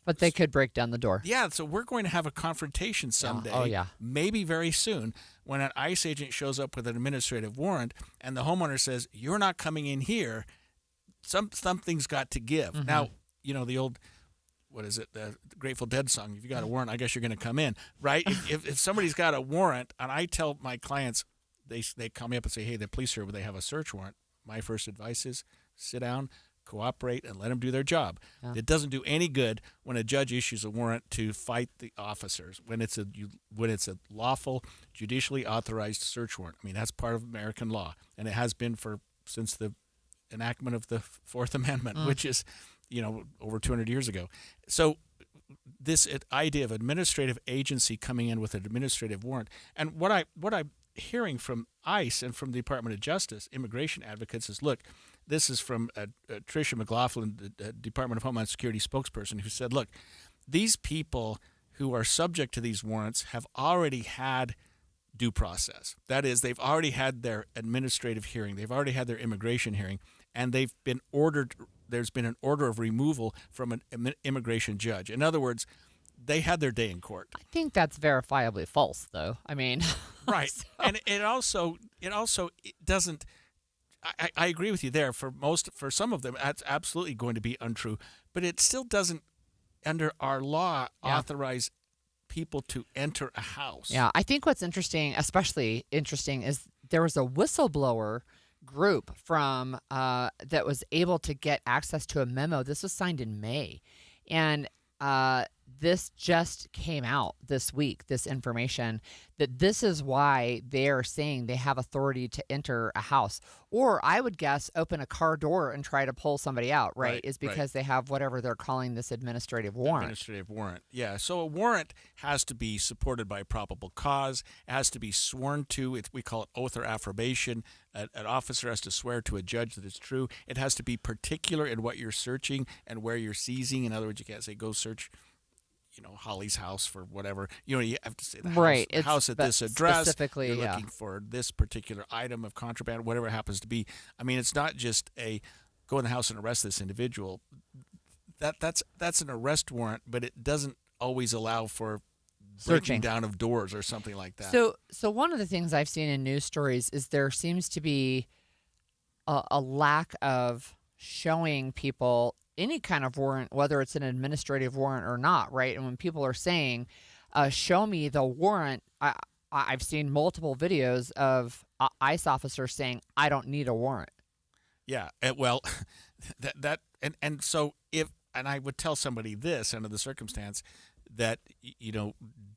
But they could break down the door. Yeah, so we're going to have a confrontation someday, maybe very soon, when an ICE agent shows up with an administrative warrant and the homeowner says, you're not coming in here, something's got to give. Mm-hmm. Now, the old, the Grateful Dead song, if you got a warrant, I guess you're going to come in, right? if somebody's got a warrant, and I tell my clients, they call me up and say, hey, the police here, they have a search warrant. My first advice is sit down, cooperate and let them do their job. Yeah. It doesn't do any good when a judge issues a warrant to fight the officers when it's a lawful, judicially authorized search warrant. I mean, that's part of American law, and it has been since the enactment of the Fourth Amendment, which is, over 200 years ago. So this idea of administrative agency coming in with an administrative warrant, and what I'm hearing from ICE and from the Department of Justice, immigration advocates, is, look, this is from Tricia McLaughlin, the Department of Homeland Security spokesperson, who said, look, these people who are subject to these warrants have already had due process. That is, they've already had their administrative hearing, they've already had their immigration hearing, and they've been ordered. There's been an order of removal from an immigration judge. In other words, they had their day in court. I think that's verifiably false, though. I mean, right. So. And it also doesn't. I agree with you there. For some of them, that's absolutely going to be untrue. But it still doesn't, under our law, authorize people to enter a house. Yeah, I think what's especially interesting, is there was a whistleblower group from that was able to get access to a memo. This was signed in May, and this just came out this week, this information, that this is why they're saying they have authority to enter a house, or I would guess open a car door and try to pull somebody out, right? Is because they have whatever they're calling this administrative warrant. Administrative warrant, yeah. So a warrant has to be supported by probable cause. It has to be sworn to. We call it oath or affirmation. An officer has to swear to a judge that it's true. It has to be particular in what you're searching and where you're seizing. In other words, you can't say, go search Holly's house for whatever. You have to say the house at this address. Specifically, you're looking for this particular item of contraband, whatever it happens to be. I mean, it's not just go in the house and arrest this individual. That's an arrest warrant, but it doesn't always allow for breaking down of doors or something like that. So one of the things I've seen in news stories is there seems to be a lack of showing people any kind of warrant, whether it's an administrative warrant or not, right? And when people are saying, show me the warrant, I've seen multiple videos of ICE officers saying, I don't need a warrant. Yeah, well, so I would tell somebody this under the circumstance, that,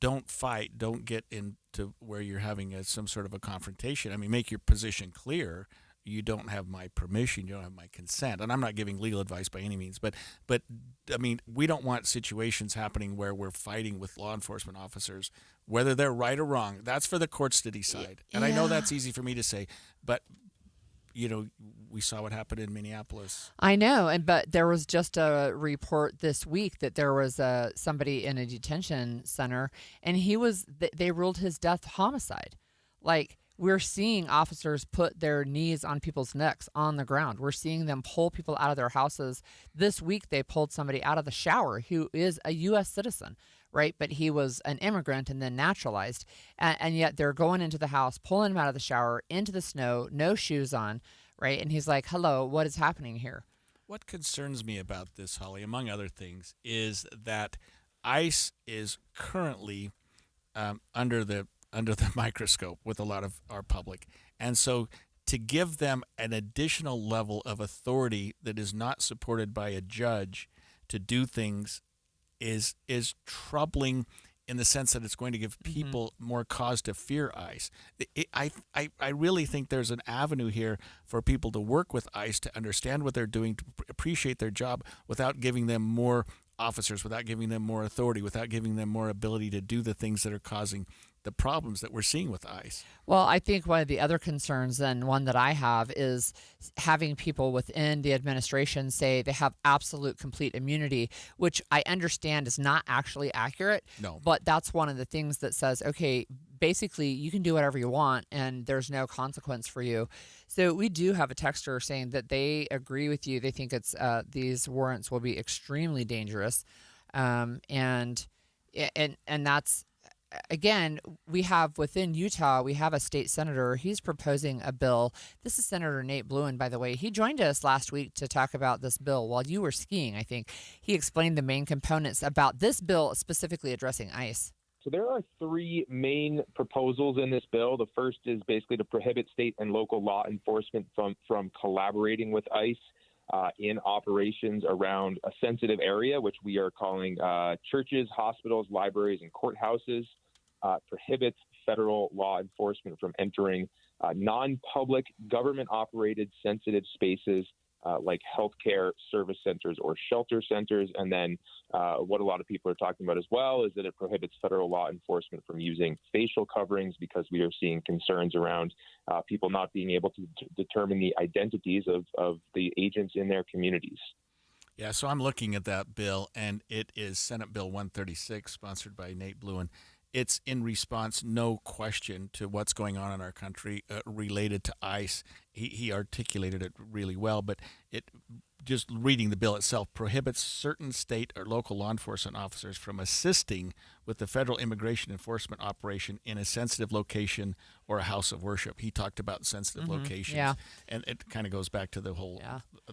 don't fight, don't get into where you're having some sort of a confrontation. I mean, make your position clear. You don't have my permission, you don't have my consent. And I'm not giving legal advice by any means, but I mean, we don't want situations happening where we're fighting with law enforcement officers, whether they're right or wrong. That's for the courts to decide. And I know that's easy for me to say, but we saw what happened in Minneapolis. I know, but there was just a report this week that there was somebody in a detention center, and they ruled his death homicide. Like, we're seeing officers put their knees on people's necks on the ground. We're seeing them pull people out of their houses. This week, they pulled somebody out of the shower who is a U.S. citizen, right? But he was an immigrant and then naturalized. And yet they're going into the house, pulling him out of the shower, into the snow, no shoes on, right? And he's like, hello, what is happening here? What concerns me about this, Holly, among other things, is that ICE is currently under the microscope with a lot of our public. And so to give them an additional level of authority that is not supported by a judge to do things is troubling, in the sense that it's going to give people more cause to fear ICE. I really think there's an avenue here for people to work with ICE, to understand what they're doing, to appreciate their job, without giving them more officers, without giving them more authority, without giving them more ability to do the things that are causing the problems that we're seeing with ICE. Well, I think one of the other concerns, and one that I have, is having people within the administration say they have absolute complete immunity, which I understand is not actually accurate. No. But that's one of the things that says, okay, basically you can do whatever you want and there's no consequence for you. So we do have a texter saying that they agree with you. They think it's these warrants will be extremely dangerous, and that's. Again, we have within Utah, we have a state senator. He's proposing a bill. This is Senator Nate Bluen, by the way. He joined us last week to talk about this bill while you were skiing, I think. He explained the main components about this bill specifically addressing ICE. So there are three main proposals in this bill. The first is basically to prohibit state and local law enforcement from collaborating with ICE. in operations around a sensitive area, which we are calling churches, hospitals, libraries, and courthouses. Prohibits federal law enforcement from entering non-public government-operated sensitive spaces like healthcare service centers or shelter centers. And then what a lot of people are talking about as well is that it prohibits federal law enforcement from using facial coverings, because we are seeing concerns around people not being able to determine the identities of the agents in their communities. Yeah, so I'm looking at that bill, and it is Senate Bill 136, sponsored by Nate Bluen. It's in response, no question, to what's going on in our country related to ICE. He articulated it really well, but it, just reading the bill itself, prohibits certain state or local law enforcement officers from assisting with the federal immigration enforcement operation in a sensitive location or a house of worship. He talked about sensitive locations, and it kind of goes back to the whole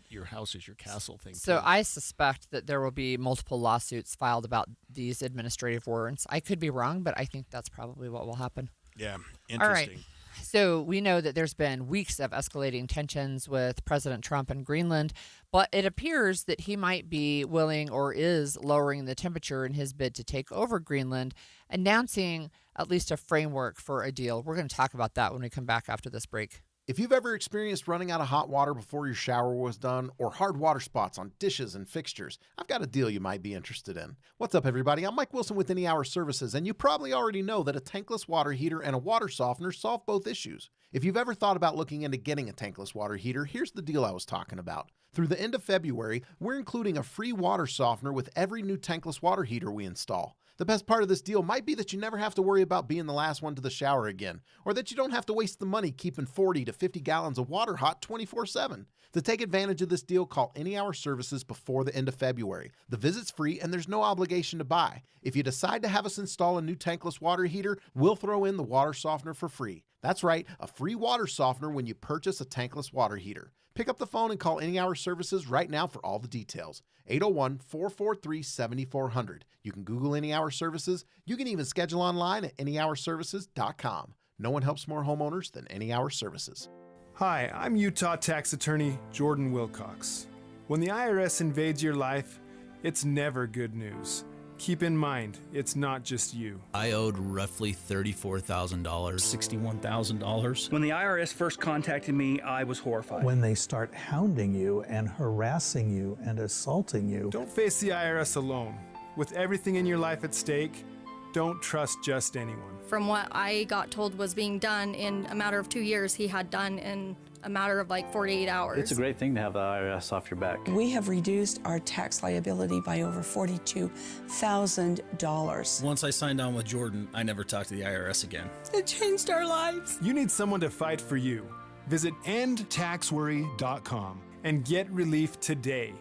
your house is your castle thing. So too. I suspect that there will be multiple lawsuits filed about these administrative warrants. I could be wrong, but I think that's probably what will happen. Yeah, interesting. All right. So we know that there's been weeks of escalating tensions with President Trump in Greenland, but it appears that he might be willing or is lowering the temperature in his bid to take over Greenland, announcing at least a framework for a deal. We're going to talk about that when we come back after this break. If you've ever experienced running out of hot water before your shower was done, or hard water spots on dishes and fixtures, I've got a deal you might be interested in. What's up, everybody? I'm Mike Wilson with Any Hour Services, and you probably already know that a tankless water heater and a water softener solve both issues. If you've ever thought about looking into getting a tankless water heater, here's the deal I was talking about. Through the end of February, we're including a free water softener with every new tankless water heater we install. The best part of this deal might be that you never have to worry about being the last one to the shower again, or that you don't have to waste the money keeping 40 to 50 gallons of water hot 24/7. To take advantage of this deal, call Any Hour Services before the end of February. The visit's free and there's no obligation to buy. If you decide to have us install a new tankless water heater, we'll throw in the water softener for free. That's right, a free water softener when you purchase a tankless water heater. Pick up the phone and call Any Hour Services right now for all the details. 801-443-7400. You can Google Any Hour Services. You can even schedule online at anyhourservices.com. No one helps more homeowners than Any Hour Services. Hi, I'm Utah tax attorney Jordan Wilcox. When the IRS invades your life, it's never good news. Keep in mind, it's not just you. I owed roughly $34,000. $61,000. When the IRS first contacted me, I was horrified. When they start hounding you and harassing you and assaulting you. Don't face the IRS alone. With everything in your life at stake, don't trust just anyone. From what I got told was being done in a matter of 2 years, he had done in a matter of like 48 hours. It's a great thing to have the IRS off your back. We have reduced our tax liability by over $42,000. Once I signed on with Jordan, I never talked to the IRS again. It changed our lives. You need someone to fight for you. Visit endtaxworry.com and get relief today.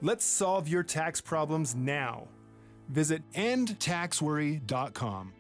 Let's solve your tax problems now. Visit endtaxworry.com.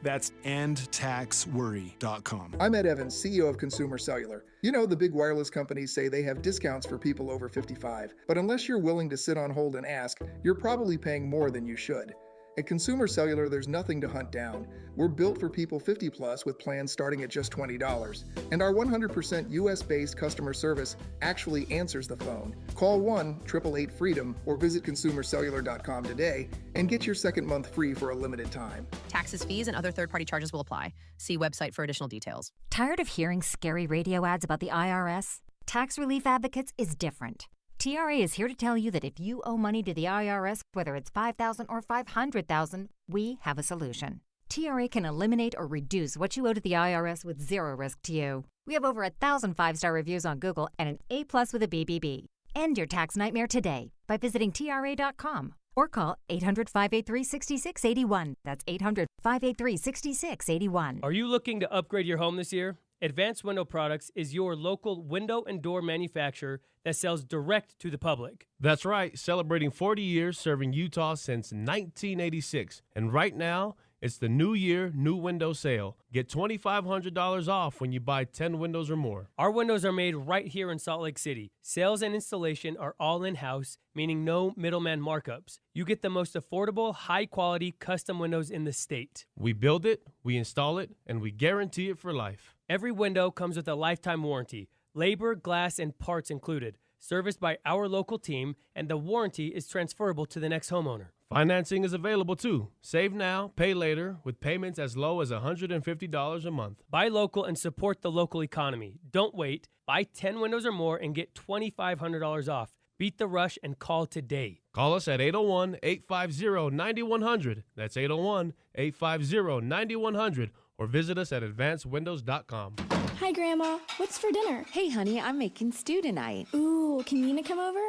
That's endtaxworry.com. I'm Ed Evans, CEO of Consumer Cellular. You know, the big wireless companies say they have discounts for people over 55. But unless you're willing to sit on hold and ask, you're probably paying more than you should. At Consumer Cellular, there's nothing to hunt down. We're built for people 50 plus with plans starting at just $20. And our 100% US-based customer service actually answers the phone. Call 1-888-FREEDOM or visit consumercellular.com today and get your second month free for a limited time. Taxes, fees, and other third-party charges will apply. See website for additional details. Tired of hearing scary radio ads about the IRS? Tax Relief Advocates is different. TRA is here to tell you that if you owe money to the IRS, whether it's $5,000 or $500,000, we have a solution. TRA can eliminate or reduce what you owe to the IRS with zero risk to you. We have over 1,000 five-star reviews on Google and an A+ with a BBB. End your tax nightmare today by visiting TRA.com or call 800-583-6681. That's 800-583-6681. Are you looking to upgrade your home this year? Advanced Window Products is your local window and door manufacturer that sells direct to the public. That's right, celebrating 40 years serving Utah since 1986. And right now, it's the New Year, New Window Sale. Get $2,500 off when you buy 10 windows or more. Our windows are made right here in Salt Lake City. Sales and installation are all in-house, meaning no middleman markups. You get the most affordable, high-quality custom windows in the state. We build it, we install it, and we guarantee it for life. Every window comes with a lifetime warranty, labor, glass, and parts included. serviced by our local team, and the warranty is transferable to the next homeowner. Financing is available too. Save now, pay later, with payments as low as $150 a month. Buy local and support the local economy. Don't wait. Buy 10 windows or more and get $2,500 off. Beat the rush and call today. Call us at 801-850-9100. That's 801-850-9100. Or visit us at advancedwindows.com. Hi, Grandma. What's for dinner? Hey, honey, I'm making stew tonight. Ooh, can Nina come over?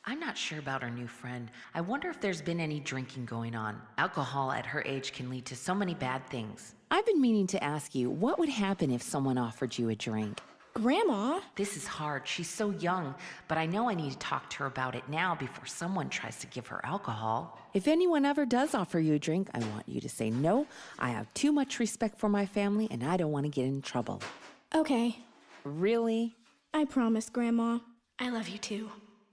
I'm not sure about our new friend. I wonder if there's been any drinking going on. Alcohol at her age can lead to so many bad things. I've been meaning to ask you, what would happen if someone offered you a drink? Grandma? This is hard. She's so young, but I know I need to talk to her about it now before someone tries to give her alcohol. If anyone ever does offer you a drink, I want you to say no. I have too much respect for my family, and I don't want to get in trouble. Okay. Really? I promise, Grandma. I love you too.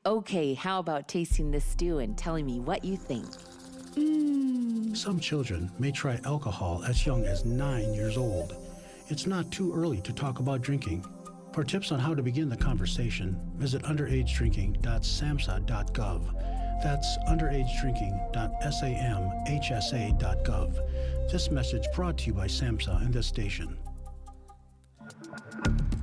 Okay, how about tasting this stew and telling me what you think? Some children may try alcohol as young as 9 years old. It's not too early to talk about drinking. For tips on how to begin the conversation, visit underagedrinking.samhsa.gov. That's underagedrinking.samhsa.gov. This message brought to you by SAMHSA and this station.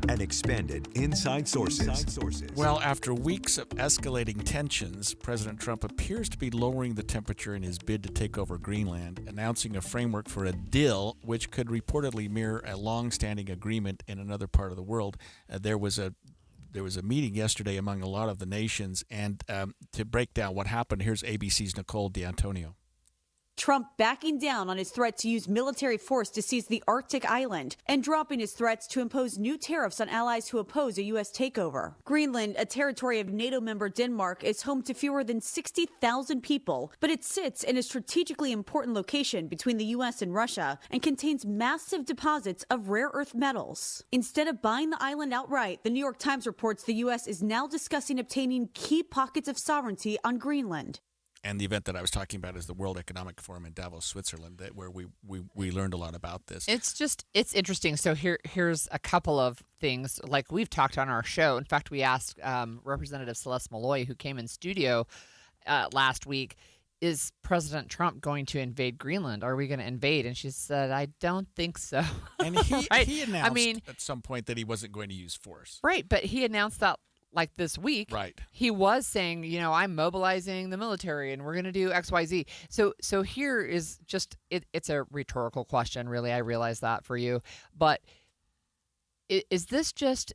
And expanded Inside Sources. Well, after weeks of escalating tensions, President Trump appears to be lowering the temperature in his bid to take over Greenland, announcing a framework for a deal which could reportedly mirror a long-standing agreement in another part of the world. There was a meeting yesterday among a lot of the nations, and to break down what happened, here's ABC's Nicole D'Antonio. Trump backing down on his threat to use military force to seize the Arctic island and dropping his threats to impose new tariffs on allies who oppose a U.S. takeover. Greenland, a territory of NATO member Denmark, is home to fewer than 60,000 people, but it sits in a strategically important location between the U.S. and Russia and contains massive deposits of rare earth metals. Instead of buying the island outright, the New York Times reports the U.S. is now discussing obtaining key pockets of sovereignty on Greenland. And the event that I was talking about is the World Economic Forum in Davos, Switzerland, where we learned a lot about this. It's interesting. So here's a couple of things like we've talked on our show. In fact, we asked Representative Celeste Malloy, who came in studio last week, is President Trump going to invade Greenland? Are we going to invade? And she said, I don't think so. And he announced at some point that he wasn't going to use force. Right, but he announced that like this week, right? He was saying, I'm mobilizing the military and we're going to do X, Y, Z. So here is just, it's a rhetorical question, really. I realize that for you. But is this just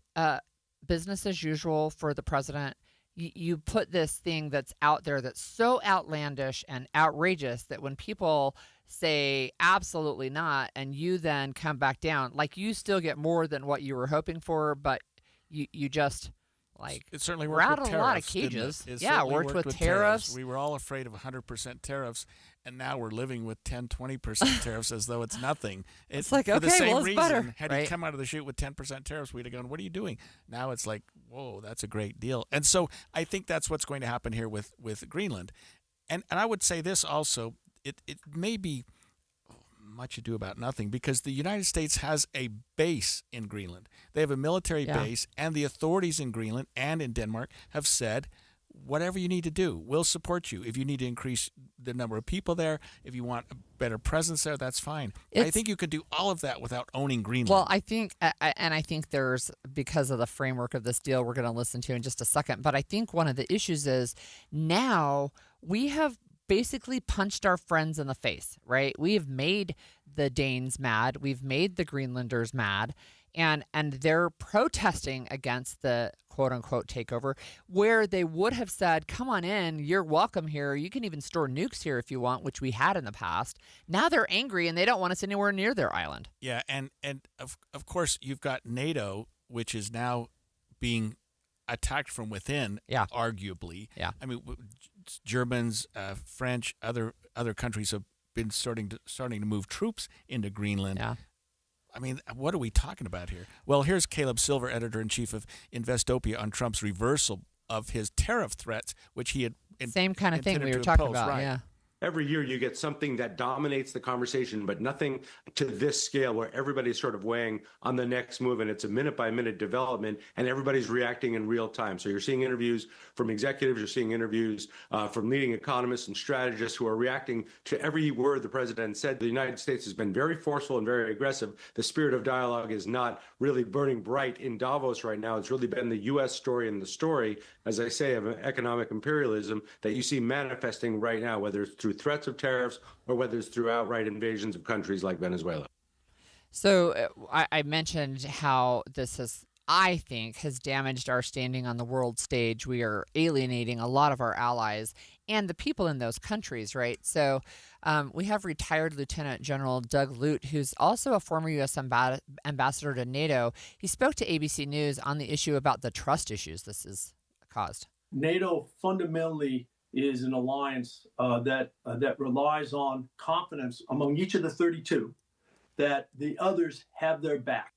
business as usual for the president? You put this thing that's out there that's so outlandish and outrageous that when people say absolutely not, and you then come back down, like you still get more than what you were hoping for, but you just... it certainly we're worked out with of tariffs, a lot of cages. It Yeah, worked with tariffs. We were all afraid of 100% tariffs, and now we're living with 10-20% tariffs as though it's nothing. It's like, for the okay, same well, it's reason, better. Had he come out of the chute with 10% tariffs, we'd have gone, what are you doing? Now it's like, whoa, that's a great deal. And so I think that's what's going to happen here with Greenland. And I would say this also, it may be much ado about nothing because the United States has a base in Greenland. They have a military base, and the authorities in Greenland and in Denmark have said, whatever you need to do, we'll support you. If you need to increase the number of people there, if you want a better presence there, that's fine. I think you could do all of that without owning Greenland. Well, I think there's, because of the framework of this deal we're going to listen to in just a second, but I think one of the issues is now we have basically punched our friends in the face, right? We have made the Danes mad. We've made the Greenlanders mad. And they're protesting against the quote-unquote takeover, where they would have said, come on in, you're welcome here. You can even store nukes here if you want, which we had in the past. Now they're angry, and they don't want us anywhere near their island. Yeah, and of course, you've got NATO, which is now being attacked from within, arguably. Yeah. I mean, Germans, French, other countries have been starting to move troops into Greenland. Yeah. I mean, what are we talking about here? Well, here's Caleb Silver, editor-in-chief of Investopia, on Trump's reversal of his tariff threats, which he had same kind of thing we were to talking oppose. about. Right. Yeah. every year you get something that dominates the conversation, but nothing to this scale where everybody's sort of weighing on the next move, and it's a minute-by-minute development, and everybody's reacting in real time. So you're seeing interviews from executives, you're seeing interviews from leading economists and strategists who are reacting to every word the president said. The United States has been very forceful and very aggressive. The spirit of dialogue is not really burning bright in Davos right now. It's really been the U.S. story and the story, as I say, of economic imperialism that you see manifesting right now, whether it's through threats of tariffs or whether it's through outright invasions of countries like Venezuela. So I mentioned how this has, I think, has damaged our standing on the world stage. We are alienating a lot of our allies and the people in those countries, right? So we have retired Lieutenant General Doug Lute, who's also a former U.S. ambassador to NATO. He spoke to ABC News on the issue about the trust issues this has caused. NATO fundamentally is an alliance that relies on confidence among each of the 32 that the others have their back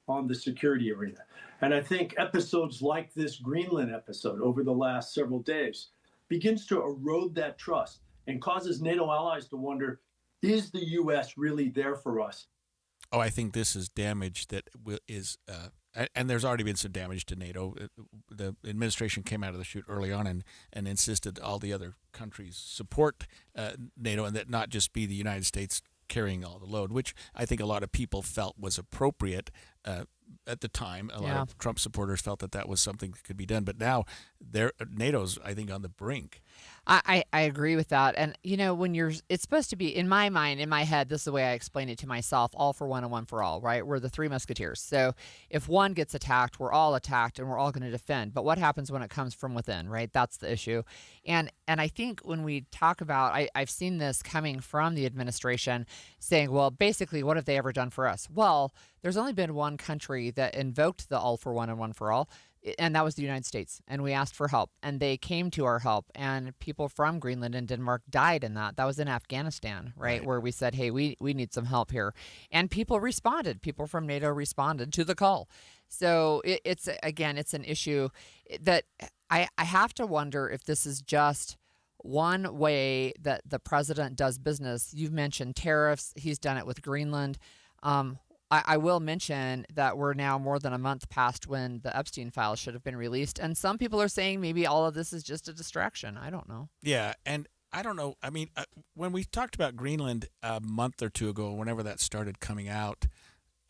on the security arena. And I think episodes like this Greenland episode over the last several days begins to erode that trust and causes NATO allies to wonder, is the U.S. really there for us? Oh, I think this is damage that is, and there's already been some damage to NATO. The administration came out of the chute early on and insisted all the other countries support NATO and that not just be the United States carrying all the load, which I think a lot of people felt was appropriate at the time. A lot of Trump supporters felt that was something that could be done. But now NATO's, I think, on the brink. I agree with that. And, you know, it's supposed to be, in my mind, in my head, this is the way I explain it to myself, all for one and one for all, right? We're the three musketeers. So if one gets attacked, we're all attacked and we're all going to defend. But what happens when it comes from within, right? That's the issue. And I think when we talk about, I've seen this coming from the administration saying, well, basically, what have they ever done for us? Well, there's only been one country that invoked the all for one and one for all, and that was the United States. And we asked for help, and they came to our help. And people from Greenland and Denmark died in that. That was in Afghanistan, right? Where we said, hey, we need some help here. And people responded. People from NATO responded to the call. So it's an issue that I have to wonder if this is just one way that the president does business. You've mentioned tariffs. He's done it with Greenland. I will mention that we're now more than a month past when the Epstein files should have been released. And some people are saying maybe all of this is just a distraction. I don't know. Yeah, and I don't know. I mean, when we talked about Greenland a month or two ago, whenever that started coming out,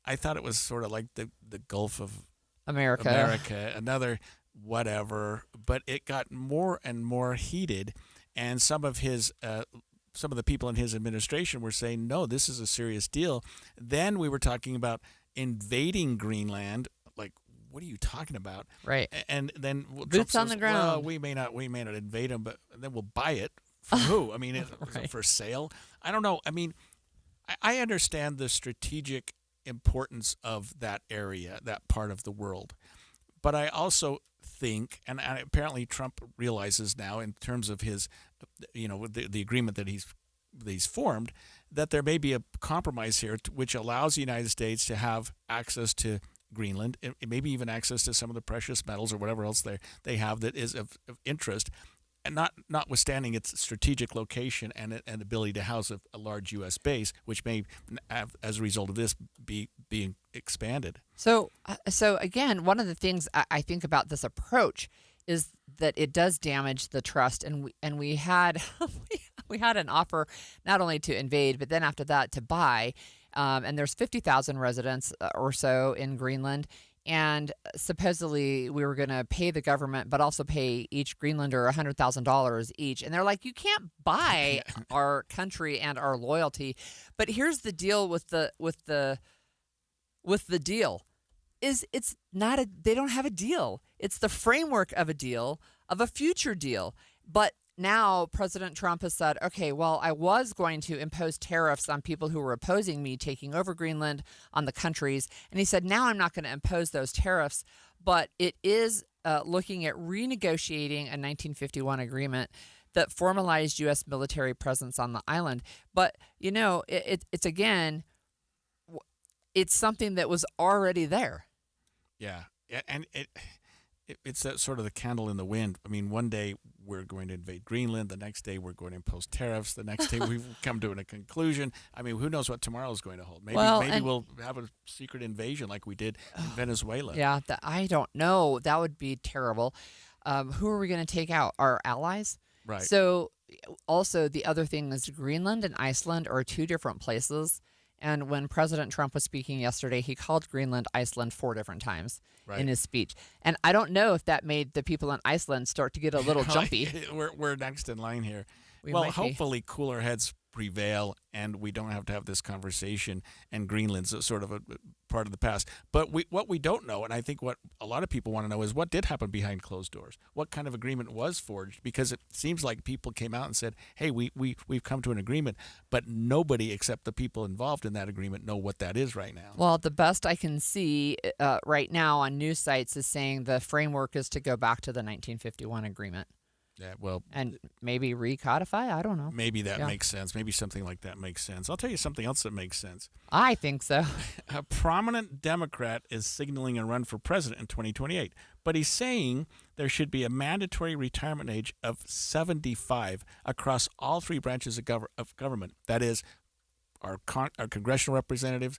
I thought it was sort of like the Gulf of America, another whatever. But it got more and more heated, and some of the people in his administration were saying, no, this is a serious deal. Then we were talking about invading Greenland. Like, what are you talking about? Right. And then boots on the ground. Well, we may not invade them, but then we'll buy it from who? I mean, is it for sale? I don't know. I mean, I understand the strategic importance of that area, that part of the world. But I also think, and apparently Trump realizes now in terms of his, the agreement that he's formed, that there may be a compromise here which allows the United States to have access to Greenland, and maybe even access to some of the precious metals or whatever else they have that is of interest, and notwithstanding its strategic location and ability to house a large U.S. base, which may, as a result of this, be being expanded. So again, one of the things I think about this approach is that it does damage the trust, and we had we had an offer not only to invade, but then after that to buy, and there's 50,000 residents or so in Greenland. And supposedly we were going to pay the government, but also pay each Greenlander $100,000 each. And they're like, you can't buy our country and our loyalty. But here's the deal with the deal is it's not they don't have a deal. It's the framework of a deal, of a future deal. But now President Trump has said, okay, well, I was going to impose tariffs on people who were opposing me taking over Greenland, on the countries. And he said, now I'm not going to impose those tariffs, but it is looking at renegotiating a 1951 agreement that formalized U.S. military presence on the island. But, it's again, it's something that was already there. Yeah. And it's that sort of the candle in the wind. I mean, one day we're going to invade Greenland. The next day we're going to impose tariffs. The next day we've come to a conclusion. I mean, who knows what tomorrow is going to hold? Maybe we'll have a secret invasion like we did in Venezuela. Yeah, I don't know. That would be terrible. Who are we going to take out? Our allies? Right. So also the other thing is Greenland and Iceland are two different places. And when President Trump was speaking yesterday, he called Greenland Iceland 4 different times in his speech. And I don't know if that made the people in Iceland start to get a little jumpy. We're next in line here. We well, might be. hopefully cooler heads prevail and we don't have to have this conversation and Greenland's sort of a part of the past. But what we don't know, and I think what a lot of people want to know, is what did happen behind closed doors? What kind of agreement was forged? Because it seems like people came out and said, hey, we've come to an agreement, but nobody except the people involved in that agreement know what that is right now. Well, the best I can see right now on news sites is saying the framework is to go back to the 1951 agreement. Yeah, well, and maybe recodify. I don't know. Maybe that makes sense. Maybe something like that makes sense. I'll tell you something else that makes sense. I think so. A prominent Democrat is signaling a run for president in 2028, but he's saying there should be a mandatory retirement age of 75 across all 3 branches of government. That is, our congressional representatives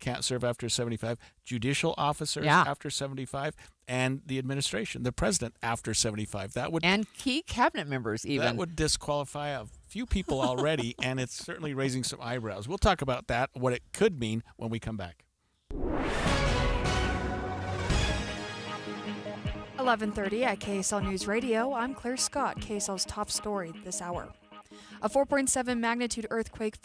can't serve after 75, judicial officers after 75, and the administration, the president, after 75. That would and key cabinet members even. That would disqualify a few people already, and it's certainly raising some eyebrows. We'll talk about that, what it could mean when we come back. 11:30 at KSL News Radio. I'm Claire Scott. KSL's top story this hour. A 4.7 magnitude earthquake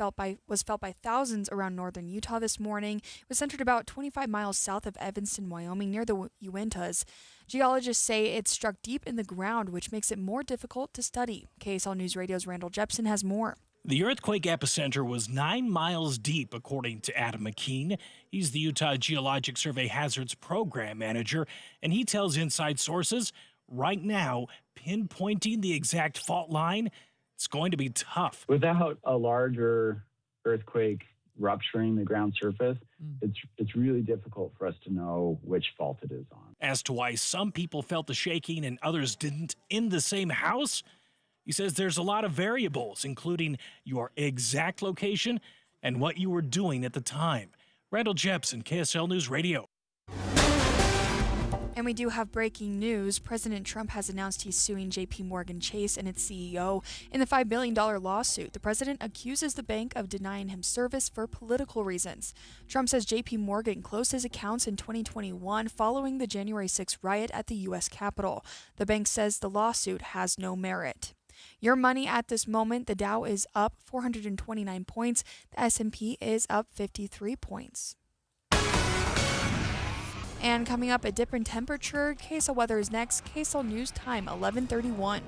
was felt by thousands around northern Utah this morning. It was centered about 25 miles south of Evanston, Wyoming, near the Uintas. Geologists say it struck deep in the ground, which makes it more difficult to study. KSL News Radio's Randall Jepson has more. The earthquake epicenter was 9 miles deep, according to Adam McKean. He's the Utah Geologic Survey Hazards Program Manager, and he tells Inside Sources, right now, pinpointing the exact fault line, it's going to be tough. Without a larger earthquake rupturing the ground surface, it's really difficult for us to know which fault it is on. As to why some people felt the shaking and others didn't in the same house, he says there's a lot of variables, including your exact location and what you were doing at the time. Randall Jepson, KSL News Radio. And we do have breaking news. President Trump has announced he's suing J.P. Morgan Chase and its CEO in the $5 billion lawsuit. The president accuses the bank of denying him service for political reasons. Trump says J.P. Morgan closed his accounts in 2021 following the January 6th riot at the U.S. Capitol. The bank says the lawsuit has no merit. Your money at this moment, the Dow is up 429 points. The S&P is up 53 points. And coming up, a dip in temperature. KSL weather is next. KSL News Time, 11:31.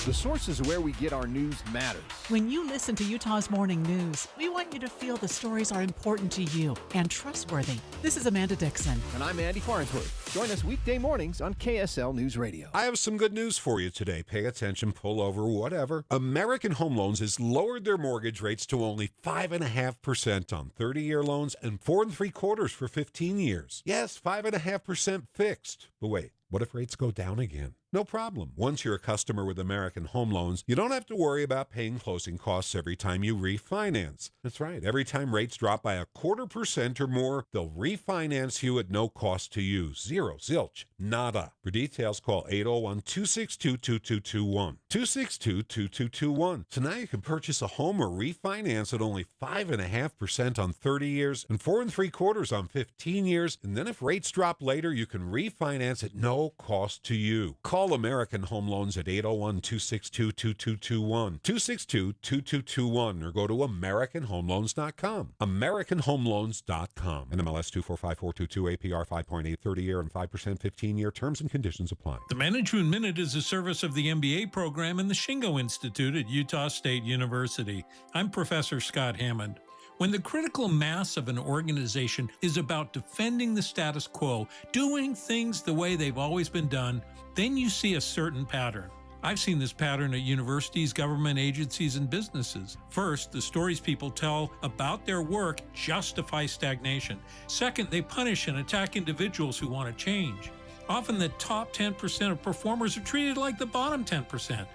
The sources where we get our news matters. When you listen to Utah's Morning News, we want you to feel the stories are important to you and trustworthy. This is Amanda Dixon. And I'm Andy Farnsworth. Join us weekday mornings on KSL News Radio. I have some good news for you today. Pay attention, pull over, whatever. American Home Loans has lowered their mortgage rates to only 5.5% on 30-year loans and 4 3/4 for 15 years. Yes, 5.5% fixed. But wait, what if rates go down again? No problem. Once you're a customer with American Home Loans, you don't have to worry about paying closing costs every time you refinance. That's right. Every time rates drop by 0.25% or more, they'll refinance you at no cost to you. Zero, zilch, nada. For details, call 801-262-2221. 262-2221. So now you can purchase a home or refinance at only 5.5% on 30 years and 4 3/4 on 15 years. And then if rates drop later, you can refinance at no cost to you. Call American Home Loans at 801-262-2221, 262-2221, or go to AmericanHomeLoans.com. AmericanHomeLoans.com. NMLS 245422, APR 5.8 30-year and 5% 15-year. Terms and conditions apply. The Management Minute is a service of the MBA program and the Shingo Institute at Utah State University. I'm Professor Scott Hammond. When the critical mass of an organization is about defending the status quo, doing things the way they've always been done, then you see a certain pattern. I've seen this pattern at universities, government agencies, and businesses. First, the stories people tell about their work justify stagnation. Second, they punish and attack individuals who want to change. Often the top 10% of performers are treated like the bottom 10%.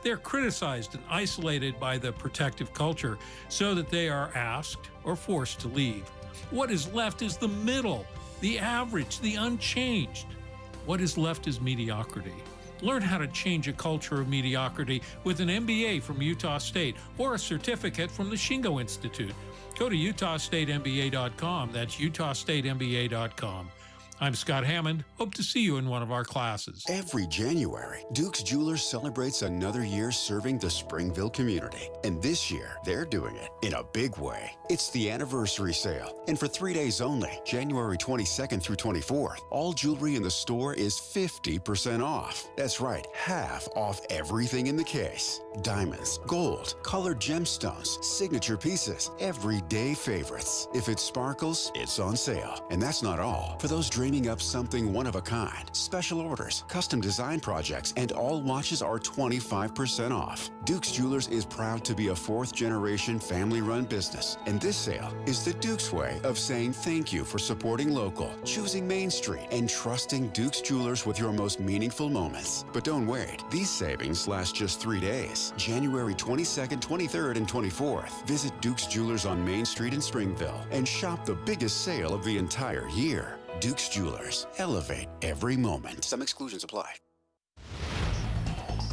They're criticized and isolated by the protective culture so that they are asked or forced to leave. What is left is the middle, the average, the unchanged. What is left is mediocrity. Learn how to change a culture of mediocrity with an MBA from Utah State or a certificate from the Shingo Institute. Go to utahstatemba.com. That's utahstatemba.com. I'm Scott Hammond. Hope to see you in one of our classes. Every January, Duke's Jewelers celebrates another year serving the Springville community. And this year, they're doing it in a big way. It's the anniversary sale. And for 3 days only, January 22nd through 24th, all jewelry in the store is 50% off. That's right, half off everything in the case. Diamonds, gold, colored gemstones, signature pieces, everyday favorites. If it sparkles, it's on sale. And that's not all. For those dreaming up something one of a kind, special orders, custom design projects, and all watches are 25% off. Duke's Jewelers is proud to be a fourth-generation family-run business, and this sale is the Duke's way of saying thank you for supporting local, choosing Main Street, and trusting Duke's Jewelers with your most meaningful moments. But don't wait. These savings last just 3 days, January 22nd, 23rd, and 24th. Visit Duke's Jewelers on Main Street in Springville and shop the biggest sale of the entire year. Duke's Jewelers. Elevate every moment. Some exclusions apply.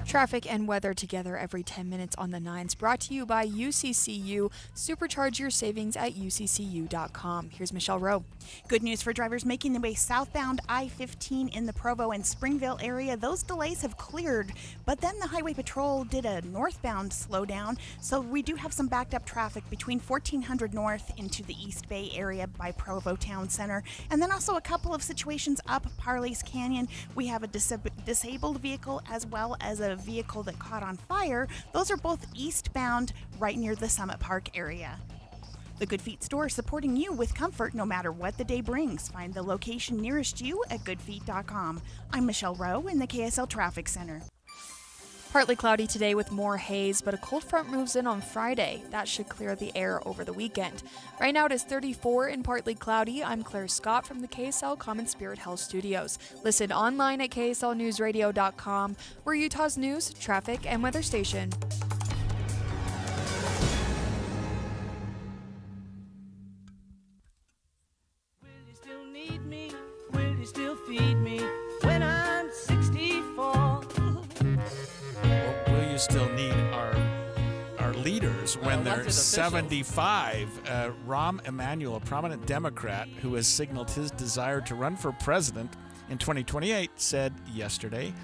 Traffic and weather together every 10 minutes on the 9s, brought to you by UCCU. Supercharge your savings at uccu.com. Here's Michelle Rowe. Good news for drivers making their way southbound I-15 in the Provo and Springville area. Those delays have cleared, but then the Highway Patrol did a northbound slowdown, so we do have some backed up traffic between 1400 North into the East Bay area by Provo Town Center, and then also a couple of situations up Parley's Canyon. We have a disabled vehicle as well as a vehicle that caught on fire. Those are both eastbound right near the Summit Park area. The Good Feet store, supporting you with comfort no matter what the day brings. Find the location nearest you at goodfeet.com. I'm Michelle Rowe in the KSL Traffic Center. Partly cloudy today with more haze, but a cold front moves in on Friday. That should clear the air over the weekend. Right now it is 34 and partly cloudy. I'm Claire Scott from the KSL Common Spirit Health Studios. Listen online at kslnewsradio.com. We're Utah's news, traffic, and weather station. Will you still need me? Will you still feed me when I'm 64? Will you still need our leaders when they're 75? Rahm Emanuel, a prominent Democrat who has signaled his desire to run for president in 2028, said yesterday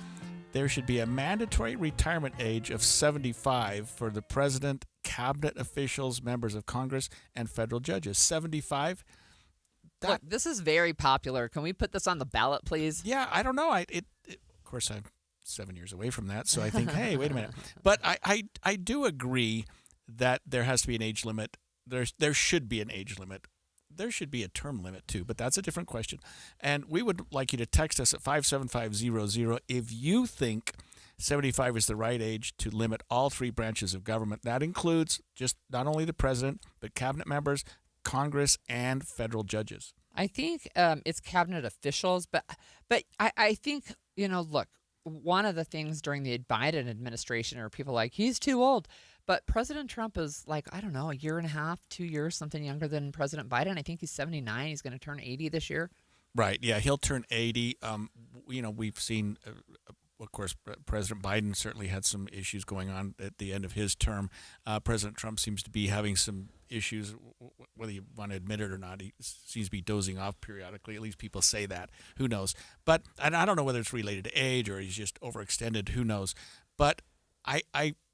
there should be a mandatory retirement age of 75 for the president, cabinet officials, members of Congress, and federal judges. 75? Look, this is very popular. Can we put this on the ballot, please? Yeah, I don't know. Of course, I'm 7 years away from that, so I think, hey, wait a minute. But I do agree that there has to be an age limit. There should be an age limit. There should be a term limit too, but that's a different question. And we would like you to text us at 57500 if you think 75 is the right age to limit all three branches of government. That includes just not only the president, but cabinet members, Congress, and federal judges. I think it's cabinet officials, but I think, look, one of the things during the Biden administration are people like, he's too old. But President Trump is like, I don't know, a year and a half, 2 years, something younger than President Biden. I think he's 79. He's going to turn 80 this year. Right. Yeah, he'll turn 80. We've seen, of course, President Biden certainly had some issues going on at the end of his term. President Trump seems to be having some issues, whether you want to admit it or not. He seems to be dozing off periodically. At least people say that. Who knows? But and I don't know whether it's related to age or he's just overextended. Who knows? But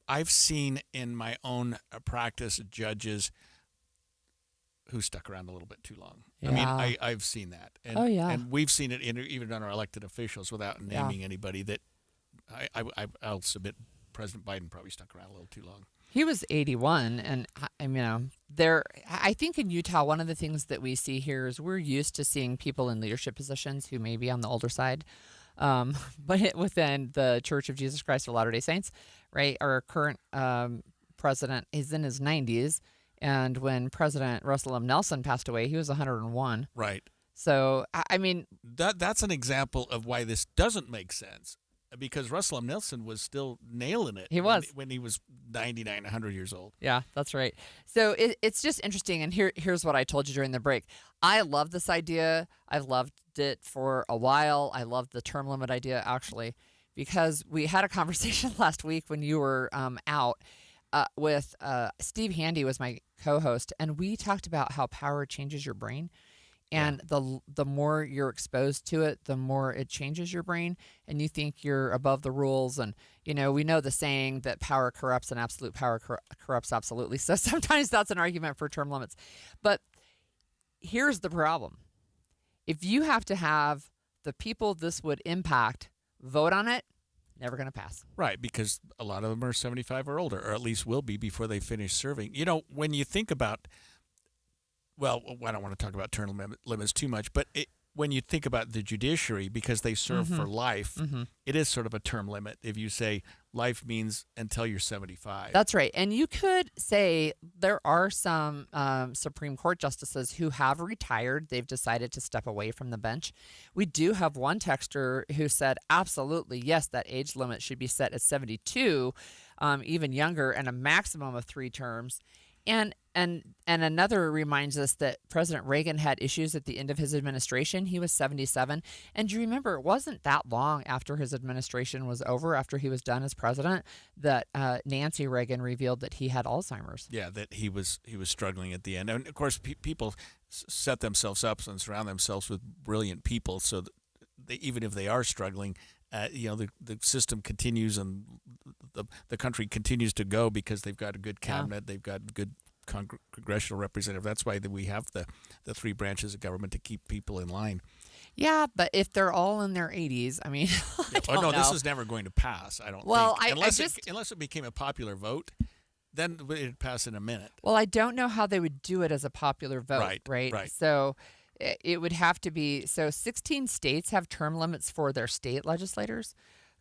I've seen in my own practice judges who stuck around a little bit too long. Yeah. I mean, I've seen that. And, and we've seen it even on our elected officials without naming anybody that I'll submit President Biden probably stuck around a little too long. He was 81, and I think in Utah, one of the things that we see here is we're used to seeing people in leadership positions who may be on the older side. but within the Church of Jesus Christ of Latter-day Saints, right? Our current president is in his 90s. And when President Russell M. Nelson passed away, he was 101. Right. So, I mean, that's an example of why this doesn't make sense, because Russell M. Nelson was still nailing it. He was. When he was 99, 100 years old. Yeah, that's right. So it's just interesting. And here's what I told you during the break. I love this idea. I've loved it for a while. I love the term limit idea, actually, because we had a conversation last week when you were out with Steve Handy was my co-host, and we talked about how power changes your brain. And the more you're exposed to it, the more it changes your brain, and you think you're above the rules. And, we know the saying that power corrupts and absolute power corrupts absolutely. So sometimes that's an argument for term limits. But here's the problem. If you have to have the people this would impact vote on it, never going to pass. Right, because a lot of them are 75 or older, or at least will be before they finish serving. When you think about, well, I don't want to talk about term limits too much, but when you think about the judiciary, because they serve for life, it is sort of a term limit. If you say life means until you're 75. That's right. And you could say there are some Supreme Court justices who have retired. They've decided to step away from the bench. We do have one texter who said, absolutely, yes, that age limit should be set at 72, even younger, and a maximum of 3 terms. And another reminds us that President Reagan had issues at the end of his administration. He was 77. And do you remember, it wasn't that long after his administration was over, after he was done as president, that Nancy Reagan revealed that he had Alzheimer's. Yeah, that he was struggling at the end. And, of course, people set themselves up and surround themselves with brilliant people so that even if they are struggling, the system continues and the country continues to go because they've got a good cabinet, they've got good congressional representative. That's why we have the 3 branches of government to keep people in line. Yeah, but if they're all in their 80s, I mean, I don't know. This is never going to pass, I don't think. Unless it became a popular vote, then it'd pass in a minute. Well, I don't know how they would do it as a popular vote, right? So it would have to be, 16 states have term limits for their state legislators.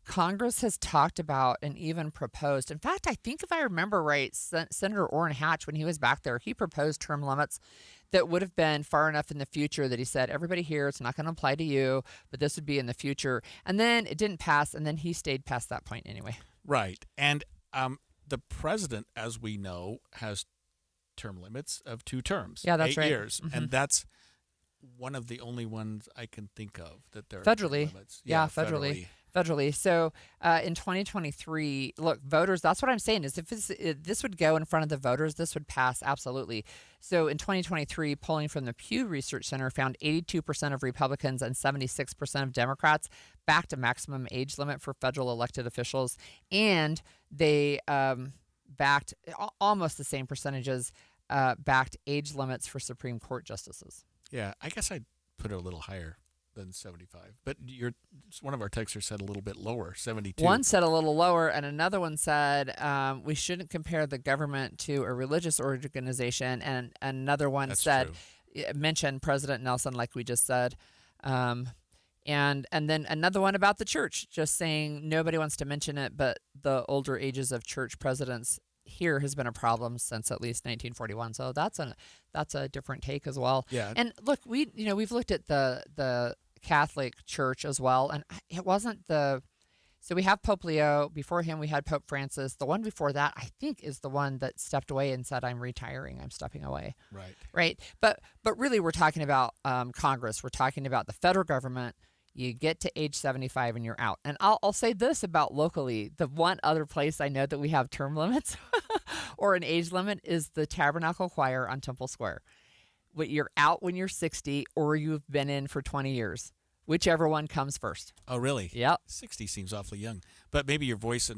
Congress has talked about and even proposed. In fact, I think if I remember right, Senator Orrin Hatch, when he was back there, he proposed term limits that would have been far enough in the future that he said, everybody here, it's not going to apply to you, but this would be in the future. And then it didn't pass, and then he stayed past that point anyway. Right. And the president, as we know, has term limits of 2 terms. Yeah, that's 8 right. years. And that's one of the only ones I can think of that there are federally. term limits. Yeah, federally. So in 2023, look, voters, that's what I'm saying is if this would go in front of the voters, this would pass absolutely. So in 2023, polling from the Pew Research Center found 82% of Republicans and 76% of Democrats backed a maximum age limit for federal elected officials. And they backed almost the same percentages, backed age limits for Supreme Court justices. Yeah, I guess I'd put it a little higher than 75. But one of our texters said a little bit lower, 72. One said a little lower, and another one said we shouldn't compare the government to a religious organization. And another one mentioned President Nelson, like we just said. And then another one about the church, just saying nobody wants to mention it, but the older ages of church presidents here has been a problem since at least 1941. So that's a different take as well. Yeah. And look, we've looked at the Catholic Church as well, and it wasn't so we have Pope Leo. Before him, we had Pope Francis. The one before that, I think, is the one that stepped away and said, I'm retiring. I'm stepping away. Right. But really, we're talking about Congress. We're talking about the federal government. You get to age 75 and you're out. And I'll say this about locally. The one other place I know that we have term limits or an age limit is the Tabernacle Choir on Temple Square. You're out when you're 60 or you've been in for 20 years. Whichever one comes first. Oh, really? Yep. 60 seems awfully young. But maybe your voice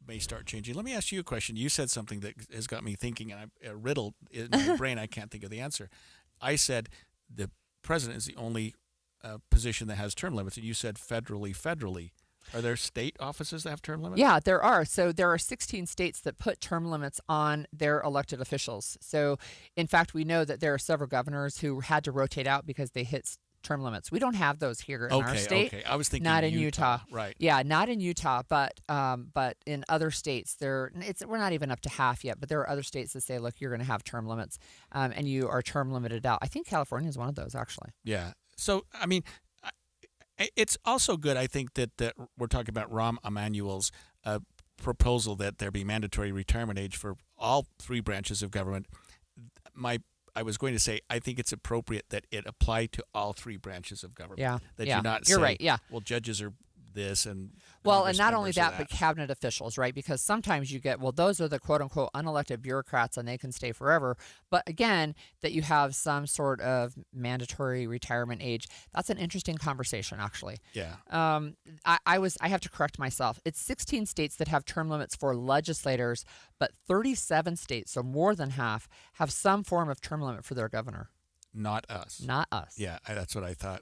may start changing. Let me ask you a question. You said something that has got me thinking, and a riddle in my brain. I can't think of the answer. I said the president is the only position that has term limits, and you said federally. Are there state offices that have term limits? Yeah, there are. So there are 16 states that put term limits on their elected officials. So, in fact, we know that there are several governors who had to rotate out because they hit term limits. We don't have those here in our state. Okay. I was thinking not in Utah. Right. Yeah, not in Utah, but in other states, we're not even up to half yet. But there are other states that say, look, you're going to have term limits, and you are term limited out. I think California is one of those, actually. Yeah. So I mean, it's also good, I think, that we're talking about Rahm Emanuel's proposal that there be mandatory retirement age for all three branches of government. I was going to say, I think it's appropriate that it apply to all three branches of government. Yeah. That yeah. you not You're say, right. Yeah. well, judges are this and well, Congress and not only members are that, but cabinet officials, right? Because sometimes you get, well, those are the quote unquote unelected bureaucrats and they can stay forever. But again, that you have some sort of mandatory retirement age. That's an interesting conversation, actually. Yeah. I have to correct myself. It's 16 states that have term limits for legislators, but 37 states, so more than half, have some form of term limit for their governor. Not us. Not us. Yeah, that's what I thought.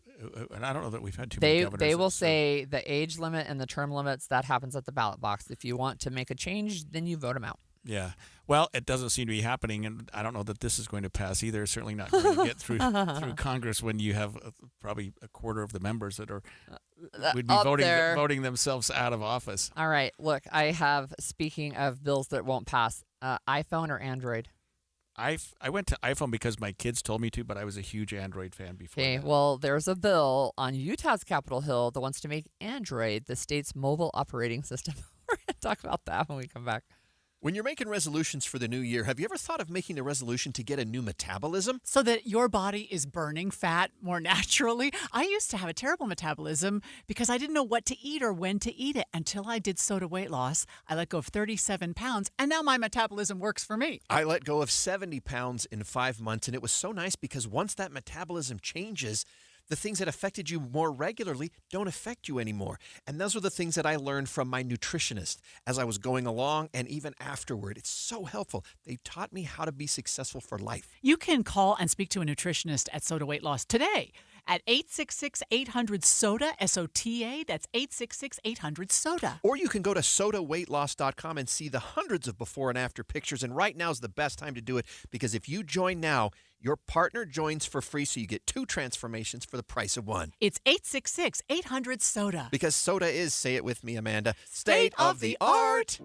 And I don't know that we've had too many governors. They will say the age limit and the term limits, that happens at the ballot box. If you want to make a change, then you vote them out. Yeah. Well, it doesn't seem to be happening, and I don't know that this is going to pass either. It's certainly not going to get through Congress when you have probably a quarter of the members that would be voting themselves out of office. All right. Look, I have, speaking of bills that won't pass, iPhone or Android? I went to iPhone because my kids told me to, but I was a huge Android fan before. Okay, well, there's a bill on Utah's Capitol Hill that wants to make Android the state's mobile operating system. We're going to talk about that when we come back. When you're making resolutions for the new year, have you ever thought of making a resolution to get a new metabolism? So that your body is burning fat more naturally? I used to have a terrible metabolism because I didn't know what to eat or when to eat it until I did Soda weight loss. I let go of 37 pounds, and now my metabolism works for me. I let go of 70 pounds in 5 months, and it was so nice because once that metabolism changes, the things that affected you more regularly don't affect you anymore. And those are the things that I learned from my nutritionist as I was going along and even afterward. It's so helpful. They taught me how to be successful for life. You can call and speak to a nutritionist at Soda Weight Loss today at 866-800-SODA, S-O-T-A. That's 866-800-SODA. Or you can go to sodaweightloss.com and see the hundreds of before and after pictures. And right now is the best time to do it because if you join now, your partner joins for free, so you get 2 transformations for the price of 1. It's 866-800-SODA. Because soda is, say it with me, Amanda, state of the art.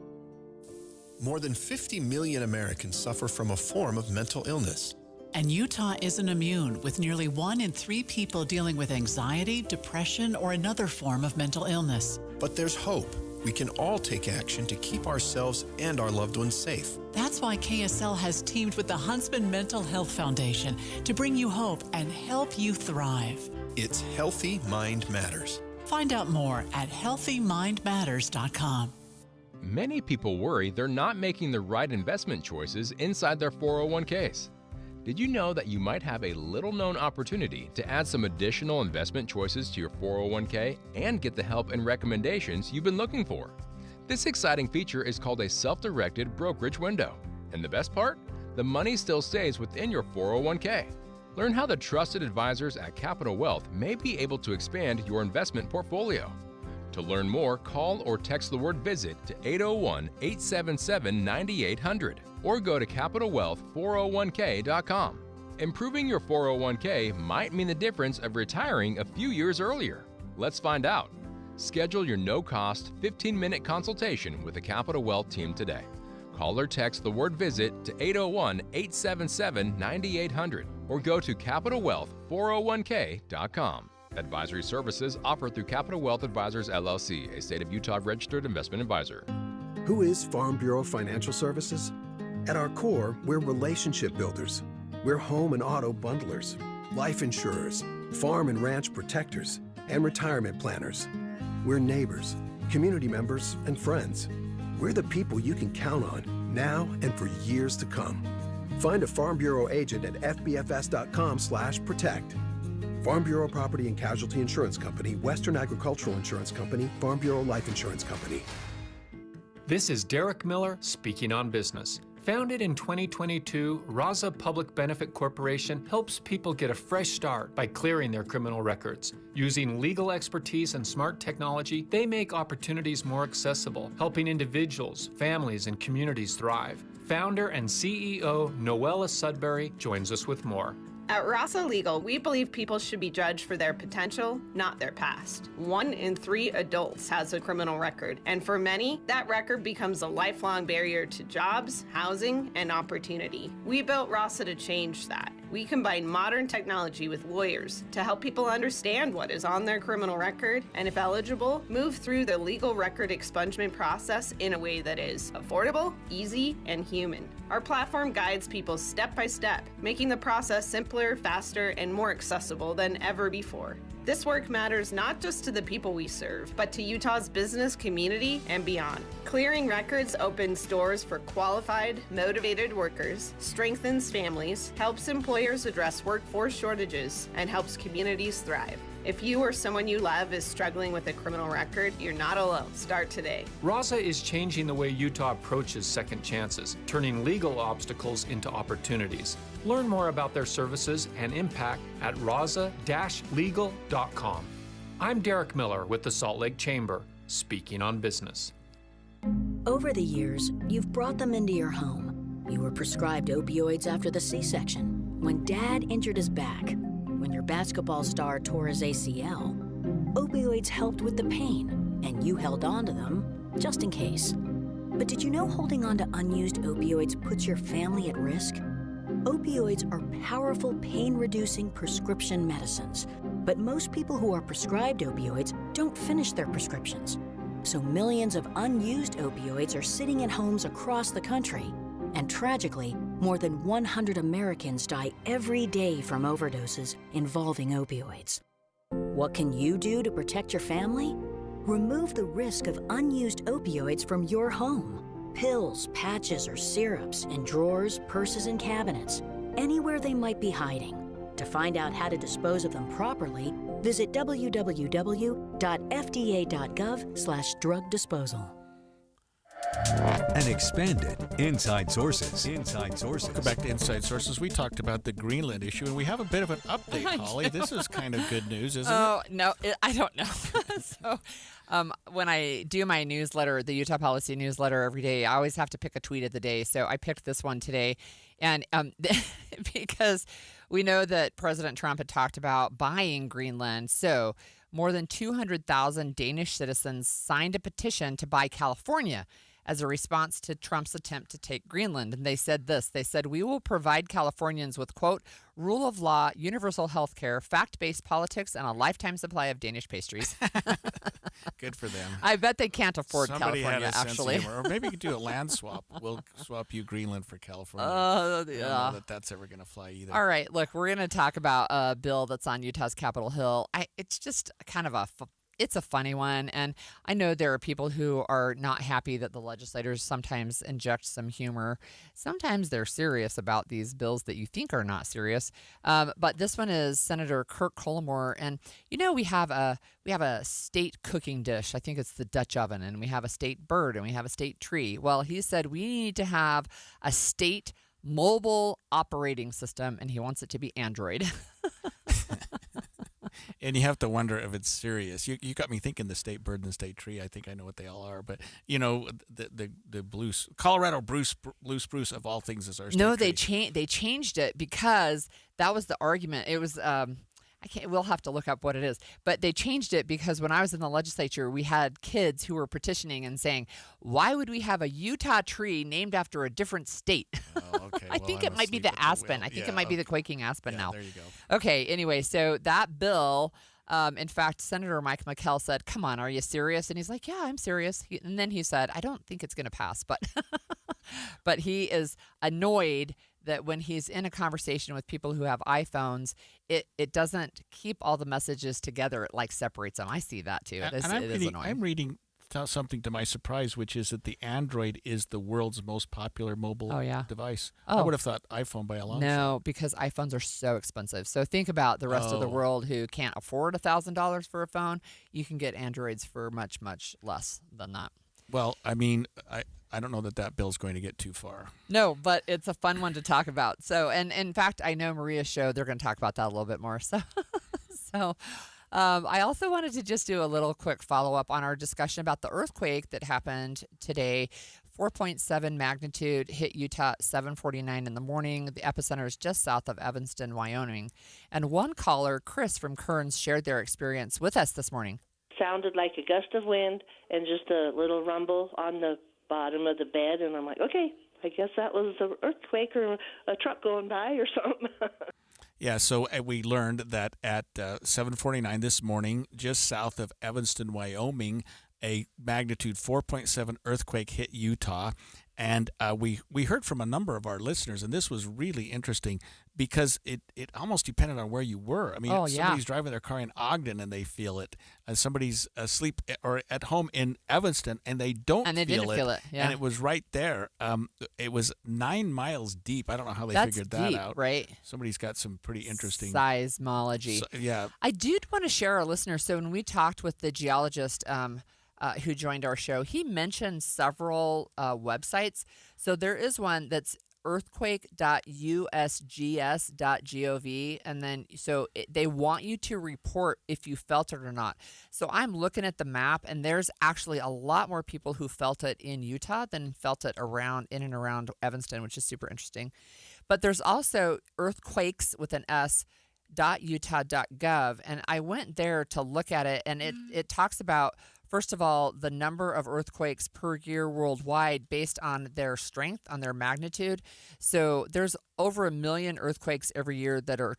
More than 50 million Americans suffer from a form of mental illness. And Utah isn't immune, with nearly 1 in 3 people dealing with anxiety, depression, or another form of mental illness. But there's hope. We can all take action to keep ourselves and our loved ones safe. That's why KSL has teamed with the Huntsman Mental Health Foundation to bring you hope and help you thrive. It's Healthy Mind Matters. Find out more at healthymindmatters.com. Many people worry they're not making the right investment choices inside their 401ks. Did you know that you might have a little-known opportunity to add some additional investment choices to your 401k and get the help and recommendations you've been looking for? This exciting feature is called a self-directed brokerage window. And the best part? The money still stays within your 401k. Learn how the trusted advisors at Capital Wealth may be able to expand your investment portfolio. To learn more, call or text the word VISIT to 801-877-9800 or go to CapitalWealth401k.com. Improving your 401k might mean the difference of retiring a few years earlier. Let's find out. Schedule your no-cost 15-minute consultation with the Capital Wealth team today. Call or text the word VISIT to 801-877-9800 or go to CapitalWealth401k.com. Advisory services offered through Capital Wealth Advisors, LLC, a state of Utah registered investment advisor. Who is Farm Bureau Financial Services? At our core, we're relationship builders. We're home and auto bundlers, life insurers, farm and ranch protectors, and retirement planners. We're neighbors, community members, and friends. We're the people you can count on now and for years to come. Find a Farm Bureau agent at fbfs.com/protect. Farm Bureau Property and Casualty Insurance Company, Western Agricultural Insurance Company, Farm Bureau Life Insurance Company. This is Derek Miller speaking on business. Founded in 2022, Raza Public Benefit Corporation helps people get a fresh start by clearing their criminal records. Using legal expertise and smart technology, they make opportunities more accessible, helping individuals, families, and communities thrive. Founder and CEO Noella Sudbury joins us with more. At Rasa Legal, we believe people should be judged for their potential, not their past. 1 in 3 adults has a criminal record, and for many, that record becomes a lifelong barrier to jobs, housing, and opportunity. We built Rasa to change that. We combine modern technology with lawyers to help people understand what is on their criminal record, and if eligible, move through the legal record expungement process in a way that is affordable, easy, and human. Our platform guides people step by step, making the process simpler, faster, and more accessible than ever before. This work matters not just to the people we serve, but to Utah's business community and beyond. Clearing records opens doors for qualified, motivated workers, strengthens families, helps employers address workforce shortages, and helps communities thrive. If you or someone you love is struggling with a criminal record, you're not alone. Start today. Rasa is changing the way Utah approaches second chances, turning legal obstacles into opportunities. Learn more about their services and impact at rasa-legal.com. I'm Derek Miller with the Salt Lake Chamber, speaking on business. Over the years, you've brought them into your home. You were prescribed opioids after the C-section, when Dad injured his back, when your basketball star tore his ACL. Opioids helped with the pain, and you held on to them just in case. But did you know holding on to unused opioids puts your family at risk? Opioids are powerful pain-reducing prescription medicines, but most people who are prescribed opioids don't finish their prescriptions. So millions of unused opioids are sitting in homes across the country. And tragically, more than 100 Americans die every day from overdoses involving opioids. What can you do to protect your family? Remove the risk of unused opioids from your home. Pills, patches, or syrups in drawers, purses, and cabinets, anywhere they might be hiding. To find out how to dispose of them properly, visit www.fda.gov/drug disposal. And expanded Inside Sources. Inside Sources. Welcome back to Inside Sources. We talked about the Greenland issue, and we have a bit of an update, Holly. This is kind of good news, isn't it? Oh, no, I don't know. So when I do my newsletter, the Utah Policy newsletter every day, I always have to pick a tweet of the day. So I picked this one today. And because we know that President Trump had talked about buying Greenland. So more than 200,000 Danish citizens signed a petition to buy California as a response to Trump's attempt to take Greenland. And they said this, they said, "We will provide Californians with, quote, rule of law, universal health care, fact-based politics, and a lifetime supply of Danish pastries." Good for them. I bet they can't afford Somebody California, had a actually. sense of humor. Or maybe you could do a land swap. We'll swap you Greenland for California. Yeah. I don't know that that's ever going to fly either. All right, look, we're going to talk about a bill that's on Utah's Capitol Hill. It's just kind of it's a funny one, and I know there are people who are not happy that the legislators sometimes inject some humor. Sometimes they're serious about these bills that you think are not serious. But this one is Senator Kirk Collimore, and you know we have a state cooking dish. I think it's the Dutch oven, and we have a state bird, and we have a state tree. Well, he said we need to have a state mobile operating system, and he wants it to be Android. And you have to wonder if it's serious. You got me thinking the state bird and the state tree. I think I know what they all are. But, you know, the Colorado blue spruce of all things is our state No, tree. they changed it because that was the argument. It was we'll have to look up what it is. But they changed it because when I was in the legislature, we had kids who were petitioning and saying, why would we have a Utah tree named after a different state? Oh, okay. I think it might be the aspen. I think it might be the quaking aspen now. There you go. Okay, anyway, so that bill, in fact, Senator Mike McKell said, come on, are you serious? And he's like, yeah, I'm serious. And then he said, I don't think it's going to pass, but but he is annoyed that when he's in a conversation with people who have iPhones, it doesn't keep all the messages together. It like separates them. I see that too. It is annoying. I'm reading something to my surprise, which is that the Android is the world's most popular mobile device. I would have thought iPhone by a long shot. No, because iPhones are so expensive. So think about the rest of the world who can't afford $1,000 for a phone. You can get Androids for much, much less than that. Well, I mean, I don't know that bill's going to get too far. No, but it's a fun one to talk about. So, and in fact, I know Maria's show, they're going to talk about that a little bit more. So, I also wanted to just do a little quick follow-up on our discussion about the earthquake that happened today. 4.7 magnitude hit Utah at 7:49 in the morning. The epicenter is just south of Evanston, Wyoming. And one caller, Chris from Kearns, shared their experience with us this morning. Sounded like a gust of wind and just a little rumble on the bottom of the bed. And I'm like, okay, I guess that was an earthquake or a truck going by or something. Yeah, so we learned that at 7:49 this morning, just south of Evanston, Wyoming, a magnitude 4.7 earthquake hit Utah. And we heard from a number of our listeners, and this was really interesting because it almost depended on where you were. I mean, somebody's driving their car in Ogden and they feel it. Somebody's asleep or at home in Evanston and they don't feel it. Yeah. And it was right there. It was 9 miles deep. I don't know how they That's figured that deep, out. right? Somebody's got some pretty interesting seismology. Yeah. I did want to share our listeners. So when we talked with the geologist who joined our show, he mentioned several websites. So there is one that's earthquake.usgs.gov, and then they want you to report if you felt it or not. So I'm looking at the map, and there's actually a lot more people who felt it in Utah than felt it in and around Evanston, which is super interesting. But there's also earthquakes with an S .utah.gov, and I went there to look at it, and it talks about, first of all, the number of earthquakes per year worldwide based on their strength, on their magnitude. So there's over 1 million earthquakes every year that are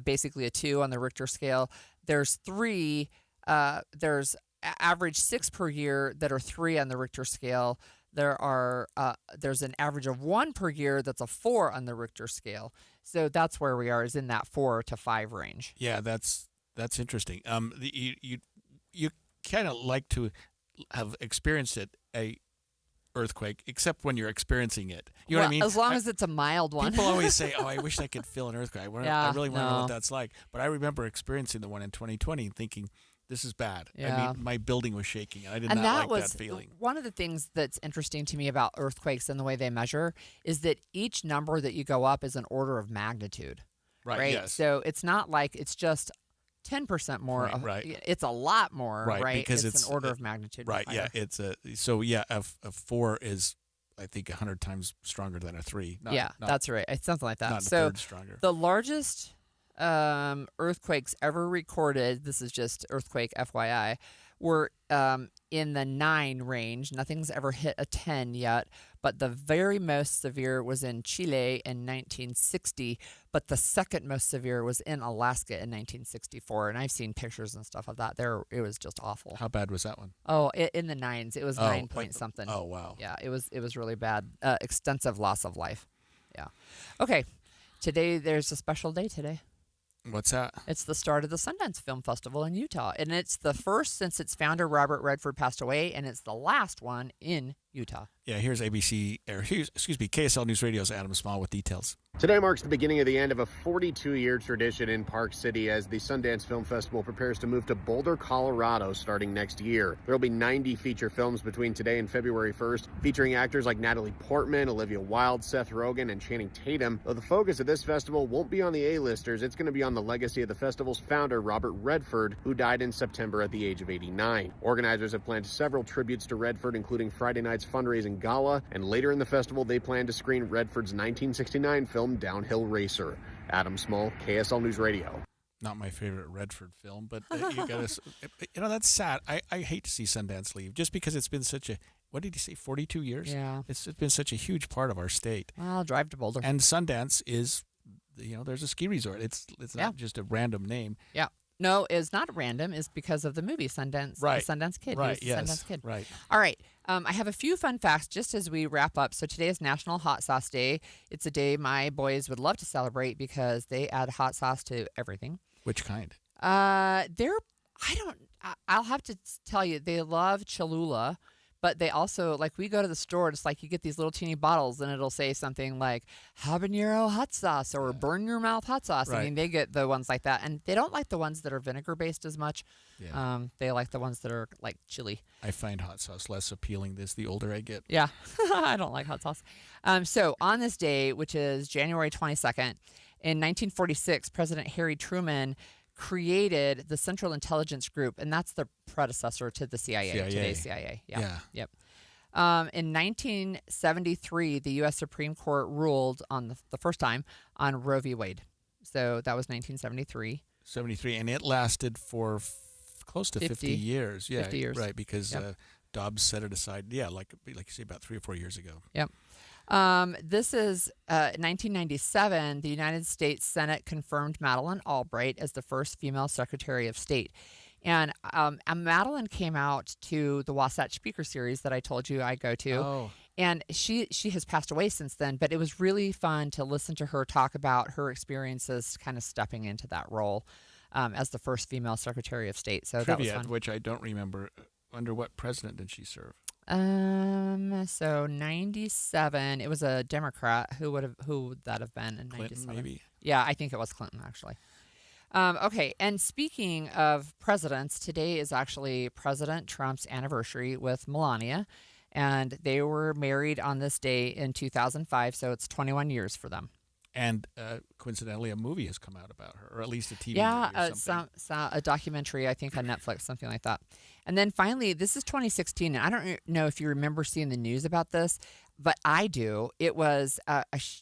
basically a 2 on the Richter scale. There's 3, there's average 6 per year that are 3 on the Richter scale. There's an average of 1 per year that's a 4 on the Richter scale. So that's where we are, is in that 4 to 5 range. Yeah, that's interesting. You kind of like to have experienced a earthquake, except when you're experiencing it. You know what I mean? As long as it's a mild one. People always say, "Oh, I wish I could feel an earthquake. I really want to know no. what that's like." But I remember experiencing the one in 2020 and thinking, this is bad. Yeah. I mean, my building was shaking, and I did and not like that feeling. One of the things that's interesting to me about earthquakes and the way they measure is that each number that you go up is an order of magnitude. Right. Yes. So it's not like it's just 10% more. Right. It's a lot more. Right. Because it's an order of magnitude. Right. higher. Yeah. A 4 is, I think, 100 times stronger than a 3. That's right. It's something like that. Not a so third stronger. The largest earthquakes ever recorded, this is just earthquake FYI, were in the 9 range. Nothing's ever hit a 10 yet, but the very most severe was in Chile in 1960, but the second most severe was in Alaska in 1964, and I've seen pictures and stuff of that. It was just awful. How bad was that one? Oh, in the 9s. It was 9 point something. Oh, wow. Yeah, it was really bad. Extensive loss of life. Yeah. Okay. Today, there's a special day today. What's that? It's the start of the Sundance Film Festival in Utah, and it's the first since its founder, Robert Redford, passed away, and it's the last one in Utah. Yeah, here's KSL News Radio's Adam Small with details. Today marks the beginning of the end of a 42-year tradition in Park City as the Sundance Film Festival prepares to move to Boulder, Colorado starting next year. There will be 90 feature films between today and February 1st, featuring actors like Natalie Portman, Olivia Wilde, Seth Rogen, and Channing Tatum. Though the focus of this festival won't be on the A-listers, it's going to be on the legacy of the festival's founder, Robert Redford, who died in September at the age of 89. Organizers have planned several tributes to Redford, including Friday night's fundraising gala, and later in the festival, they plan to screen Redford's 1969 film Downhill Racer. Adam Small, KSL News Radio. Not my favorite Redford film, but you gotta, that's sad. I hate to see Sundance leave just because it's been such a, what did you say, 42 years? Yeah. It's been such a huge part of our state. Well, I'll drive to Boulder. And Sundance is, there's a ski resort. It's not just a random name. Yeah. No, it's not random. It's because of the movie Sundance. Right. The Sundance Kid. Right. He was the Sundance Kid. Right. All right. I have a few fun facts just as we wrap up. So today is National Hot Sauce Day. It's a day my boys would love to celebrate because they add hot sauce to everything. Which kind? I'll have to tell you, they love Cholula. But they also, like, we go to the store, it's like you get these little teeny bottles, and it'll say something like habanero hot sauce or burn your mouth hot sauce. Right. I mean, they get the ones like that. And they don't like the ones that are vinegar-based as much. Yeah. They like the ones that are, like, chili. I find hot sauce less appealing the older I get. Yeah. I don't like hot sauce. So on this day, which is January 22nd, in 1946, President Harry Truman created the Central Intelligence Group, and that's the predecessor to the CIA. Today's CIA. Yeah. Yeah. Yep. In 1973, the U.S. Supreme Court ruled on the first time on Roe v. Wade. So that was 1973. 73, and it lasted for close to 50 years. Yeah, 50 years. Right, because Yep. Dobbs set it aside, like you say, about 3 or 4 years ago. Yep. This is 1997. The United States Senate confirmed Madeleine Albright as the first female Secretary of State. And Madeleine came out to the Wasatch Speaker Series that I told you I go to. Oh. And she has passed away since then, but it was really fun to listen to her talk about her experiences kind of stepping into that role as the first female Secretary of State. So that was Trivia, fun. which I don't remember. Under what president did she serve? So 97, it was a Democrat. Who would that have been in Clinton, 97? maybe? Yeah, I think it was Clinton, actually. Okay, and speaking of presidents, today is actually President Trump's anniversary with Melania, and they were married on this day in 2005, so it's 21 years for them. And coincidentally, a movie has come out about her, or at least a TV Yeah, movie or something. a documentary, I think, on Netflix, something like that. And then finally, this is 2016, and I don't know if you remember seeing the news about this, but I do. It was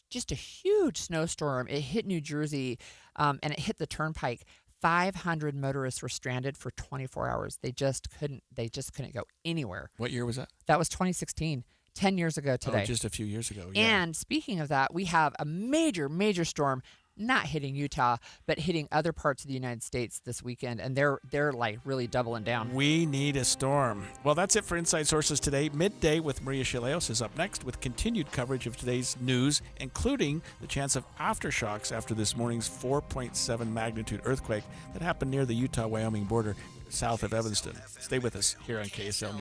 just a huge snowstorm. It hit New Jersey, and it hit the turnpike. 500 motorists were stranded for 24 hours. They just couldn't go anywhere. What year was that? That was 2016. 10 years ago today. Oh, just a few years ago. Yeah. And speaking of that, we have a major, major storm not hitting Utah, but hitting other parts of the United States this weekend, and they're like really doubling down. We need a storm. Well, that's it for Inside Sources today. Midday with Maria Shileos is up next with continued coverage of today's news, including the chance of aftershocks after this morning's 4.7 magnitude earthquake that happened near the Utah-Wyoming border south of Evanston. Stay with us here on KSL.